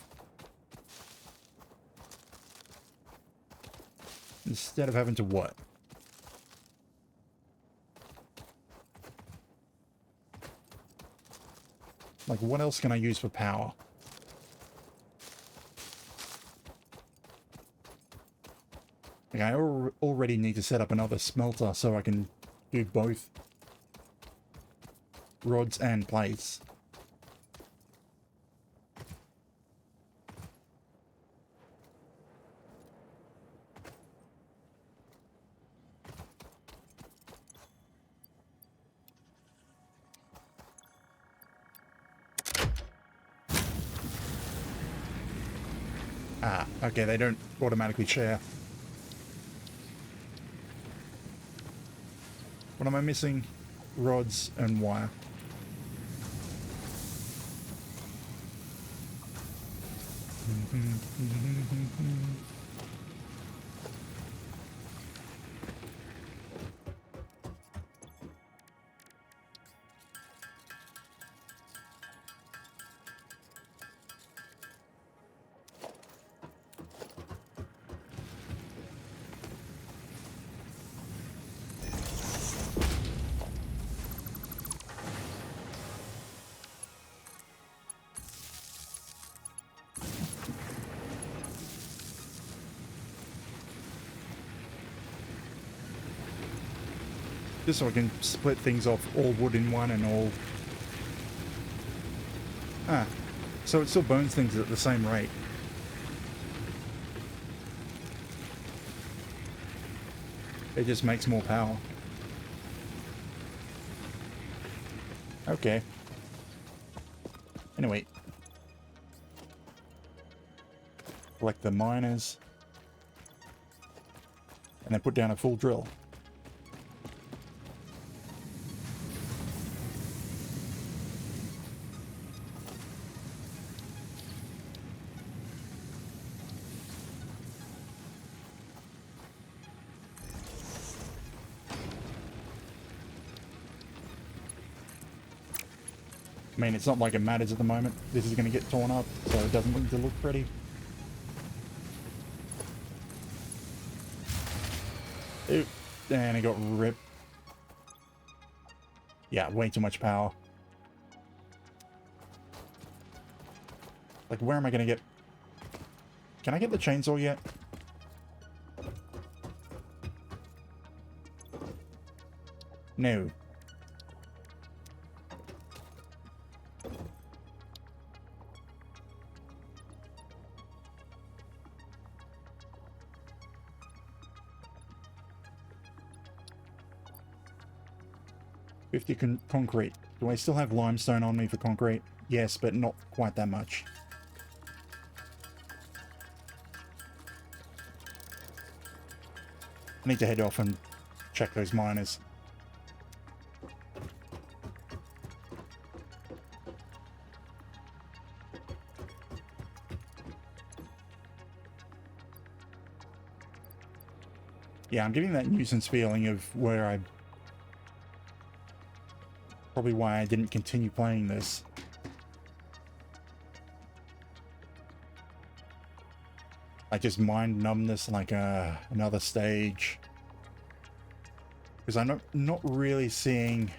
having to what? Like, what else can I use for power? Like, I already need to set up another smelter so I can do both rods and plates. Ah, okay, they don't automatically share. What am I missing? Rods and wire. Just so I can split things off, all wood in one and all... Ah, so it still burns things at the same rate. It just makes more power. Okay. Anyway. Collect the miners. And then put down a full drill. mean, it's not like it matters at the moment. This is going to get torn up, so it doesn't need to look pretty. Oop, and it got ripped. Yeah, way too much power. Like, where am I going to get... Can I get the chainsaw yet? No. Concrete. Do I still have limestone on me for concrete? Yes, but not quite that much. I need to head off and check those miners. Yeah, I'm getting that nuisance feeling of where I... Probably why I didn't continue playing this. Like just mind numbness, like another stage. Because I'm not really seeing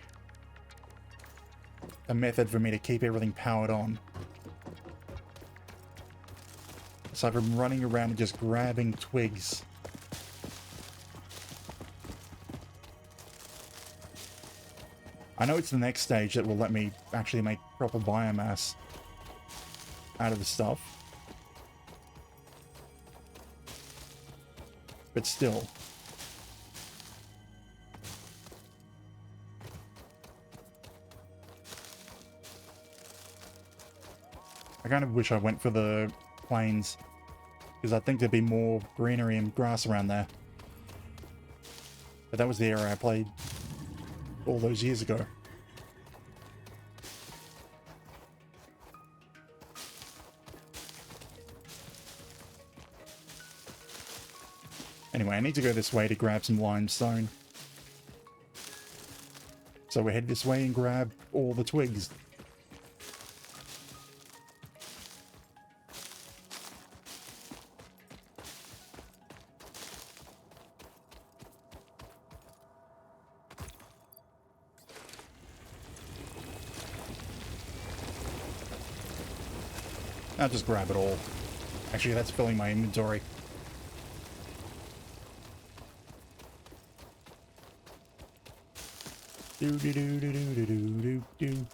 a method for me to keep everything powered on. Aside from running around and just grabbing twigs. I know it's the next stage that will let me actually make proper biomass out of the stuff. But still. I kind of wish I went for the plains, because I think there'd be more greenery and grass around there. But that was the area I played all those years ago. Anyway, I need to go this way to grab some limestone. So we head this way and grab all the twigs. I'll just grab it all. Actually, that's filling my inventory. Do do do do do do do do.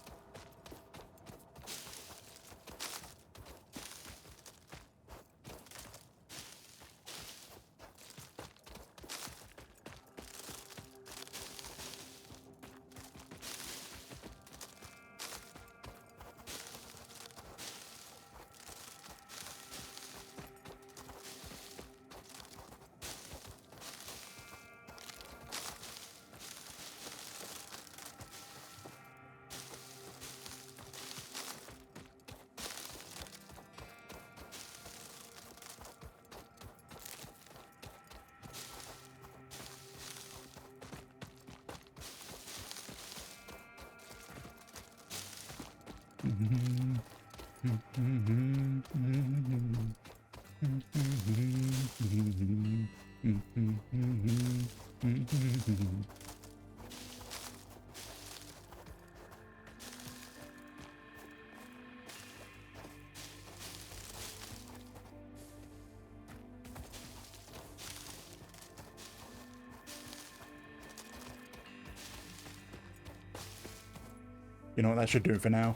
You know what, that should do for now.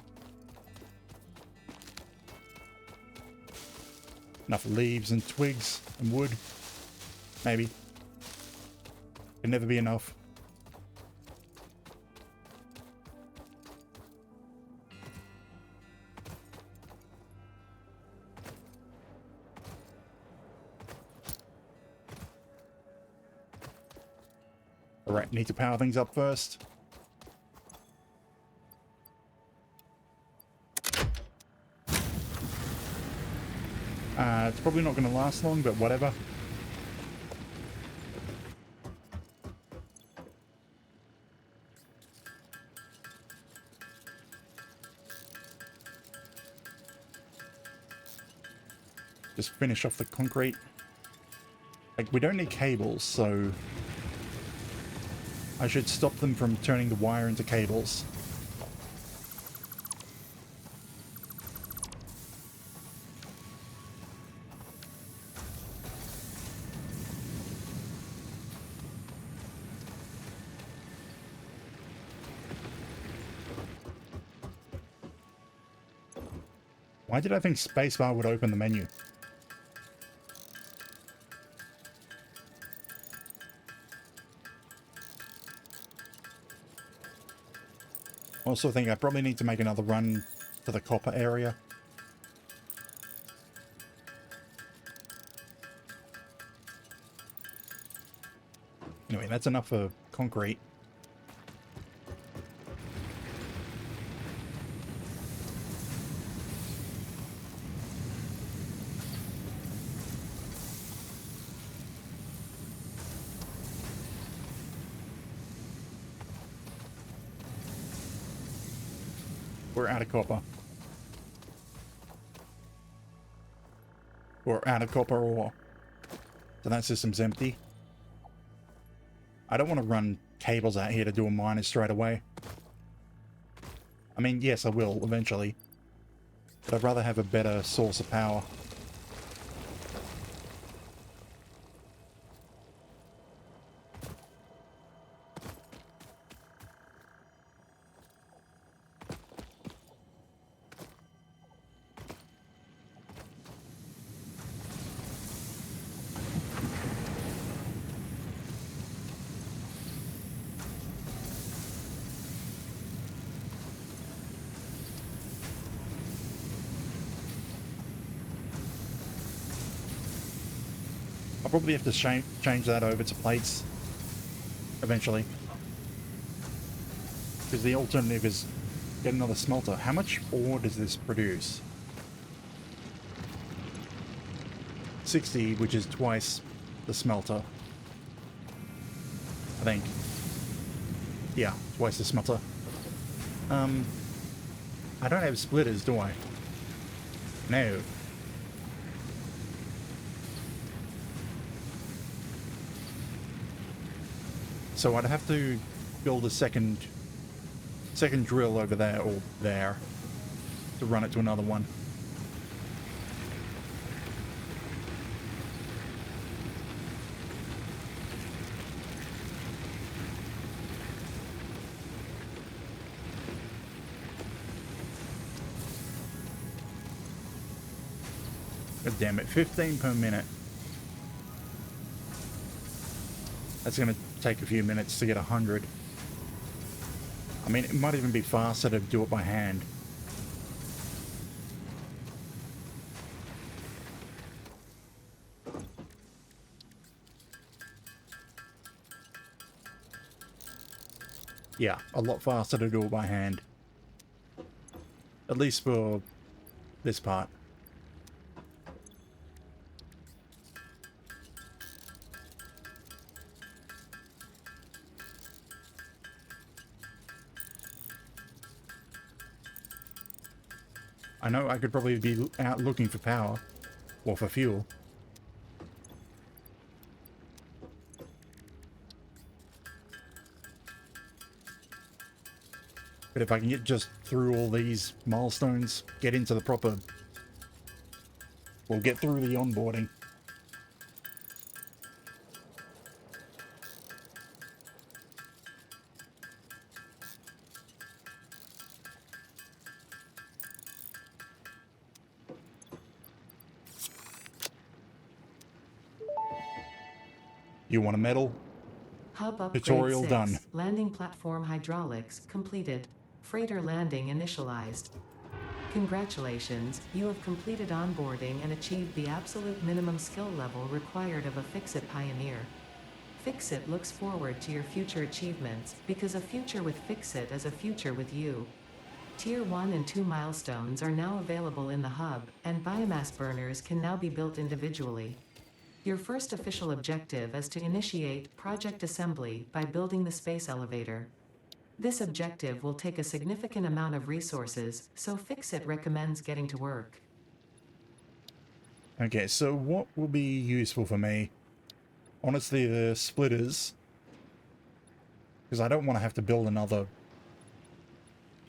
Enough leaves and twigs and wood. Maybe. Can never be enough. Alright, need to power things up first. It's probably not going to last long, but whatever. just finish off the concrete. Like, we don't need cables, so I should stop them from turning the wire into cables. Why did I think spacebar would open the menu? Also think I probably need to make another run to the copper area. Anyway, that's enough for concrete. We're out of copper. We're out of copper ore. So that system's empty. I don't want to run cables out here to do a miner straight away. I mean, yes, I will eventually. But I'd rather have a better source of power. I'll probably have to change that over to plates eventually. Because the alternative is get another smelter. How much ore does this produce? 60, which is twice the smelter. I think. Yeah, twice the smelter. I don't have splitters, do I? No. So I'd have to build a second drill over there or there to run it to another one. God damn it, 15 per minute. That's going to take a few minutes to get 100. I mean, it might even be faster to do it by hand. Yeah, a lot faster to do it by hand. At least for this part. I know I could probably be out looking for power, or for fuel. But if I can get just through all these milestones, get into the proper... We'll get through the onboarding. You want a medal? Hub upgrade Tutorial 6. done. Landing platform hydraulics completed. Freighter landing initialized. Congratulations, you have completed onboarding and achieved the absolute minimum skill level required of a Fix-It pioneer. Fix-It looks forward to your future achievements, because a future with Fix-It is a future with you. Tier 1 and 2 milestones are now available in the hub, and biomass burners can now be built individually. Your first official objective is to initiate project assembly by building the space elevator. This objective will take a significant amount of resources, so Fix-It recommends getting to work. Okay, so what will be useful for me? Honestly, the splitters. Because I don't want to have to build another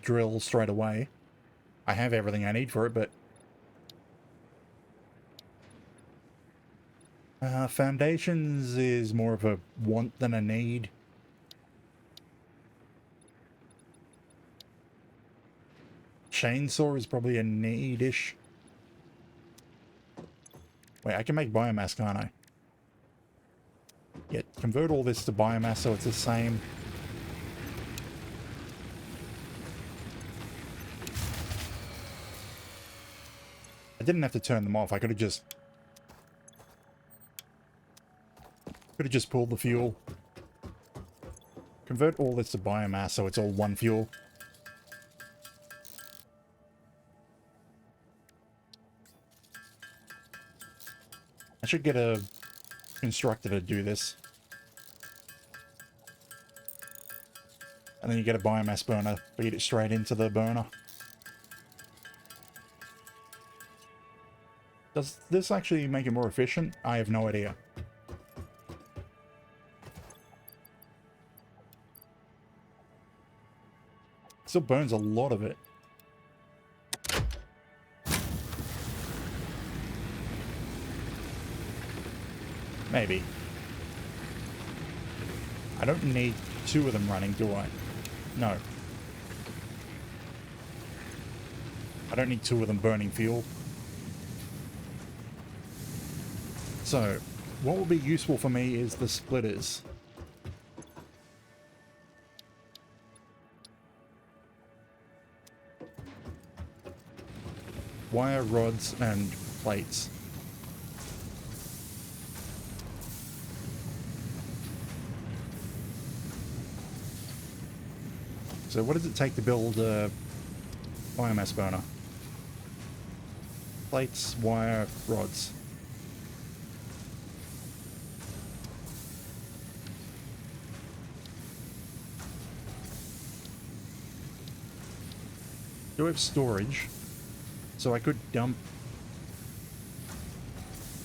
drill straight away. I have everything I need for it, but... foundations is more of a want than a need. Chainsaw is probably a need-ish. Wait, I can make biomass, can't I? Yeah, convert all this to biomass so it's the same. I didn't have to turn them off. I could have just pulled the fuel. Convert all this to biomass so it's all one fuel. I should get a constructor to do this. And then you get a biomass burner, feed it straight into the burner. Does this actually make it more efficient? I have no idea. Still burns a lot of it. Maybe. I don't need two of them running, do I? No. I don't need two of them burning fuel. So, what will be useful for me is the splitters. Wire rods and plates. So what does it take to build a biomass burner? Plates, wire, rods. Do I have storage? So I could dump...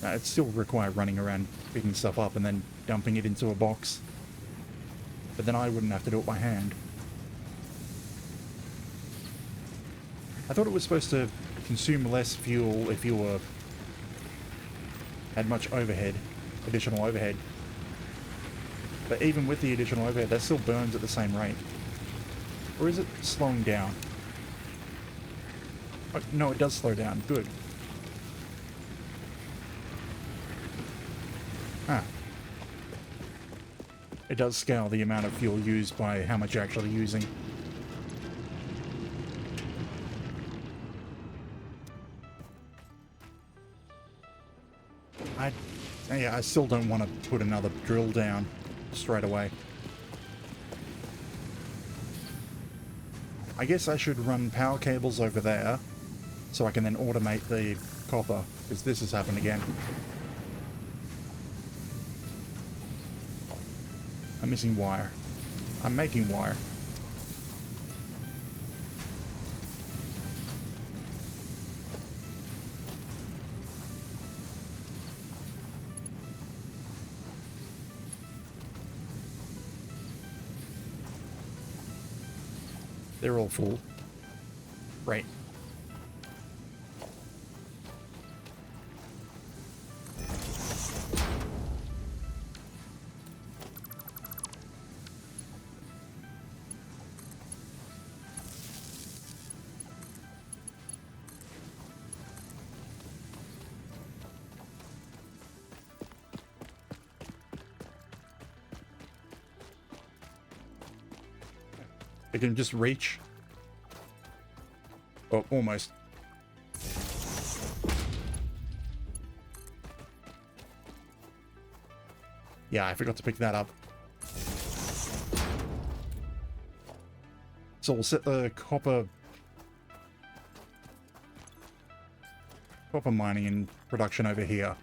it'd still require running around picking stuff up and then dumping it into a box. But then I wouldn't have to do it by hand. I thought it was supposed to consume less fuel if you had much overhead, additional overhead. But even with the additional overhead, that still burns at the same rate. Or is it slowing down? Oh, no, it does slow down. Good. Ah. It does scale the amount of fuel used by how much you're actually using. I still don't want to put another drill down straight away. I guess I should run power cables over there so I can then automate the copper, because this has happened again. I'm missing wire. I'm making wire. They're all full. Right. It can just reach. Oh, almost. Yeah, I forgot to pick that up. So we'll set the copper mining and production over here.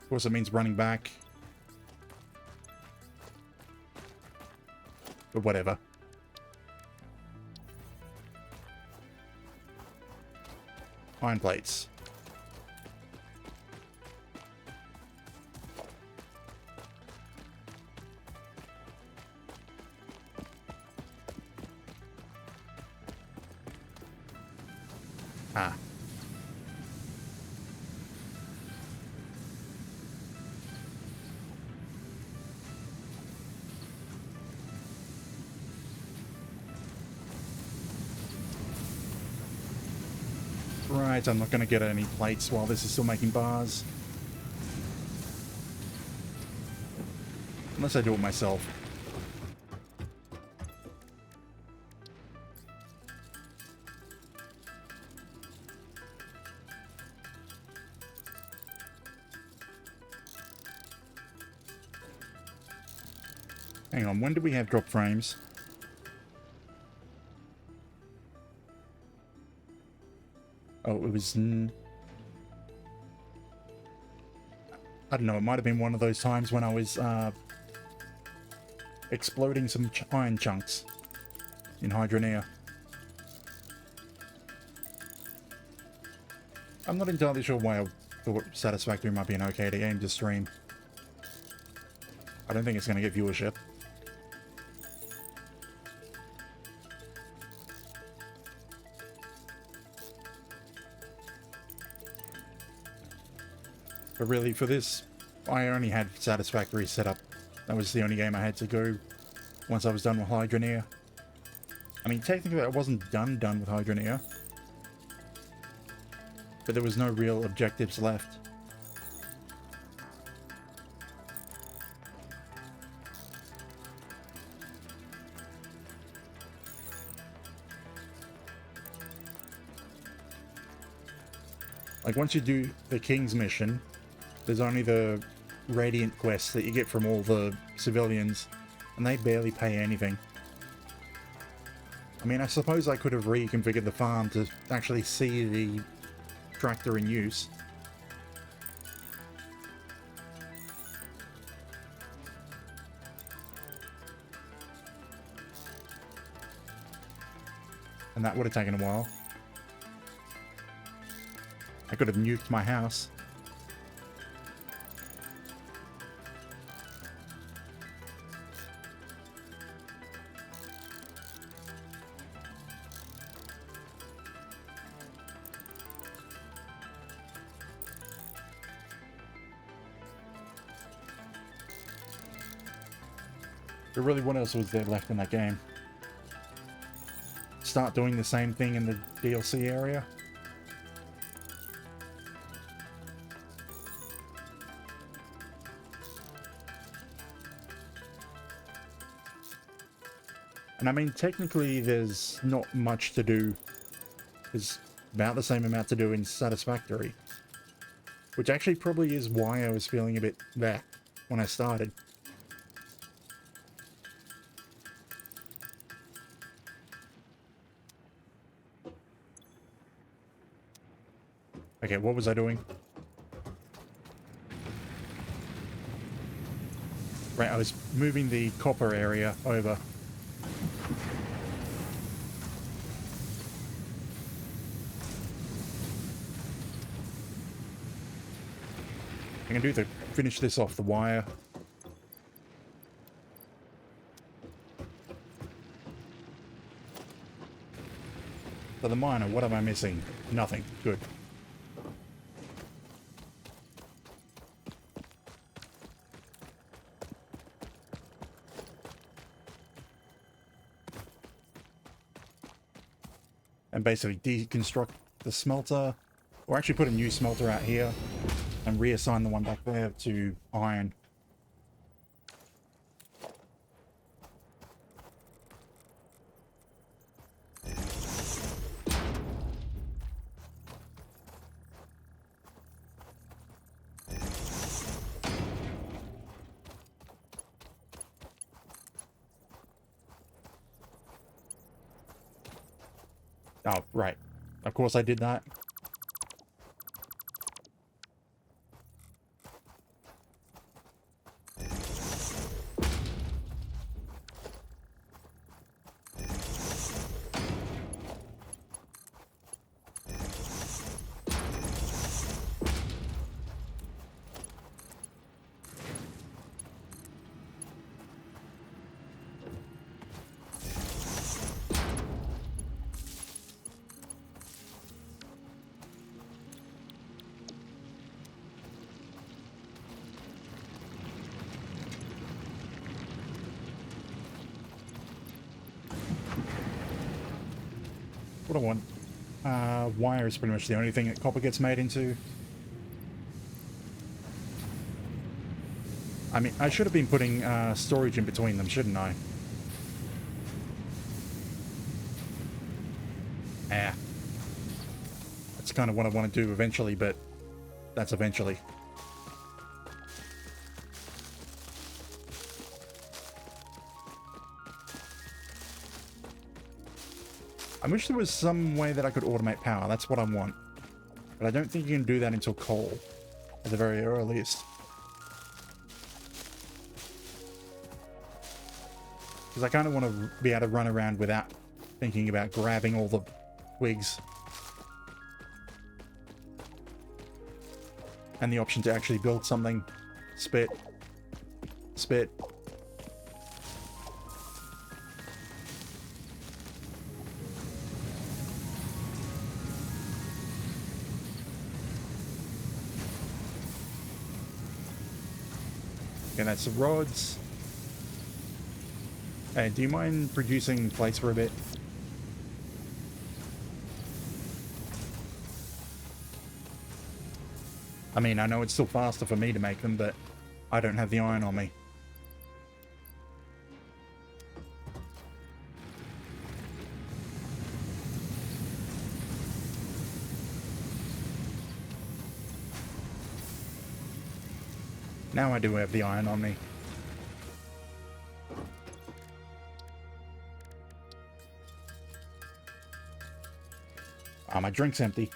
Of course, it means running back. But whatever. Iron plates. Ah. Right, I'm not going to get any plates while this is still making bars. Unless I do it myself. Hang on, when did we have drop frames? Oh, it was... I don't know, it might have been one of those times when I was exploding some iron chunks in Hydroneer. I'm not entirely sure why I thought Satisfactory might be an okay game to stream. I don't think it's going to get viewership. But really, for this, I only had Satisfactory set up. That was the only game I had to go once I was done with Hydroneer. I mean, technically I wasn't done with Hydroneer. But there was no real objectives left. Like, once you do the King's mission, there's only the Radiant quests that you get from all the civilians, and they barely pay anything. I mean, I suppose I could have reconfigured the farm to actually see the tractor in use. And that would have taken a while. I could have nuked my house. But really, what else was there left in that game? Start doing the same thing in the DLC area? And I mean, technically there's not much to do. There's about the same amount to do in Satisfactory. Which actually probably is why I was feeling a bit there when I started. Okay, what was I doing? Right, I was moving the copper area over. I can do the finish this off the wire. For the miner, what am I missing? Nothing. Good. And basically deconstruct the smelter, or actually put a new smelter out here and reassign the one back there to iron. Oh, right. Of course I did that. what I want. Wire is pretty much the only thing that copper gets made into. I mean, I should have been putting storage in between them, shouldn't I? That's kind of what I want to do eventually, but that's eventually. I wish there was some way that I could automate power. That's what I want. But I don't think you can do that until coal, at the very earliest. Because I kind of want to be able to run around without thinking about grabbing all the twigs. And the option to actually build something. Spit. Spit. Okay, that's the rods. Hey, do you mind producing plates for a bit? I mean, I know it's still faster for me to make them, but I don't have the iron on me. Now I do have the iron on me. Ah, my drink's empty.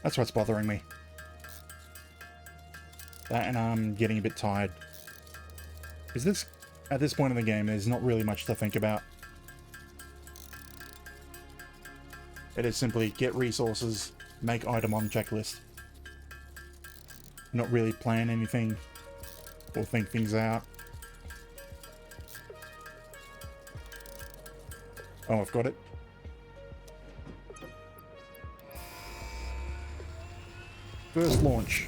That's what's bothering me. That and I'm getting a bit tired. Because this, at this point in the game, there's not really much to think about. It is simply get resources, make item on checklist. Not really plan anything or think things out. Oh, I've got it. First launch.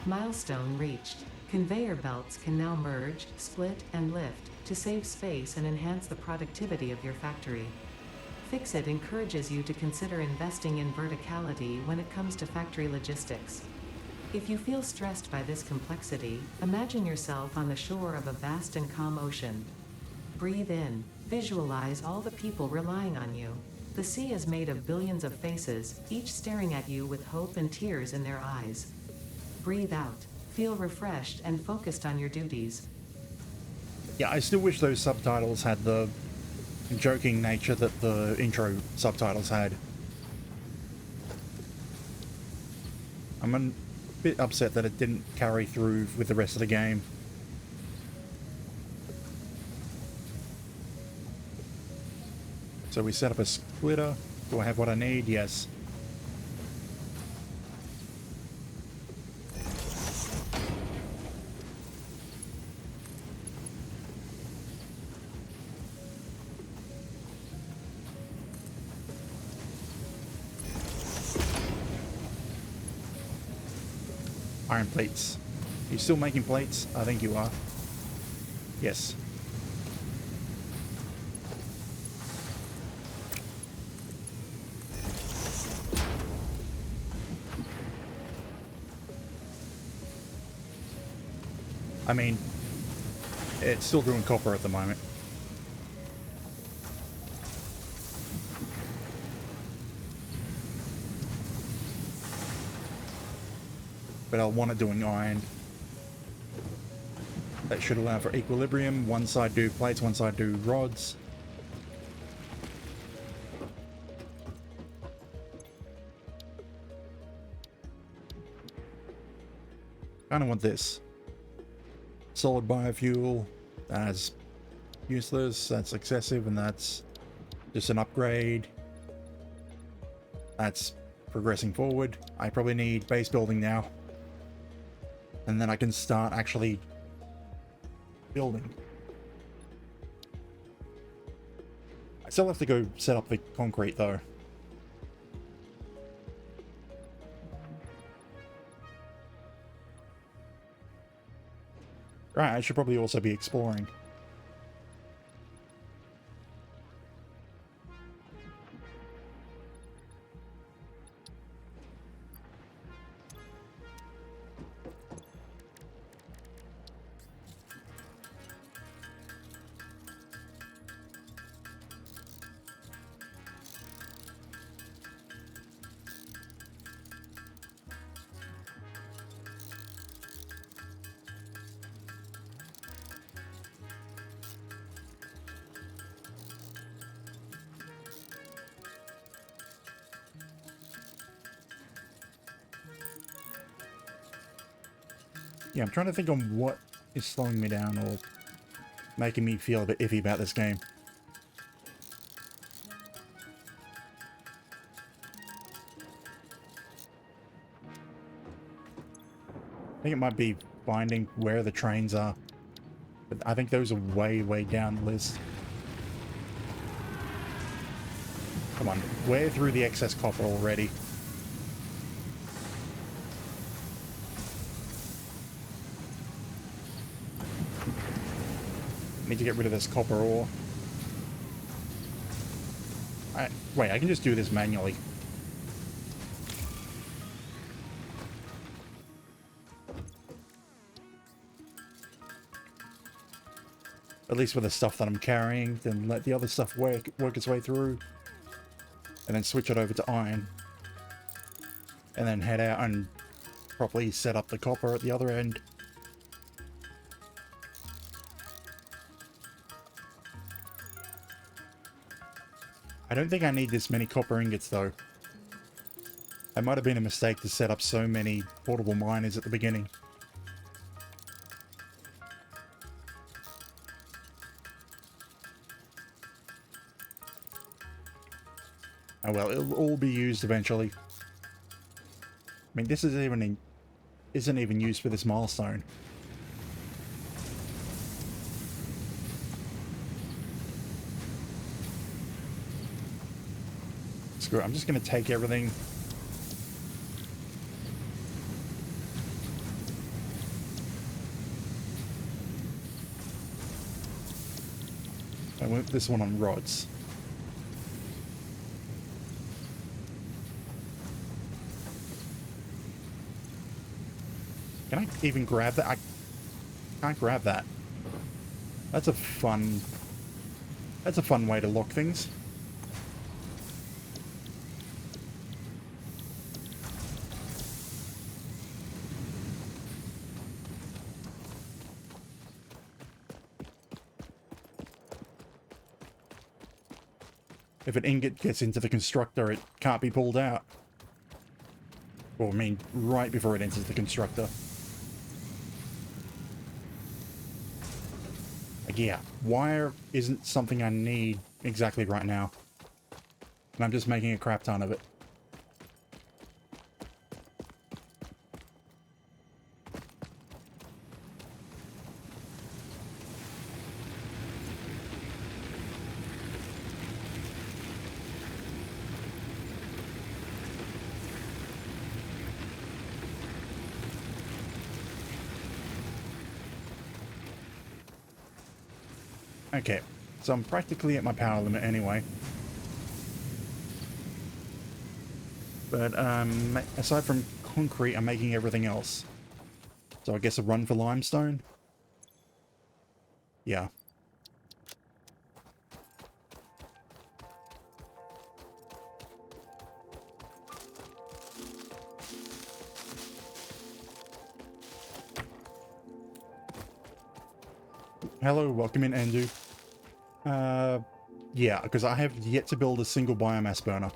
Milestone reached. Conveyor belts can now merge, split, and lift to save space and enhance the productivity of your factory. Fixit encourages you to consider investing in verticality when it comes to factory logistics. If you feel stressed by this complexity, imagine yourself on the shore of a vast and calm ocean. Breathe in, visualize all the people relying on you. The sea is made of billions of faces, each staring at you with hope and tears in their eyes. Breathe out, feel refreshed and focused on your duties. Yeah, I still wish those subtitles had the joking nature that the intro subtitles had. I'm a bit upset that it didn't carry through with the rest of the game. So we set up a splitter. Do I have what I need? Yes. Iron plates. You still making plates? I think you are. Yes. I mean, it's still doing copper at the moment. But I'll want it doing iron. That should allow for equilibrium. One side do plates, one side do rods. Kind of want this. Solid biofuel. That's useless. That's excessive, and that's just an upgrade. That's progressing forward. I probably need base building now. And then I can start actually building. I still have to go set up the concrete though. Right, I should probably also be exploring. Yeah, I'm trying to think on what is slowing me down or making me feel a bit iffy about this game. I think it might be finding where the trains are. But I think those are way, way down the list. Come on, we're through the excess copper already. Need to get rid of this copper ore. Wait, I can just do this manually. At least with the stuff that I'm carrying, then let the other stuff work its way through. And then switch it over to iron. And then head out and properly set up the copper at the other end. I don't think I need this many copper ingots though. It might have been a mistake to set up so many portable miners at the beginning. Oh well, it'll all be used eventually. I mean, this isn't even used for this milestone. Screw it, I'm just going to take everything. I want this one on rods. Can I even grab that? I can't grab that. That's a fun way to lock things. If an ingot gets into the constructor, it can't be pulled out. Well, I mean, right before it enters the constructor. Like, yeah, wire isn't something I need exactly right now. And I'm just making a crap ton of it. Okay, so I'm practically at my power limit anyway. But aside from concrete, I'm making everything else. So I guess a run for limestone? Yeah. Hello, welcome in, Andu. Yeah, because I have yet to build a single biomass burner.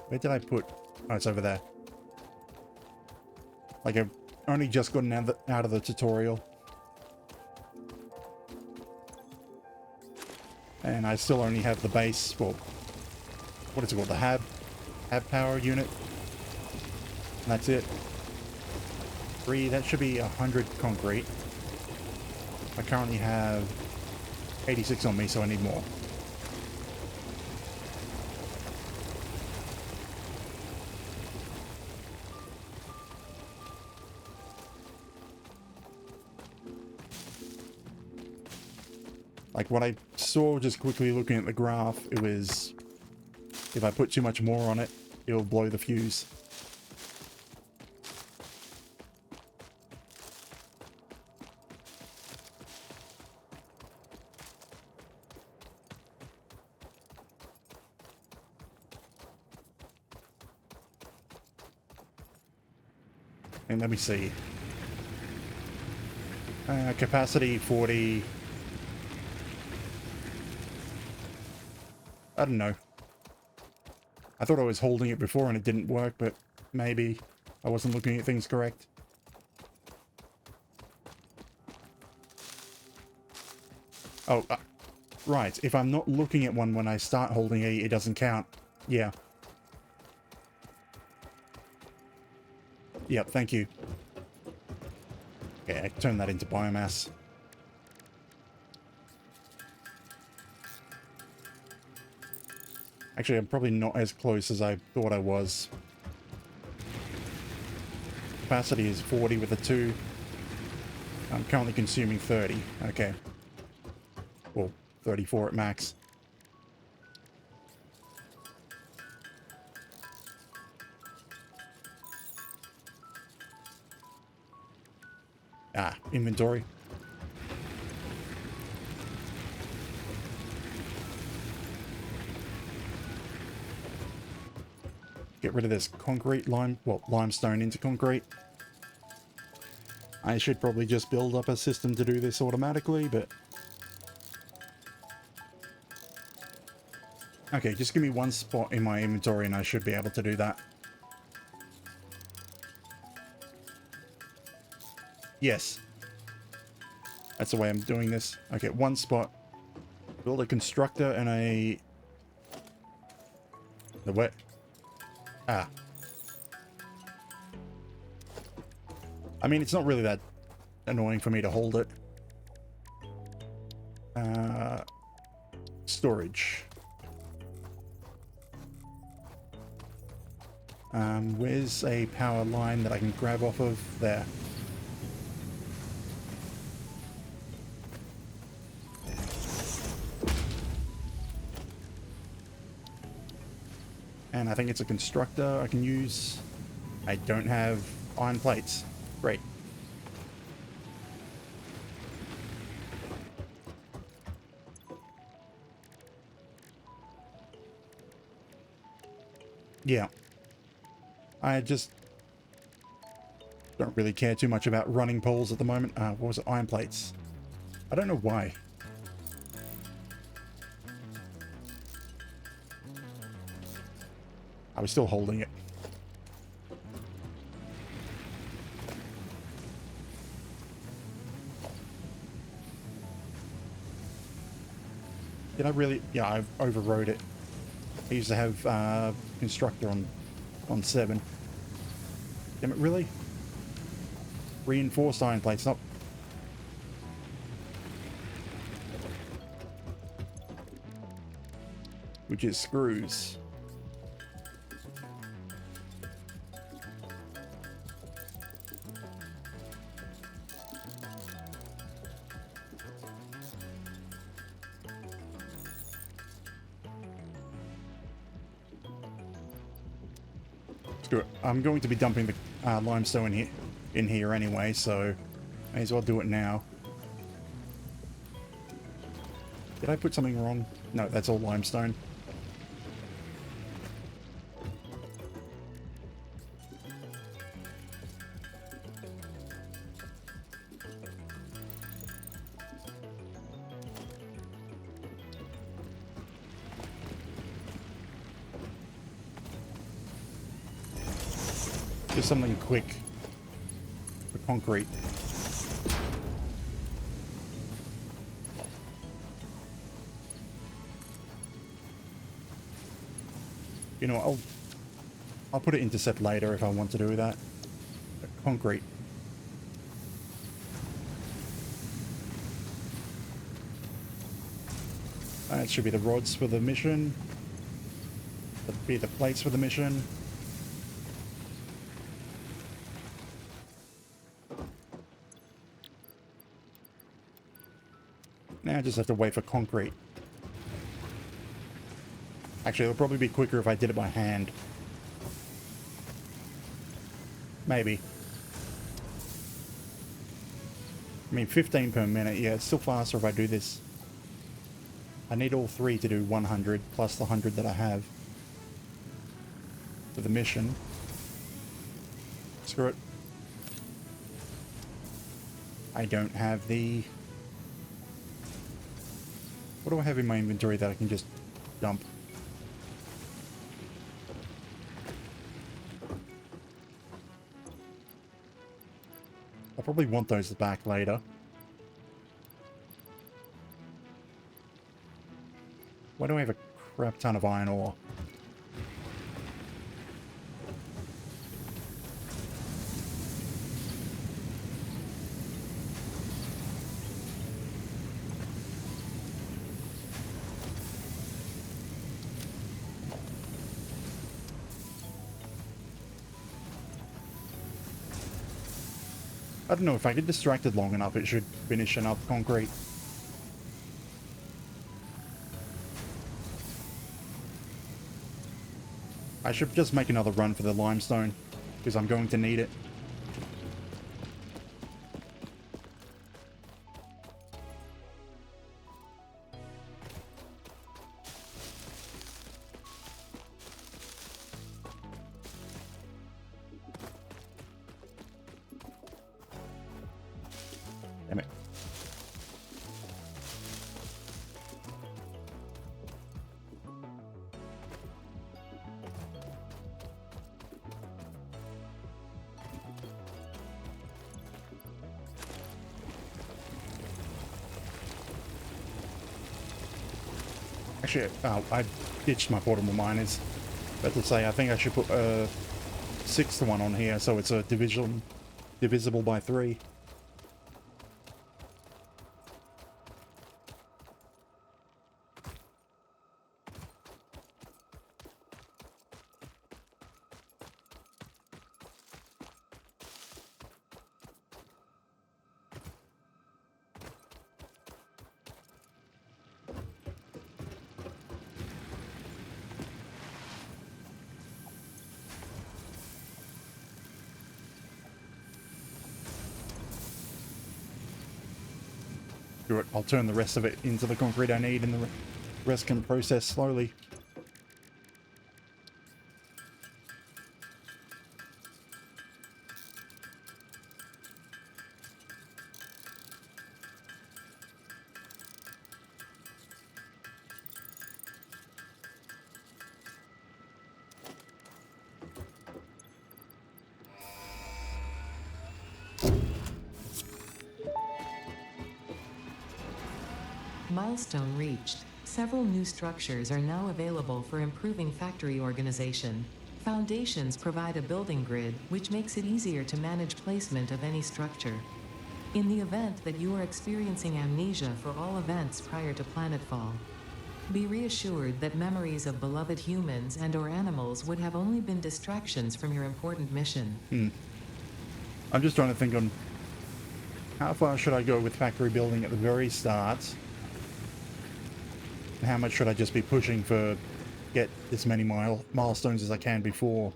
Where did I put... Oh, it's over there. Like, I've only just gotten out of the tutorial. And I still only have the base, well, what is it called? The hab power unit. And that's it. 3, that should be 100 concrete. I currently have 86 on me, so I need more. Like what I saw just quickly looking at the graph, it was if I put too much more on it, it'll blow the fuse. And let me see. Capacity 40. I don't know. I thought I was holding it before and it didn't work, but maybe I wasn't looking at things correct. Oh, right. If I'm not looking at one when I start holding E, it doesn't count. Yeah. Yep, thank you. Okay, I turn that into biomass. Actually, I'm probably not as close as I thought I was. Capacity is 40 with a 2. I'm currently consuming 30. Okay. Well, 34 at max. Ah, inventory. Get rid of this concrete limestone into concrete. I should probably just build up a system to do this automatically, but... Okay, just give me one spot in my inventory and I should be able to do that. Yes. That's the way I'm doing this. Okay, one spot. Build a constructor and a... The what? Ah. I mean, it's not really that annoying for me to hold it. Storage. Where's a power line that I can grab off of? There. And I think it's a constructor I can use. I don't have iron plates. Great. Yeah. I just don't really care too much about running poles at the moment. What was it? Iron plates. I don't know why. I was still holding it. Did I really? Yeah, I've overrode it. I used to have constructor on 7. Damn it, really? Reinforced iron plates, not... Which is screws. Screw it. I'm going to be dumping the limestone in here anyway, so may as well do it now. Did I put something wrong? No, that's all limestone. Just something quick for concrete. You know, I'll put it into set later if I want to do that. But concrete. That should be the rods for the mission. That'd be the plates for the mission. Now I just have to wait for concrete. Actually, it'll probably be quicker if I did it by hand. Maybe. I mean, 15 per minute. Yeah, it's still faster if I do this. I need all 3 to do 100 plus the 100 that I have for the mission. Screw it. I don't have the... What do I have in my inventory that I can just dump? I'll probably want those back later. Why do I have a crap ton of iron ore? I don't know, if I get distracted long enough, it should finish enough concrete. I should just make another run for the limestone, because I'm going to need it. Damn it. Actually, I ditched my portable miners. But to say, I think I should put a sixth one on here, so it's a divisible by 3. Do it. I'll turn the rest of it into the concrete I need, and the rest can process slowly. Milestone reached. Several new structures are now available for improving factory organization. Foundations provide a building grid, which makes it easier to manage placement of any structure. In the event that you are experiencing amnesia for all events prior to planetfall, be reassured that memories of beloved humans and/or animals would have only been distractions from your important mission. I'm just trying to think on how far should I go with factory building at the very start? How much should I just be pushing for get as many milestones as I can before?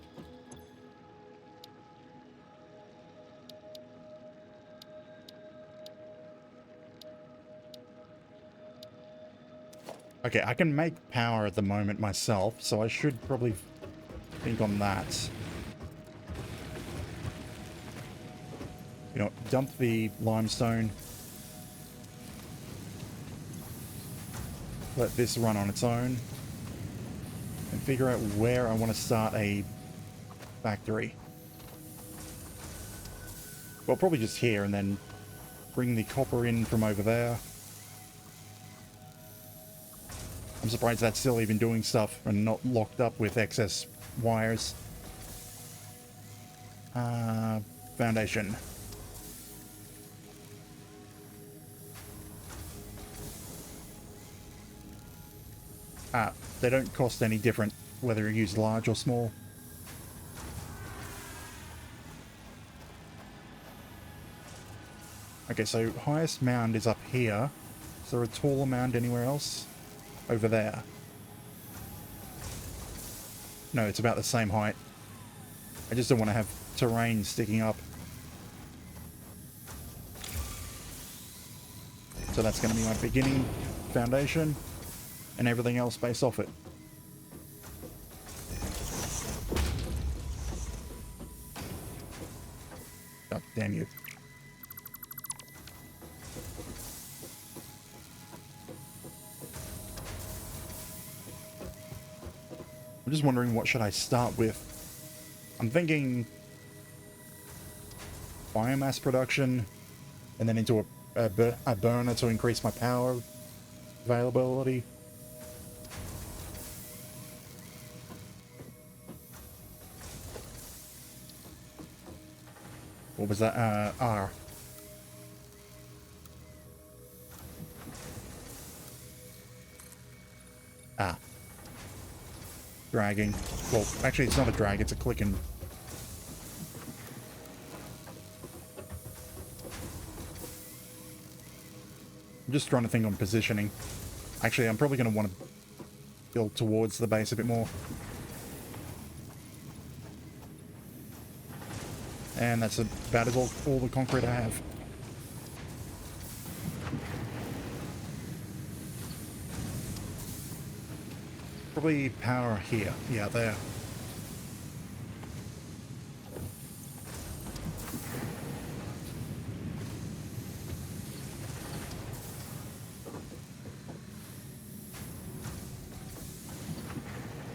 Okay, I can make power at the moment myself, so I should probably think on that. You know, dump the limestone. Let this run on its own. And figure out where I want to start a factory. Well, probably just here, and then bring the copper in from over there. I'm surprised that's still even doing stuff and not locked up with excess wires. Foundation. They don't cost any different whether you use large or small. Okay, so highest mound is up here. Is there a taller mound anywhere else? Over there. No, it's about the same height. I just don't want to have terrain sticking up. So that's going to be my beginning foundation, and everything else based off it. God damn you. I'm just wondering, what should I start with? I'm thinking biomass production, and then into a burner to increase my power availability. What was that? R. Ah. Dragging. Well, actually, it's not a drag, it's a clicking. I'm just trying to think on positioning. Actually, I'm probably going to want to build towards the base a bit more. And that's about as all the concrete I have. Probably power here. Yeah, there.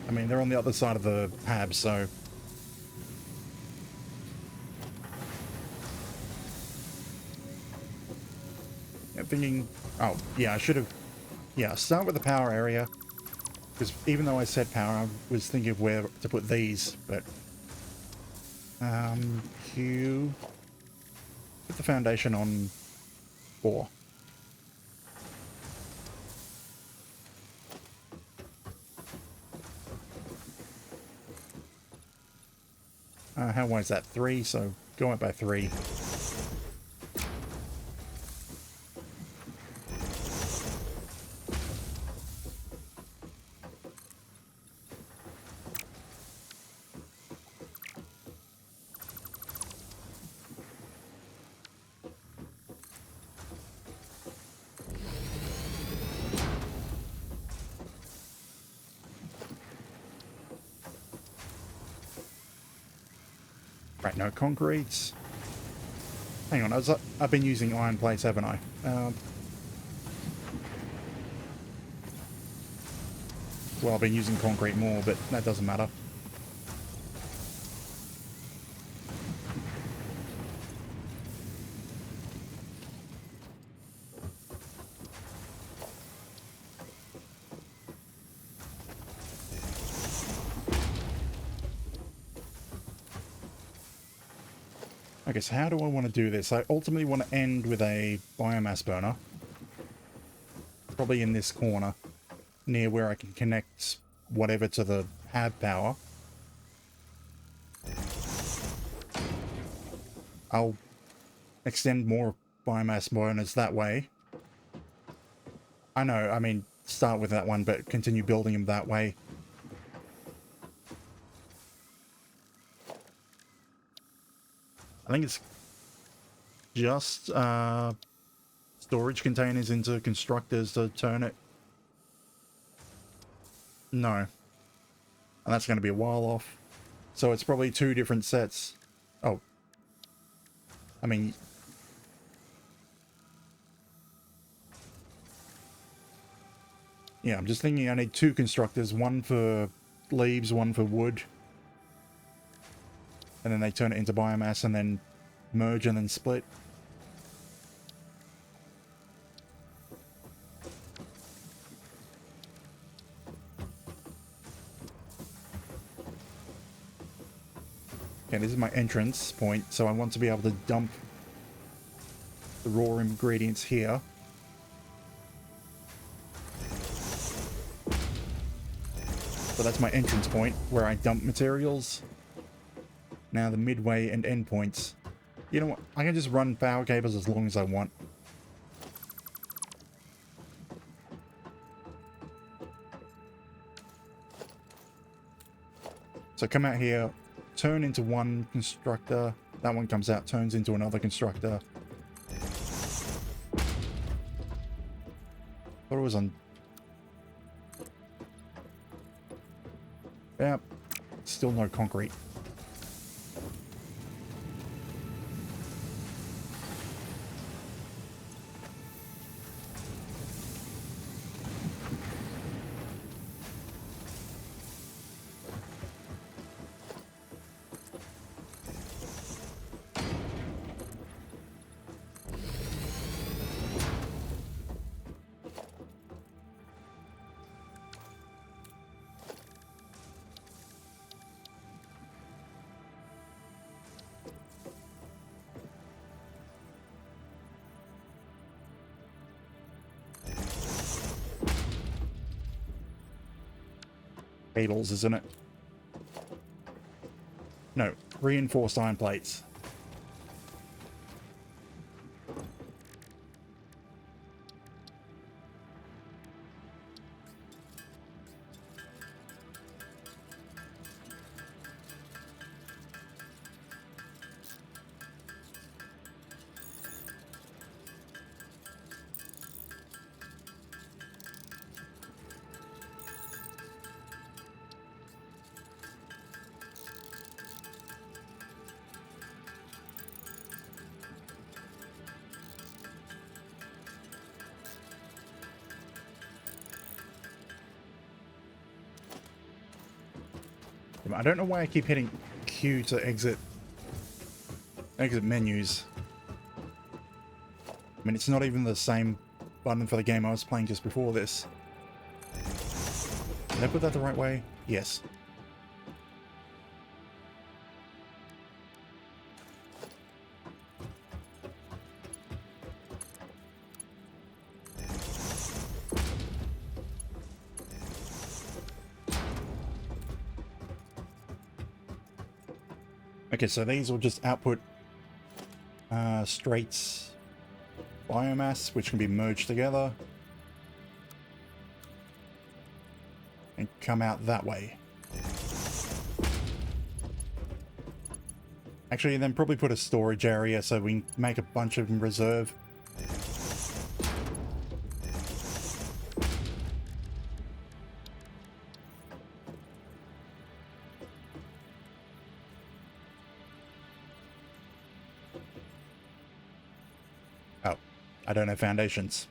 I mean, they're on the other side of the pab, so... I'm thinking... Oh, yeah, I should have... Yeah, start with the power area. Because even though I said power, I was thinking of where to put these, but... Q... Put the foundation on 4. How wide is that? 3, so go up by 3. Right, no concrete. Hang on, I've been using iron plates, haven't I? Well, I've been using concrete more, but that doesn't matter. Okay, so how do I want to do this? I ultimately want to end with a biomass burner. Probably in this corner, near where I can connect whatever to the hab power. I'll extend more biomass burners that way. I know, I mean, start with that one, but continue building them that way. I think it's just storage containers into constructors to turn it. No. And that's going to be a while off. So it's probably 2 different sets. Oh. I mean... Yeah, I'm just thinking I need 2 constructors. One for leaves, one for wood. And then they turn it into biomass and then merge and then split. Okay, this is my entrance point, so I want to be able to dump the raw ingredients here. So that's my entrance point, where I dump materials. Now the midway and end points. You know what? I can just run power cables as long as I want. So come out here, turn into one constructor. That one comes out, turns into another constructor. Thought it was on... Yep. Still no concrete. cables, isn't it? No, reinforced iron plates. I don't know why I keep hitting Q to exit menus. I mean, it's not even the same button for the game I was playing just before this. Did I put that the right way? Yes. Okay, so these will just output straight biomass, which can be merged together and come out that way. Actually, then probably put a storage area so we can make a bunch of them reserve. Oh, I don't have foundations.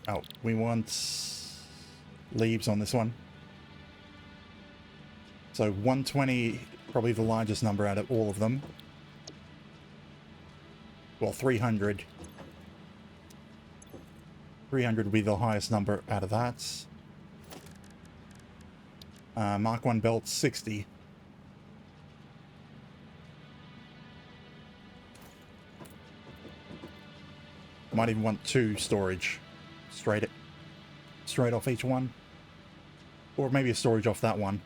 Oh, we want leaves on this one. So 120, probably the largest number out of all of them. Well, 300. 300 would be the highest number out of that. Mark 1 belt, 60. Might even want 2 storage straight off each one, or maybe a storage off that one.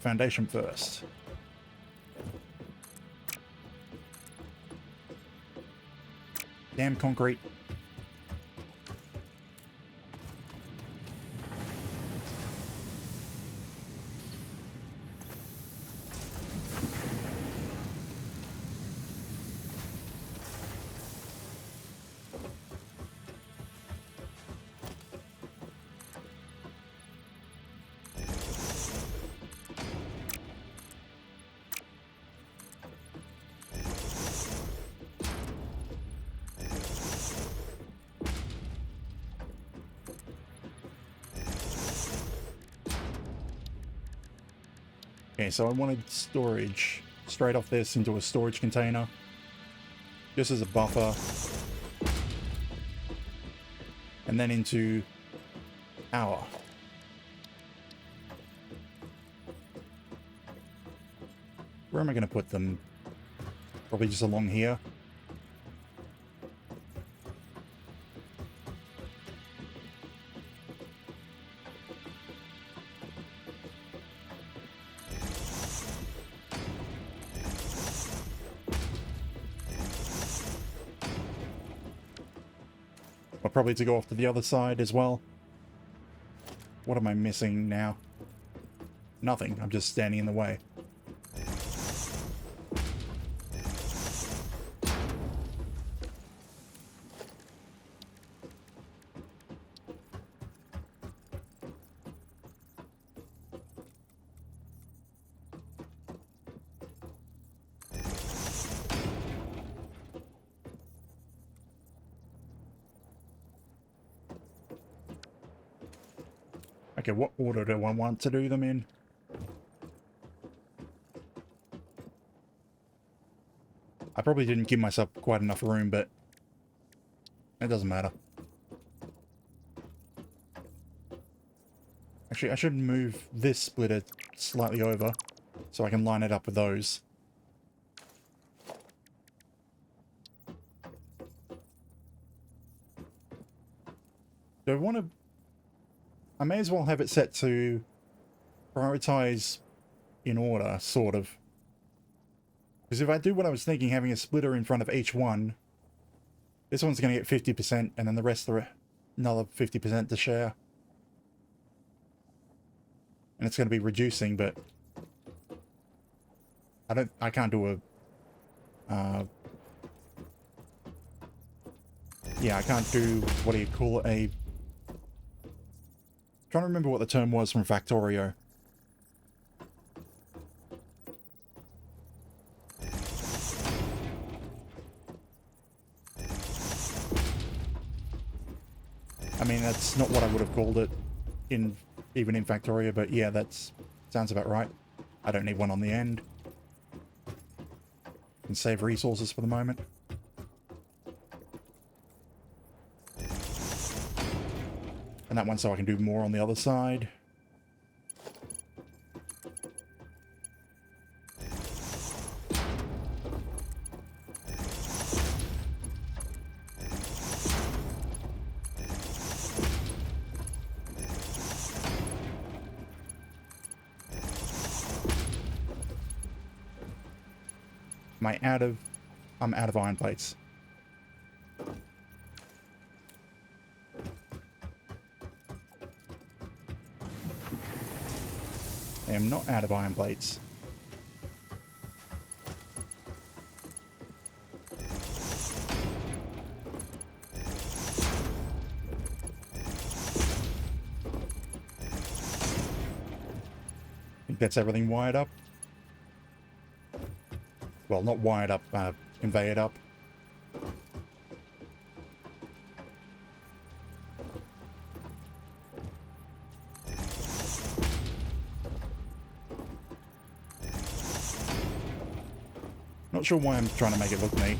Foundation first. Damn concrete. Okay, so I wanted storage straight off this into a storage container, just as a buffer, and then into our. Where am I going to put them? Probably just along here. Probably to go off to the other side as well. What am I missing now? Nothing. I'm just standing in the way. Okay, what order do I want to do them in? I probably didn't give myself quite enough room, but it doesn't matter. Actually, I should move this splitter slightly over so I can line it up with those. Do I want to... I may as well have it set to prioritize in order, sort of. Because if I do what I was thinking, having a splitter in front of each one, this one's going to get 50%, and then the rest are another 50% to share. And it's going to be reducing, but I can't do a, yeah, I can't do, what do you call it, trying to remember what the term was from Factorio. I mean, that's not what I would have called it even in Factorio, but yeah, that sounds about right. I don't need one on the end. Can save resources for the moment. And that one so I can do more on the other side. I'm out of iron plates. I am not out of iron plates. I think that's everything wired up. Well, not wired up, conveyed up. Not sure why I'm trying to make it look neat.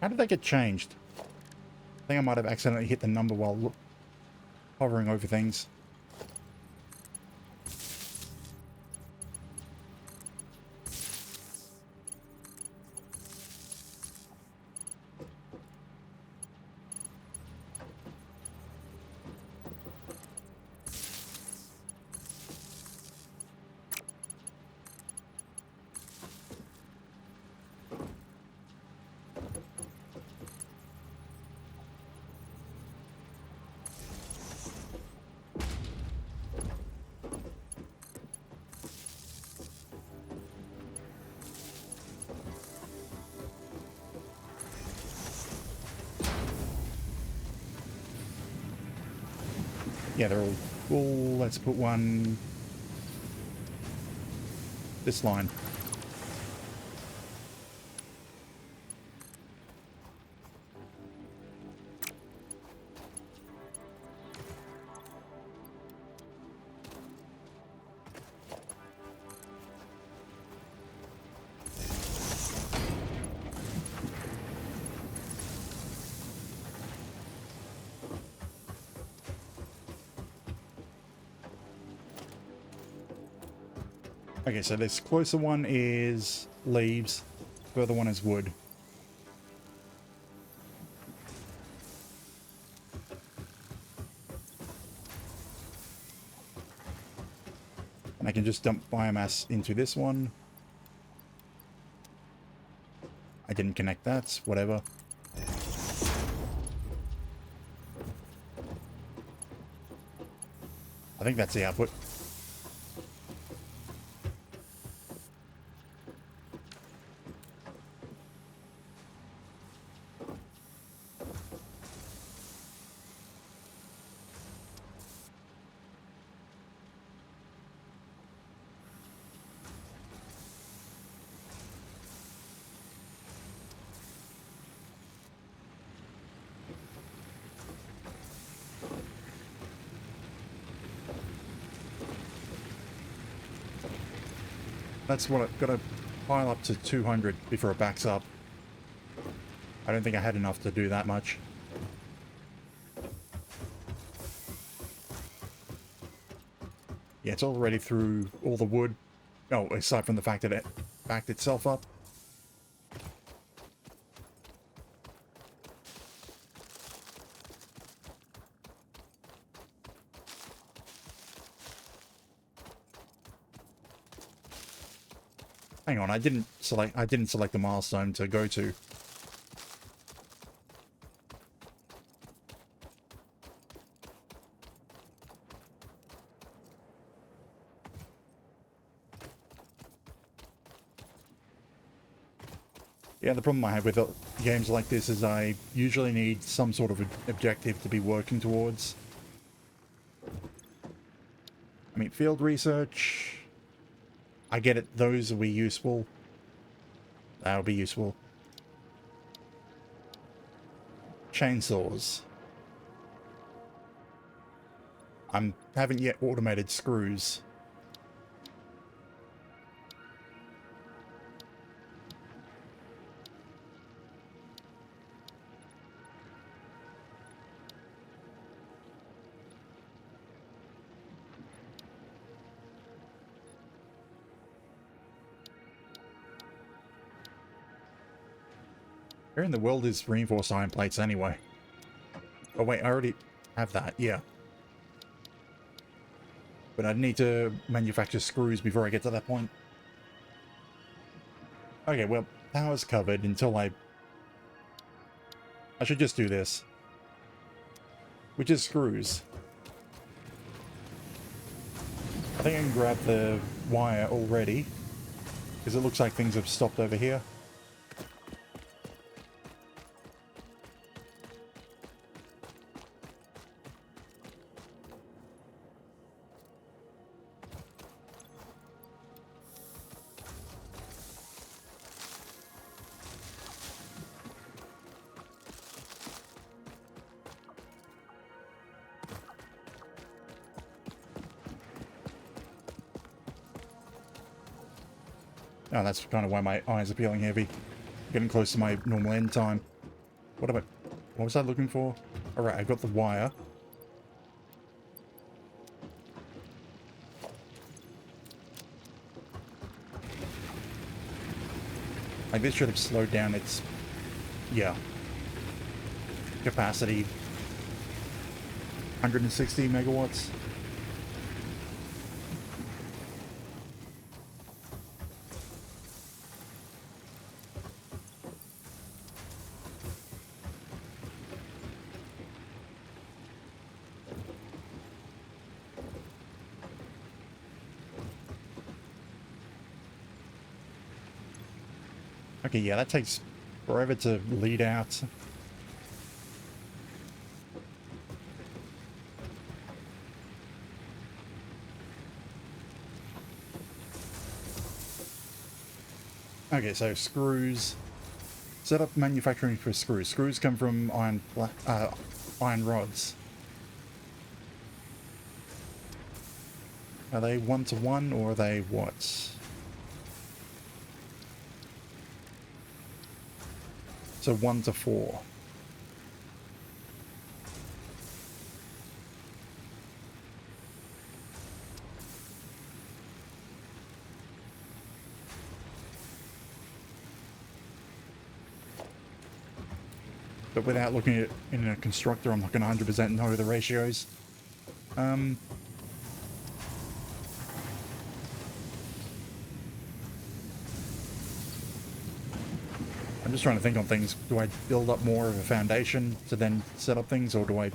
How did that get changed? I think I might have accidentally hit the number while hovering over things. Yeah, they're all full. Let's put one this line. Okay, so this closer one is leaves, further one is wood. And I can just dump biomass into this one. I didn't connect that, whatever. I think that's the output. That's what I've got to pile up to 200 before it backs up. I don't think I had enough to do that much. Yeah, it's already through all the wood. Oh, aside from the fact that it backed itself up. Hang on, I didn't select the milestone to go to. Yeah, the problem I have with games like this is I usually need some sort of objective to be working towards. I mean, field research, I get it, those will be useful. That'll be useful. Chainsaws. I haven't yet automated screws. Where in the world is reinforced iron plates anyway? Oh wait, I already have that, yeah. But I need to manufacture screws before I get to that point. Okay, well, power's covered until I should just do this. Which is screws. I think I can grab the wire already, because it looks like things have stopped over here. Oh, that's kind of why my eyes are feeling heavy. Getting close to my normal end time. What was I looking for? Alright, I got the wire. Like, this should have slowed down its, yeah, capacity. 160 megawatts. Okay, yeah, that takes forever to lead out. Okay, so screws. Set up manufacturing for screws. Screws come from iron rods. Are they 1-to-1 or are they what? So 1-to-4. But without looking at it in a constructor, I'm not going to 100% know the ratios. I'm just trying to think on things. Do I build up more of a foundation to then set up things, or do I...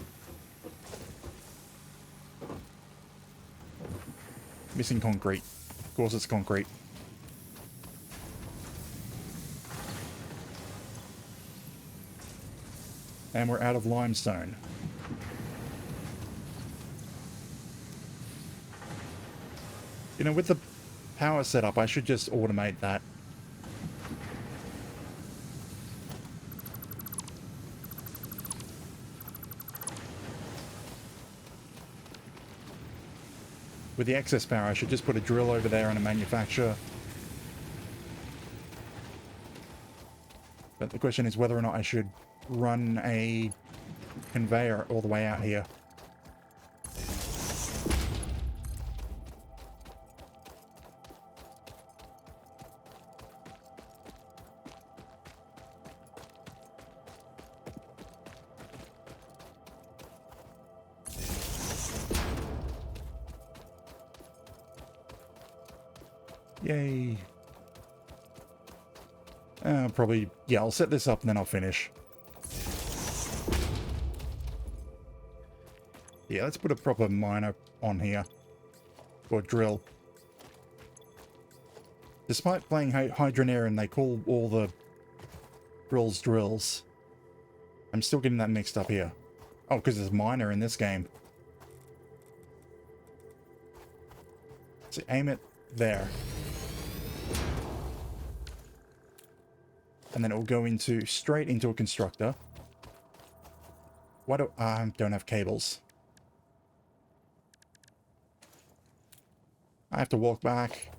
Missing concrete. Of course it's concrete. And we're out of limestone. You know, with the power setup, I should just automate that. With the excess power, I should just put a drill over there and a manufacturer But the question is whether or not I should run a conveyor all the way out here. Yay. Probably, yeah, I'll set this up and then I'll finish. Yeah, let's put a proper miner on here. Or drill. Despite playing Hydroneer and they call all the drills, I'm still getting that mixed up here. Oh, because there's miner in this game. So aim it there. And then it will go straight into a constructor. Why do I don't have cables? I have to walk back.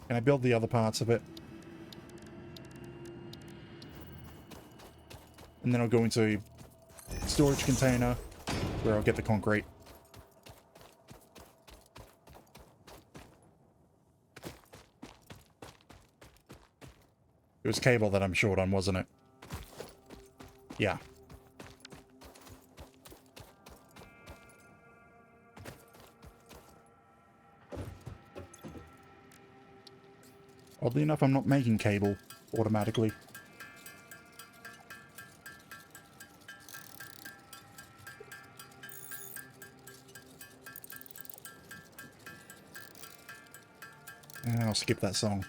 Can I build the other parts of it? And then I'll go into a storage container where I'll get the concrete. It was cable that I'm short on, wasn't it? Yeah. Oddly enough, I'm not making cable automatically. And I'll skip that song.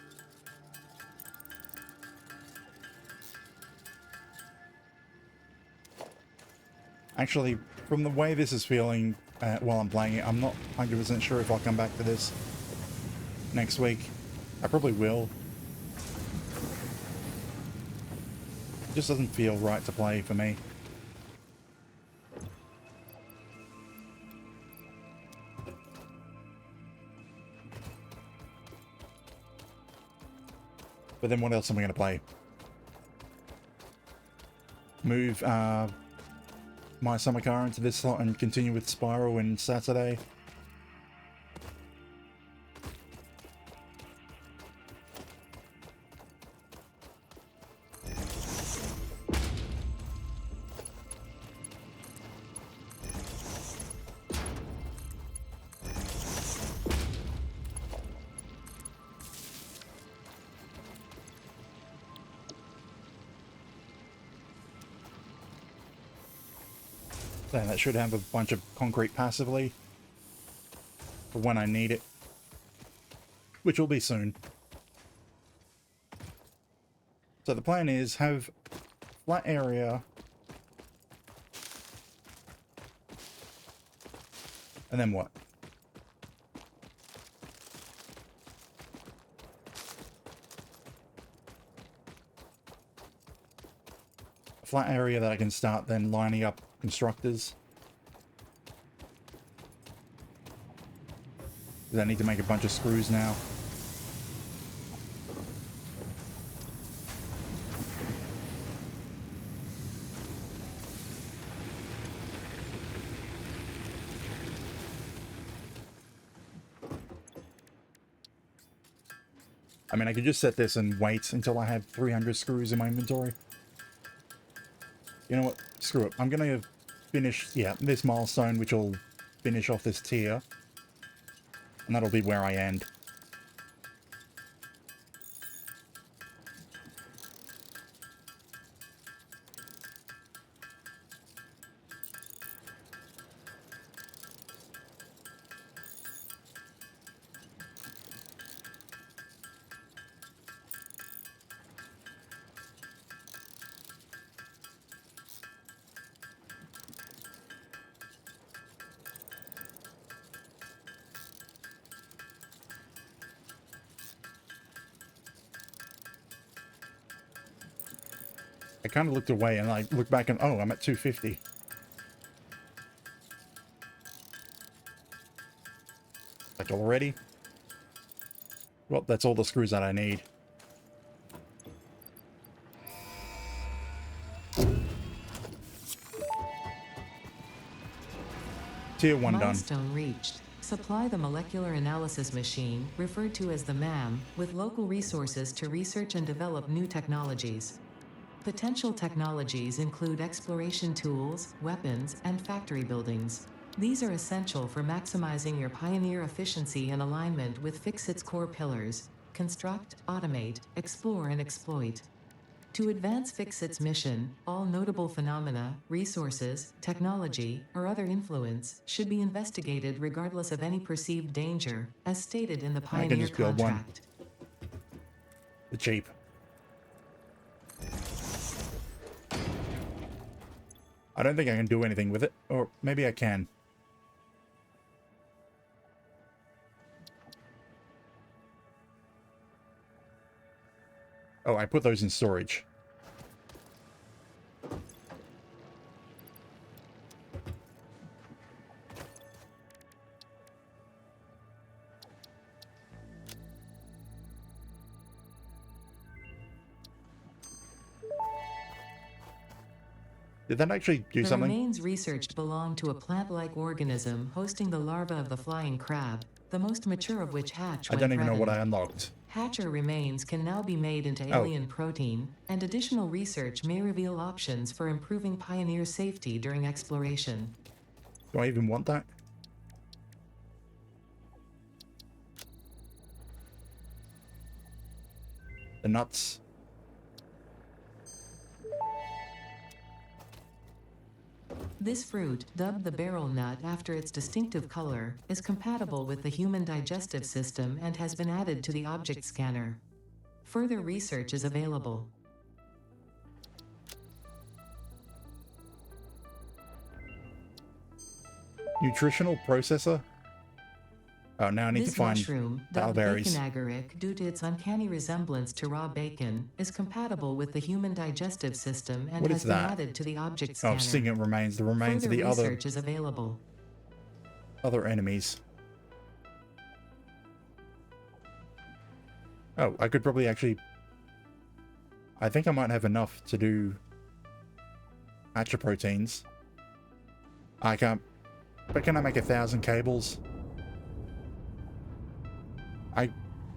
Actually, from the way this is feeling while I'm playing it, I'm not 100% sure if I'll come back to this next week. I probably will. It just doesn't feel right to play for me. But then what else am I going to play? Move my summer car into this slot and continue with Spiral and Saturday. Then that should have a bunch of concrete passively for when I need it, which will be soon. So the plan is have flat area and then what? A flat area that I can start then lining up constructors. Because I need to make a bunch of screws now. I mean, I could just set this and wait until I have 300 screws in my inventory. You know what? Screw it. I'm going to finish, yeah, this milestone, which will finish off this tier. And that'll be where I end. I kind of looked away and I looked back and, oh, I'm at 250. Like already? Well, that's all the screws that I need. Tier 1 done. Milestone reached. Supply the molecular analysis machine, referred to as the MAM, with local resources to research and develop new technologies. Potential technologies include exploration tools, weapons, and factory buildings. These are essential for maximizing your Pioneer efficiency and alignment with Fixit's core pillars: construct, automate, explore, and exploit. To advance Fixit's mission, all notable phenomena, resources, technology, or other influence should be investigated regardless of any perceived danger, as stated in the I can Pioneer just build one. contract. The cheap. I don't think I can do anything with it, or maybe I can. Oh, I put those in storage. Did that actually do The something? remains researched belong to a plant-like organism hosting the larva of the flying crab, the most mature of which hatch I when don't even know what I threatened. unlocked. Hatcher remains can now be made into Oh. alien protein, and additional research may reveal options for improving Pioneer safety during exploration. Do I even want that? The nuts. This fruit, dubbed the barrel nut after its distinctive color, is compatible with the human digestive system and has been added to the object scanner. Further research is available. Nutritional processor? Oh, now I need This to find mushroom, dubbed bellberries. bacon agaric due to its uncanny resemblance to raw bacon, is compatible with the human digestive system and What has is been that? added to the object Oh, scanner. signet remains. The remains Further of the other research is available. enemies. Oh, I could probably actually... I think I might have enough to do hatcher proteins. I can't... But can I make 1,000 cables? I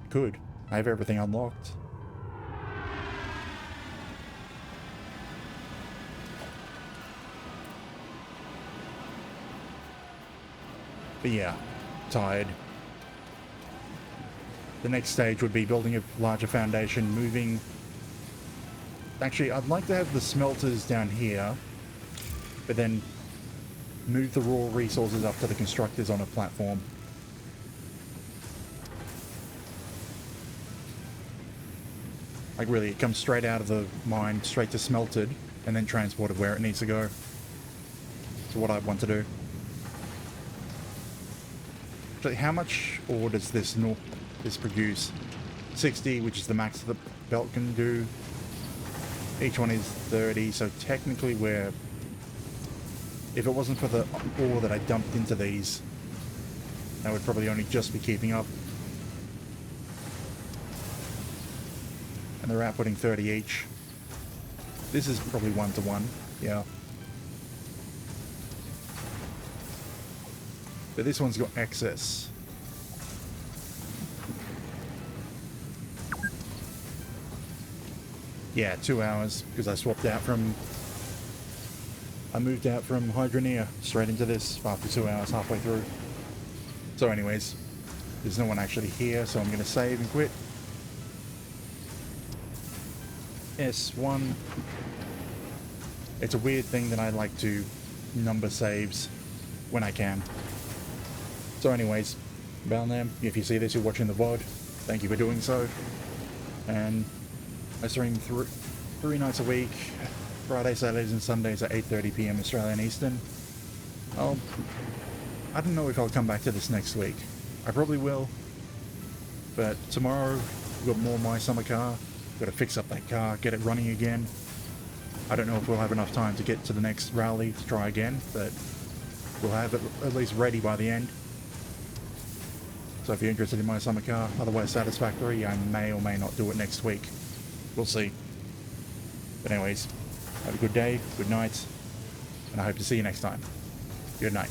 could. I have everything unlocked. But yeah, tired. The next stage would be building a larger foundation, moving... Actually, I'd like to have the smelters down here, but then move the raw resources up to the constructors on a platform. Like really, it comes straight out of the mine, straight to smelted, and then transported where it needs to go. So what I want to do. Actually, how much ore does this produce? 60, which is the max the belt can do. Each one is 30, so technically we're... If it wasn't for the ore that I dumped into these, that would probably only just be keeping up. And they're outputting 30 each. This is probably 1-to-1, yeah. But this one's got excess. Yeah, 2 hours, because I swapped out from... I moved out from Hydroneer straight into this after 2 hours halfway through. So anyways, there's no one actually here, so I'm going to save and quit. S1. It's a weird thing that I like to number saves when I can. So anyways, Balnam, if you see this, you're watching the VOD, thank you for doing so. And I stream 3 nights a week, Fridays, Saturdays and Sundays at 8:30 PM Australian Eastern. I don't know if I'll come back to this next week. I probably will. But tomorrow, we've got more My Summer Car. Got to fix up that car, get it running again. I don't know if we'll have enough time to get to the next rally to try again, but we'll have it at least ready by the end. So if you're interested in My Summer Car, otherwise satisfactory, I may or may not do it next week. We'll see. But anyways, have a good day, good night, and I hope to see you next time. Good night.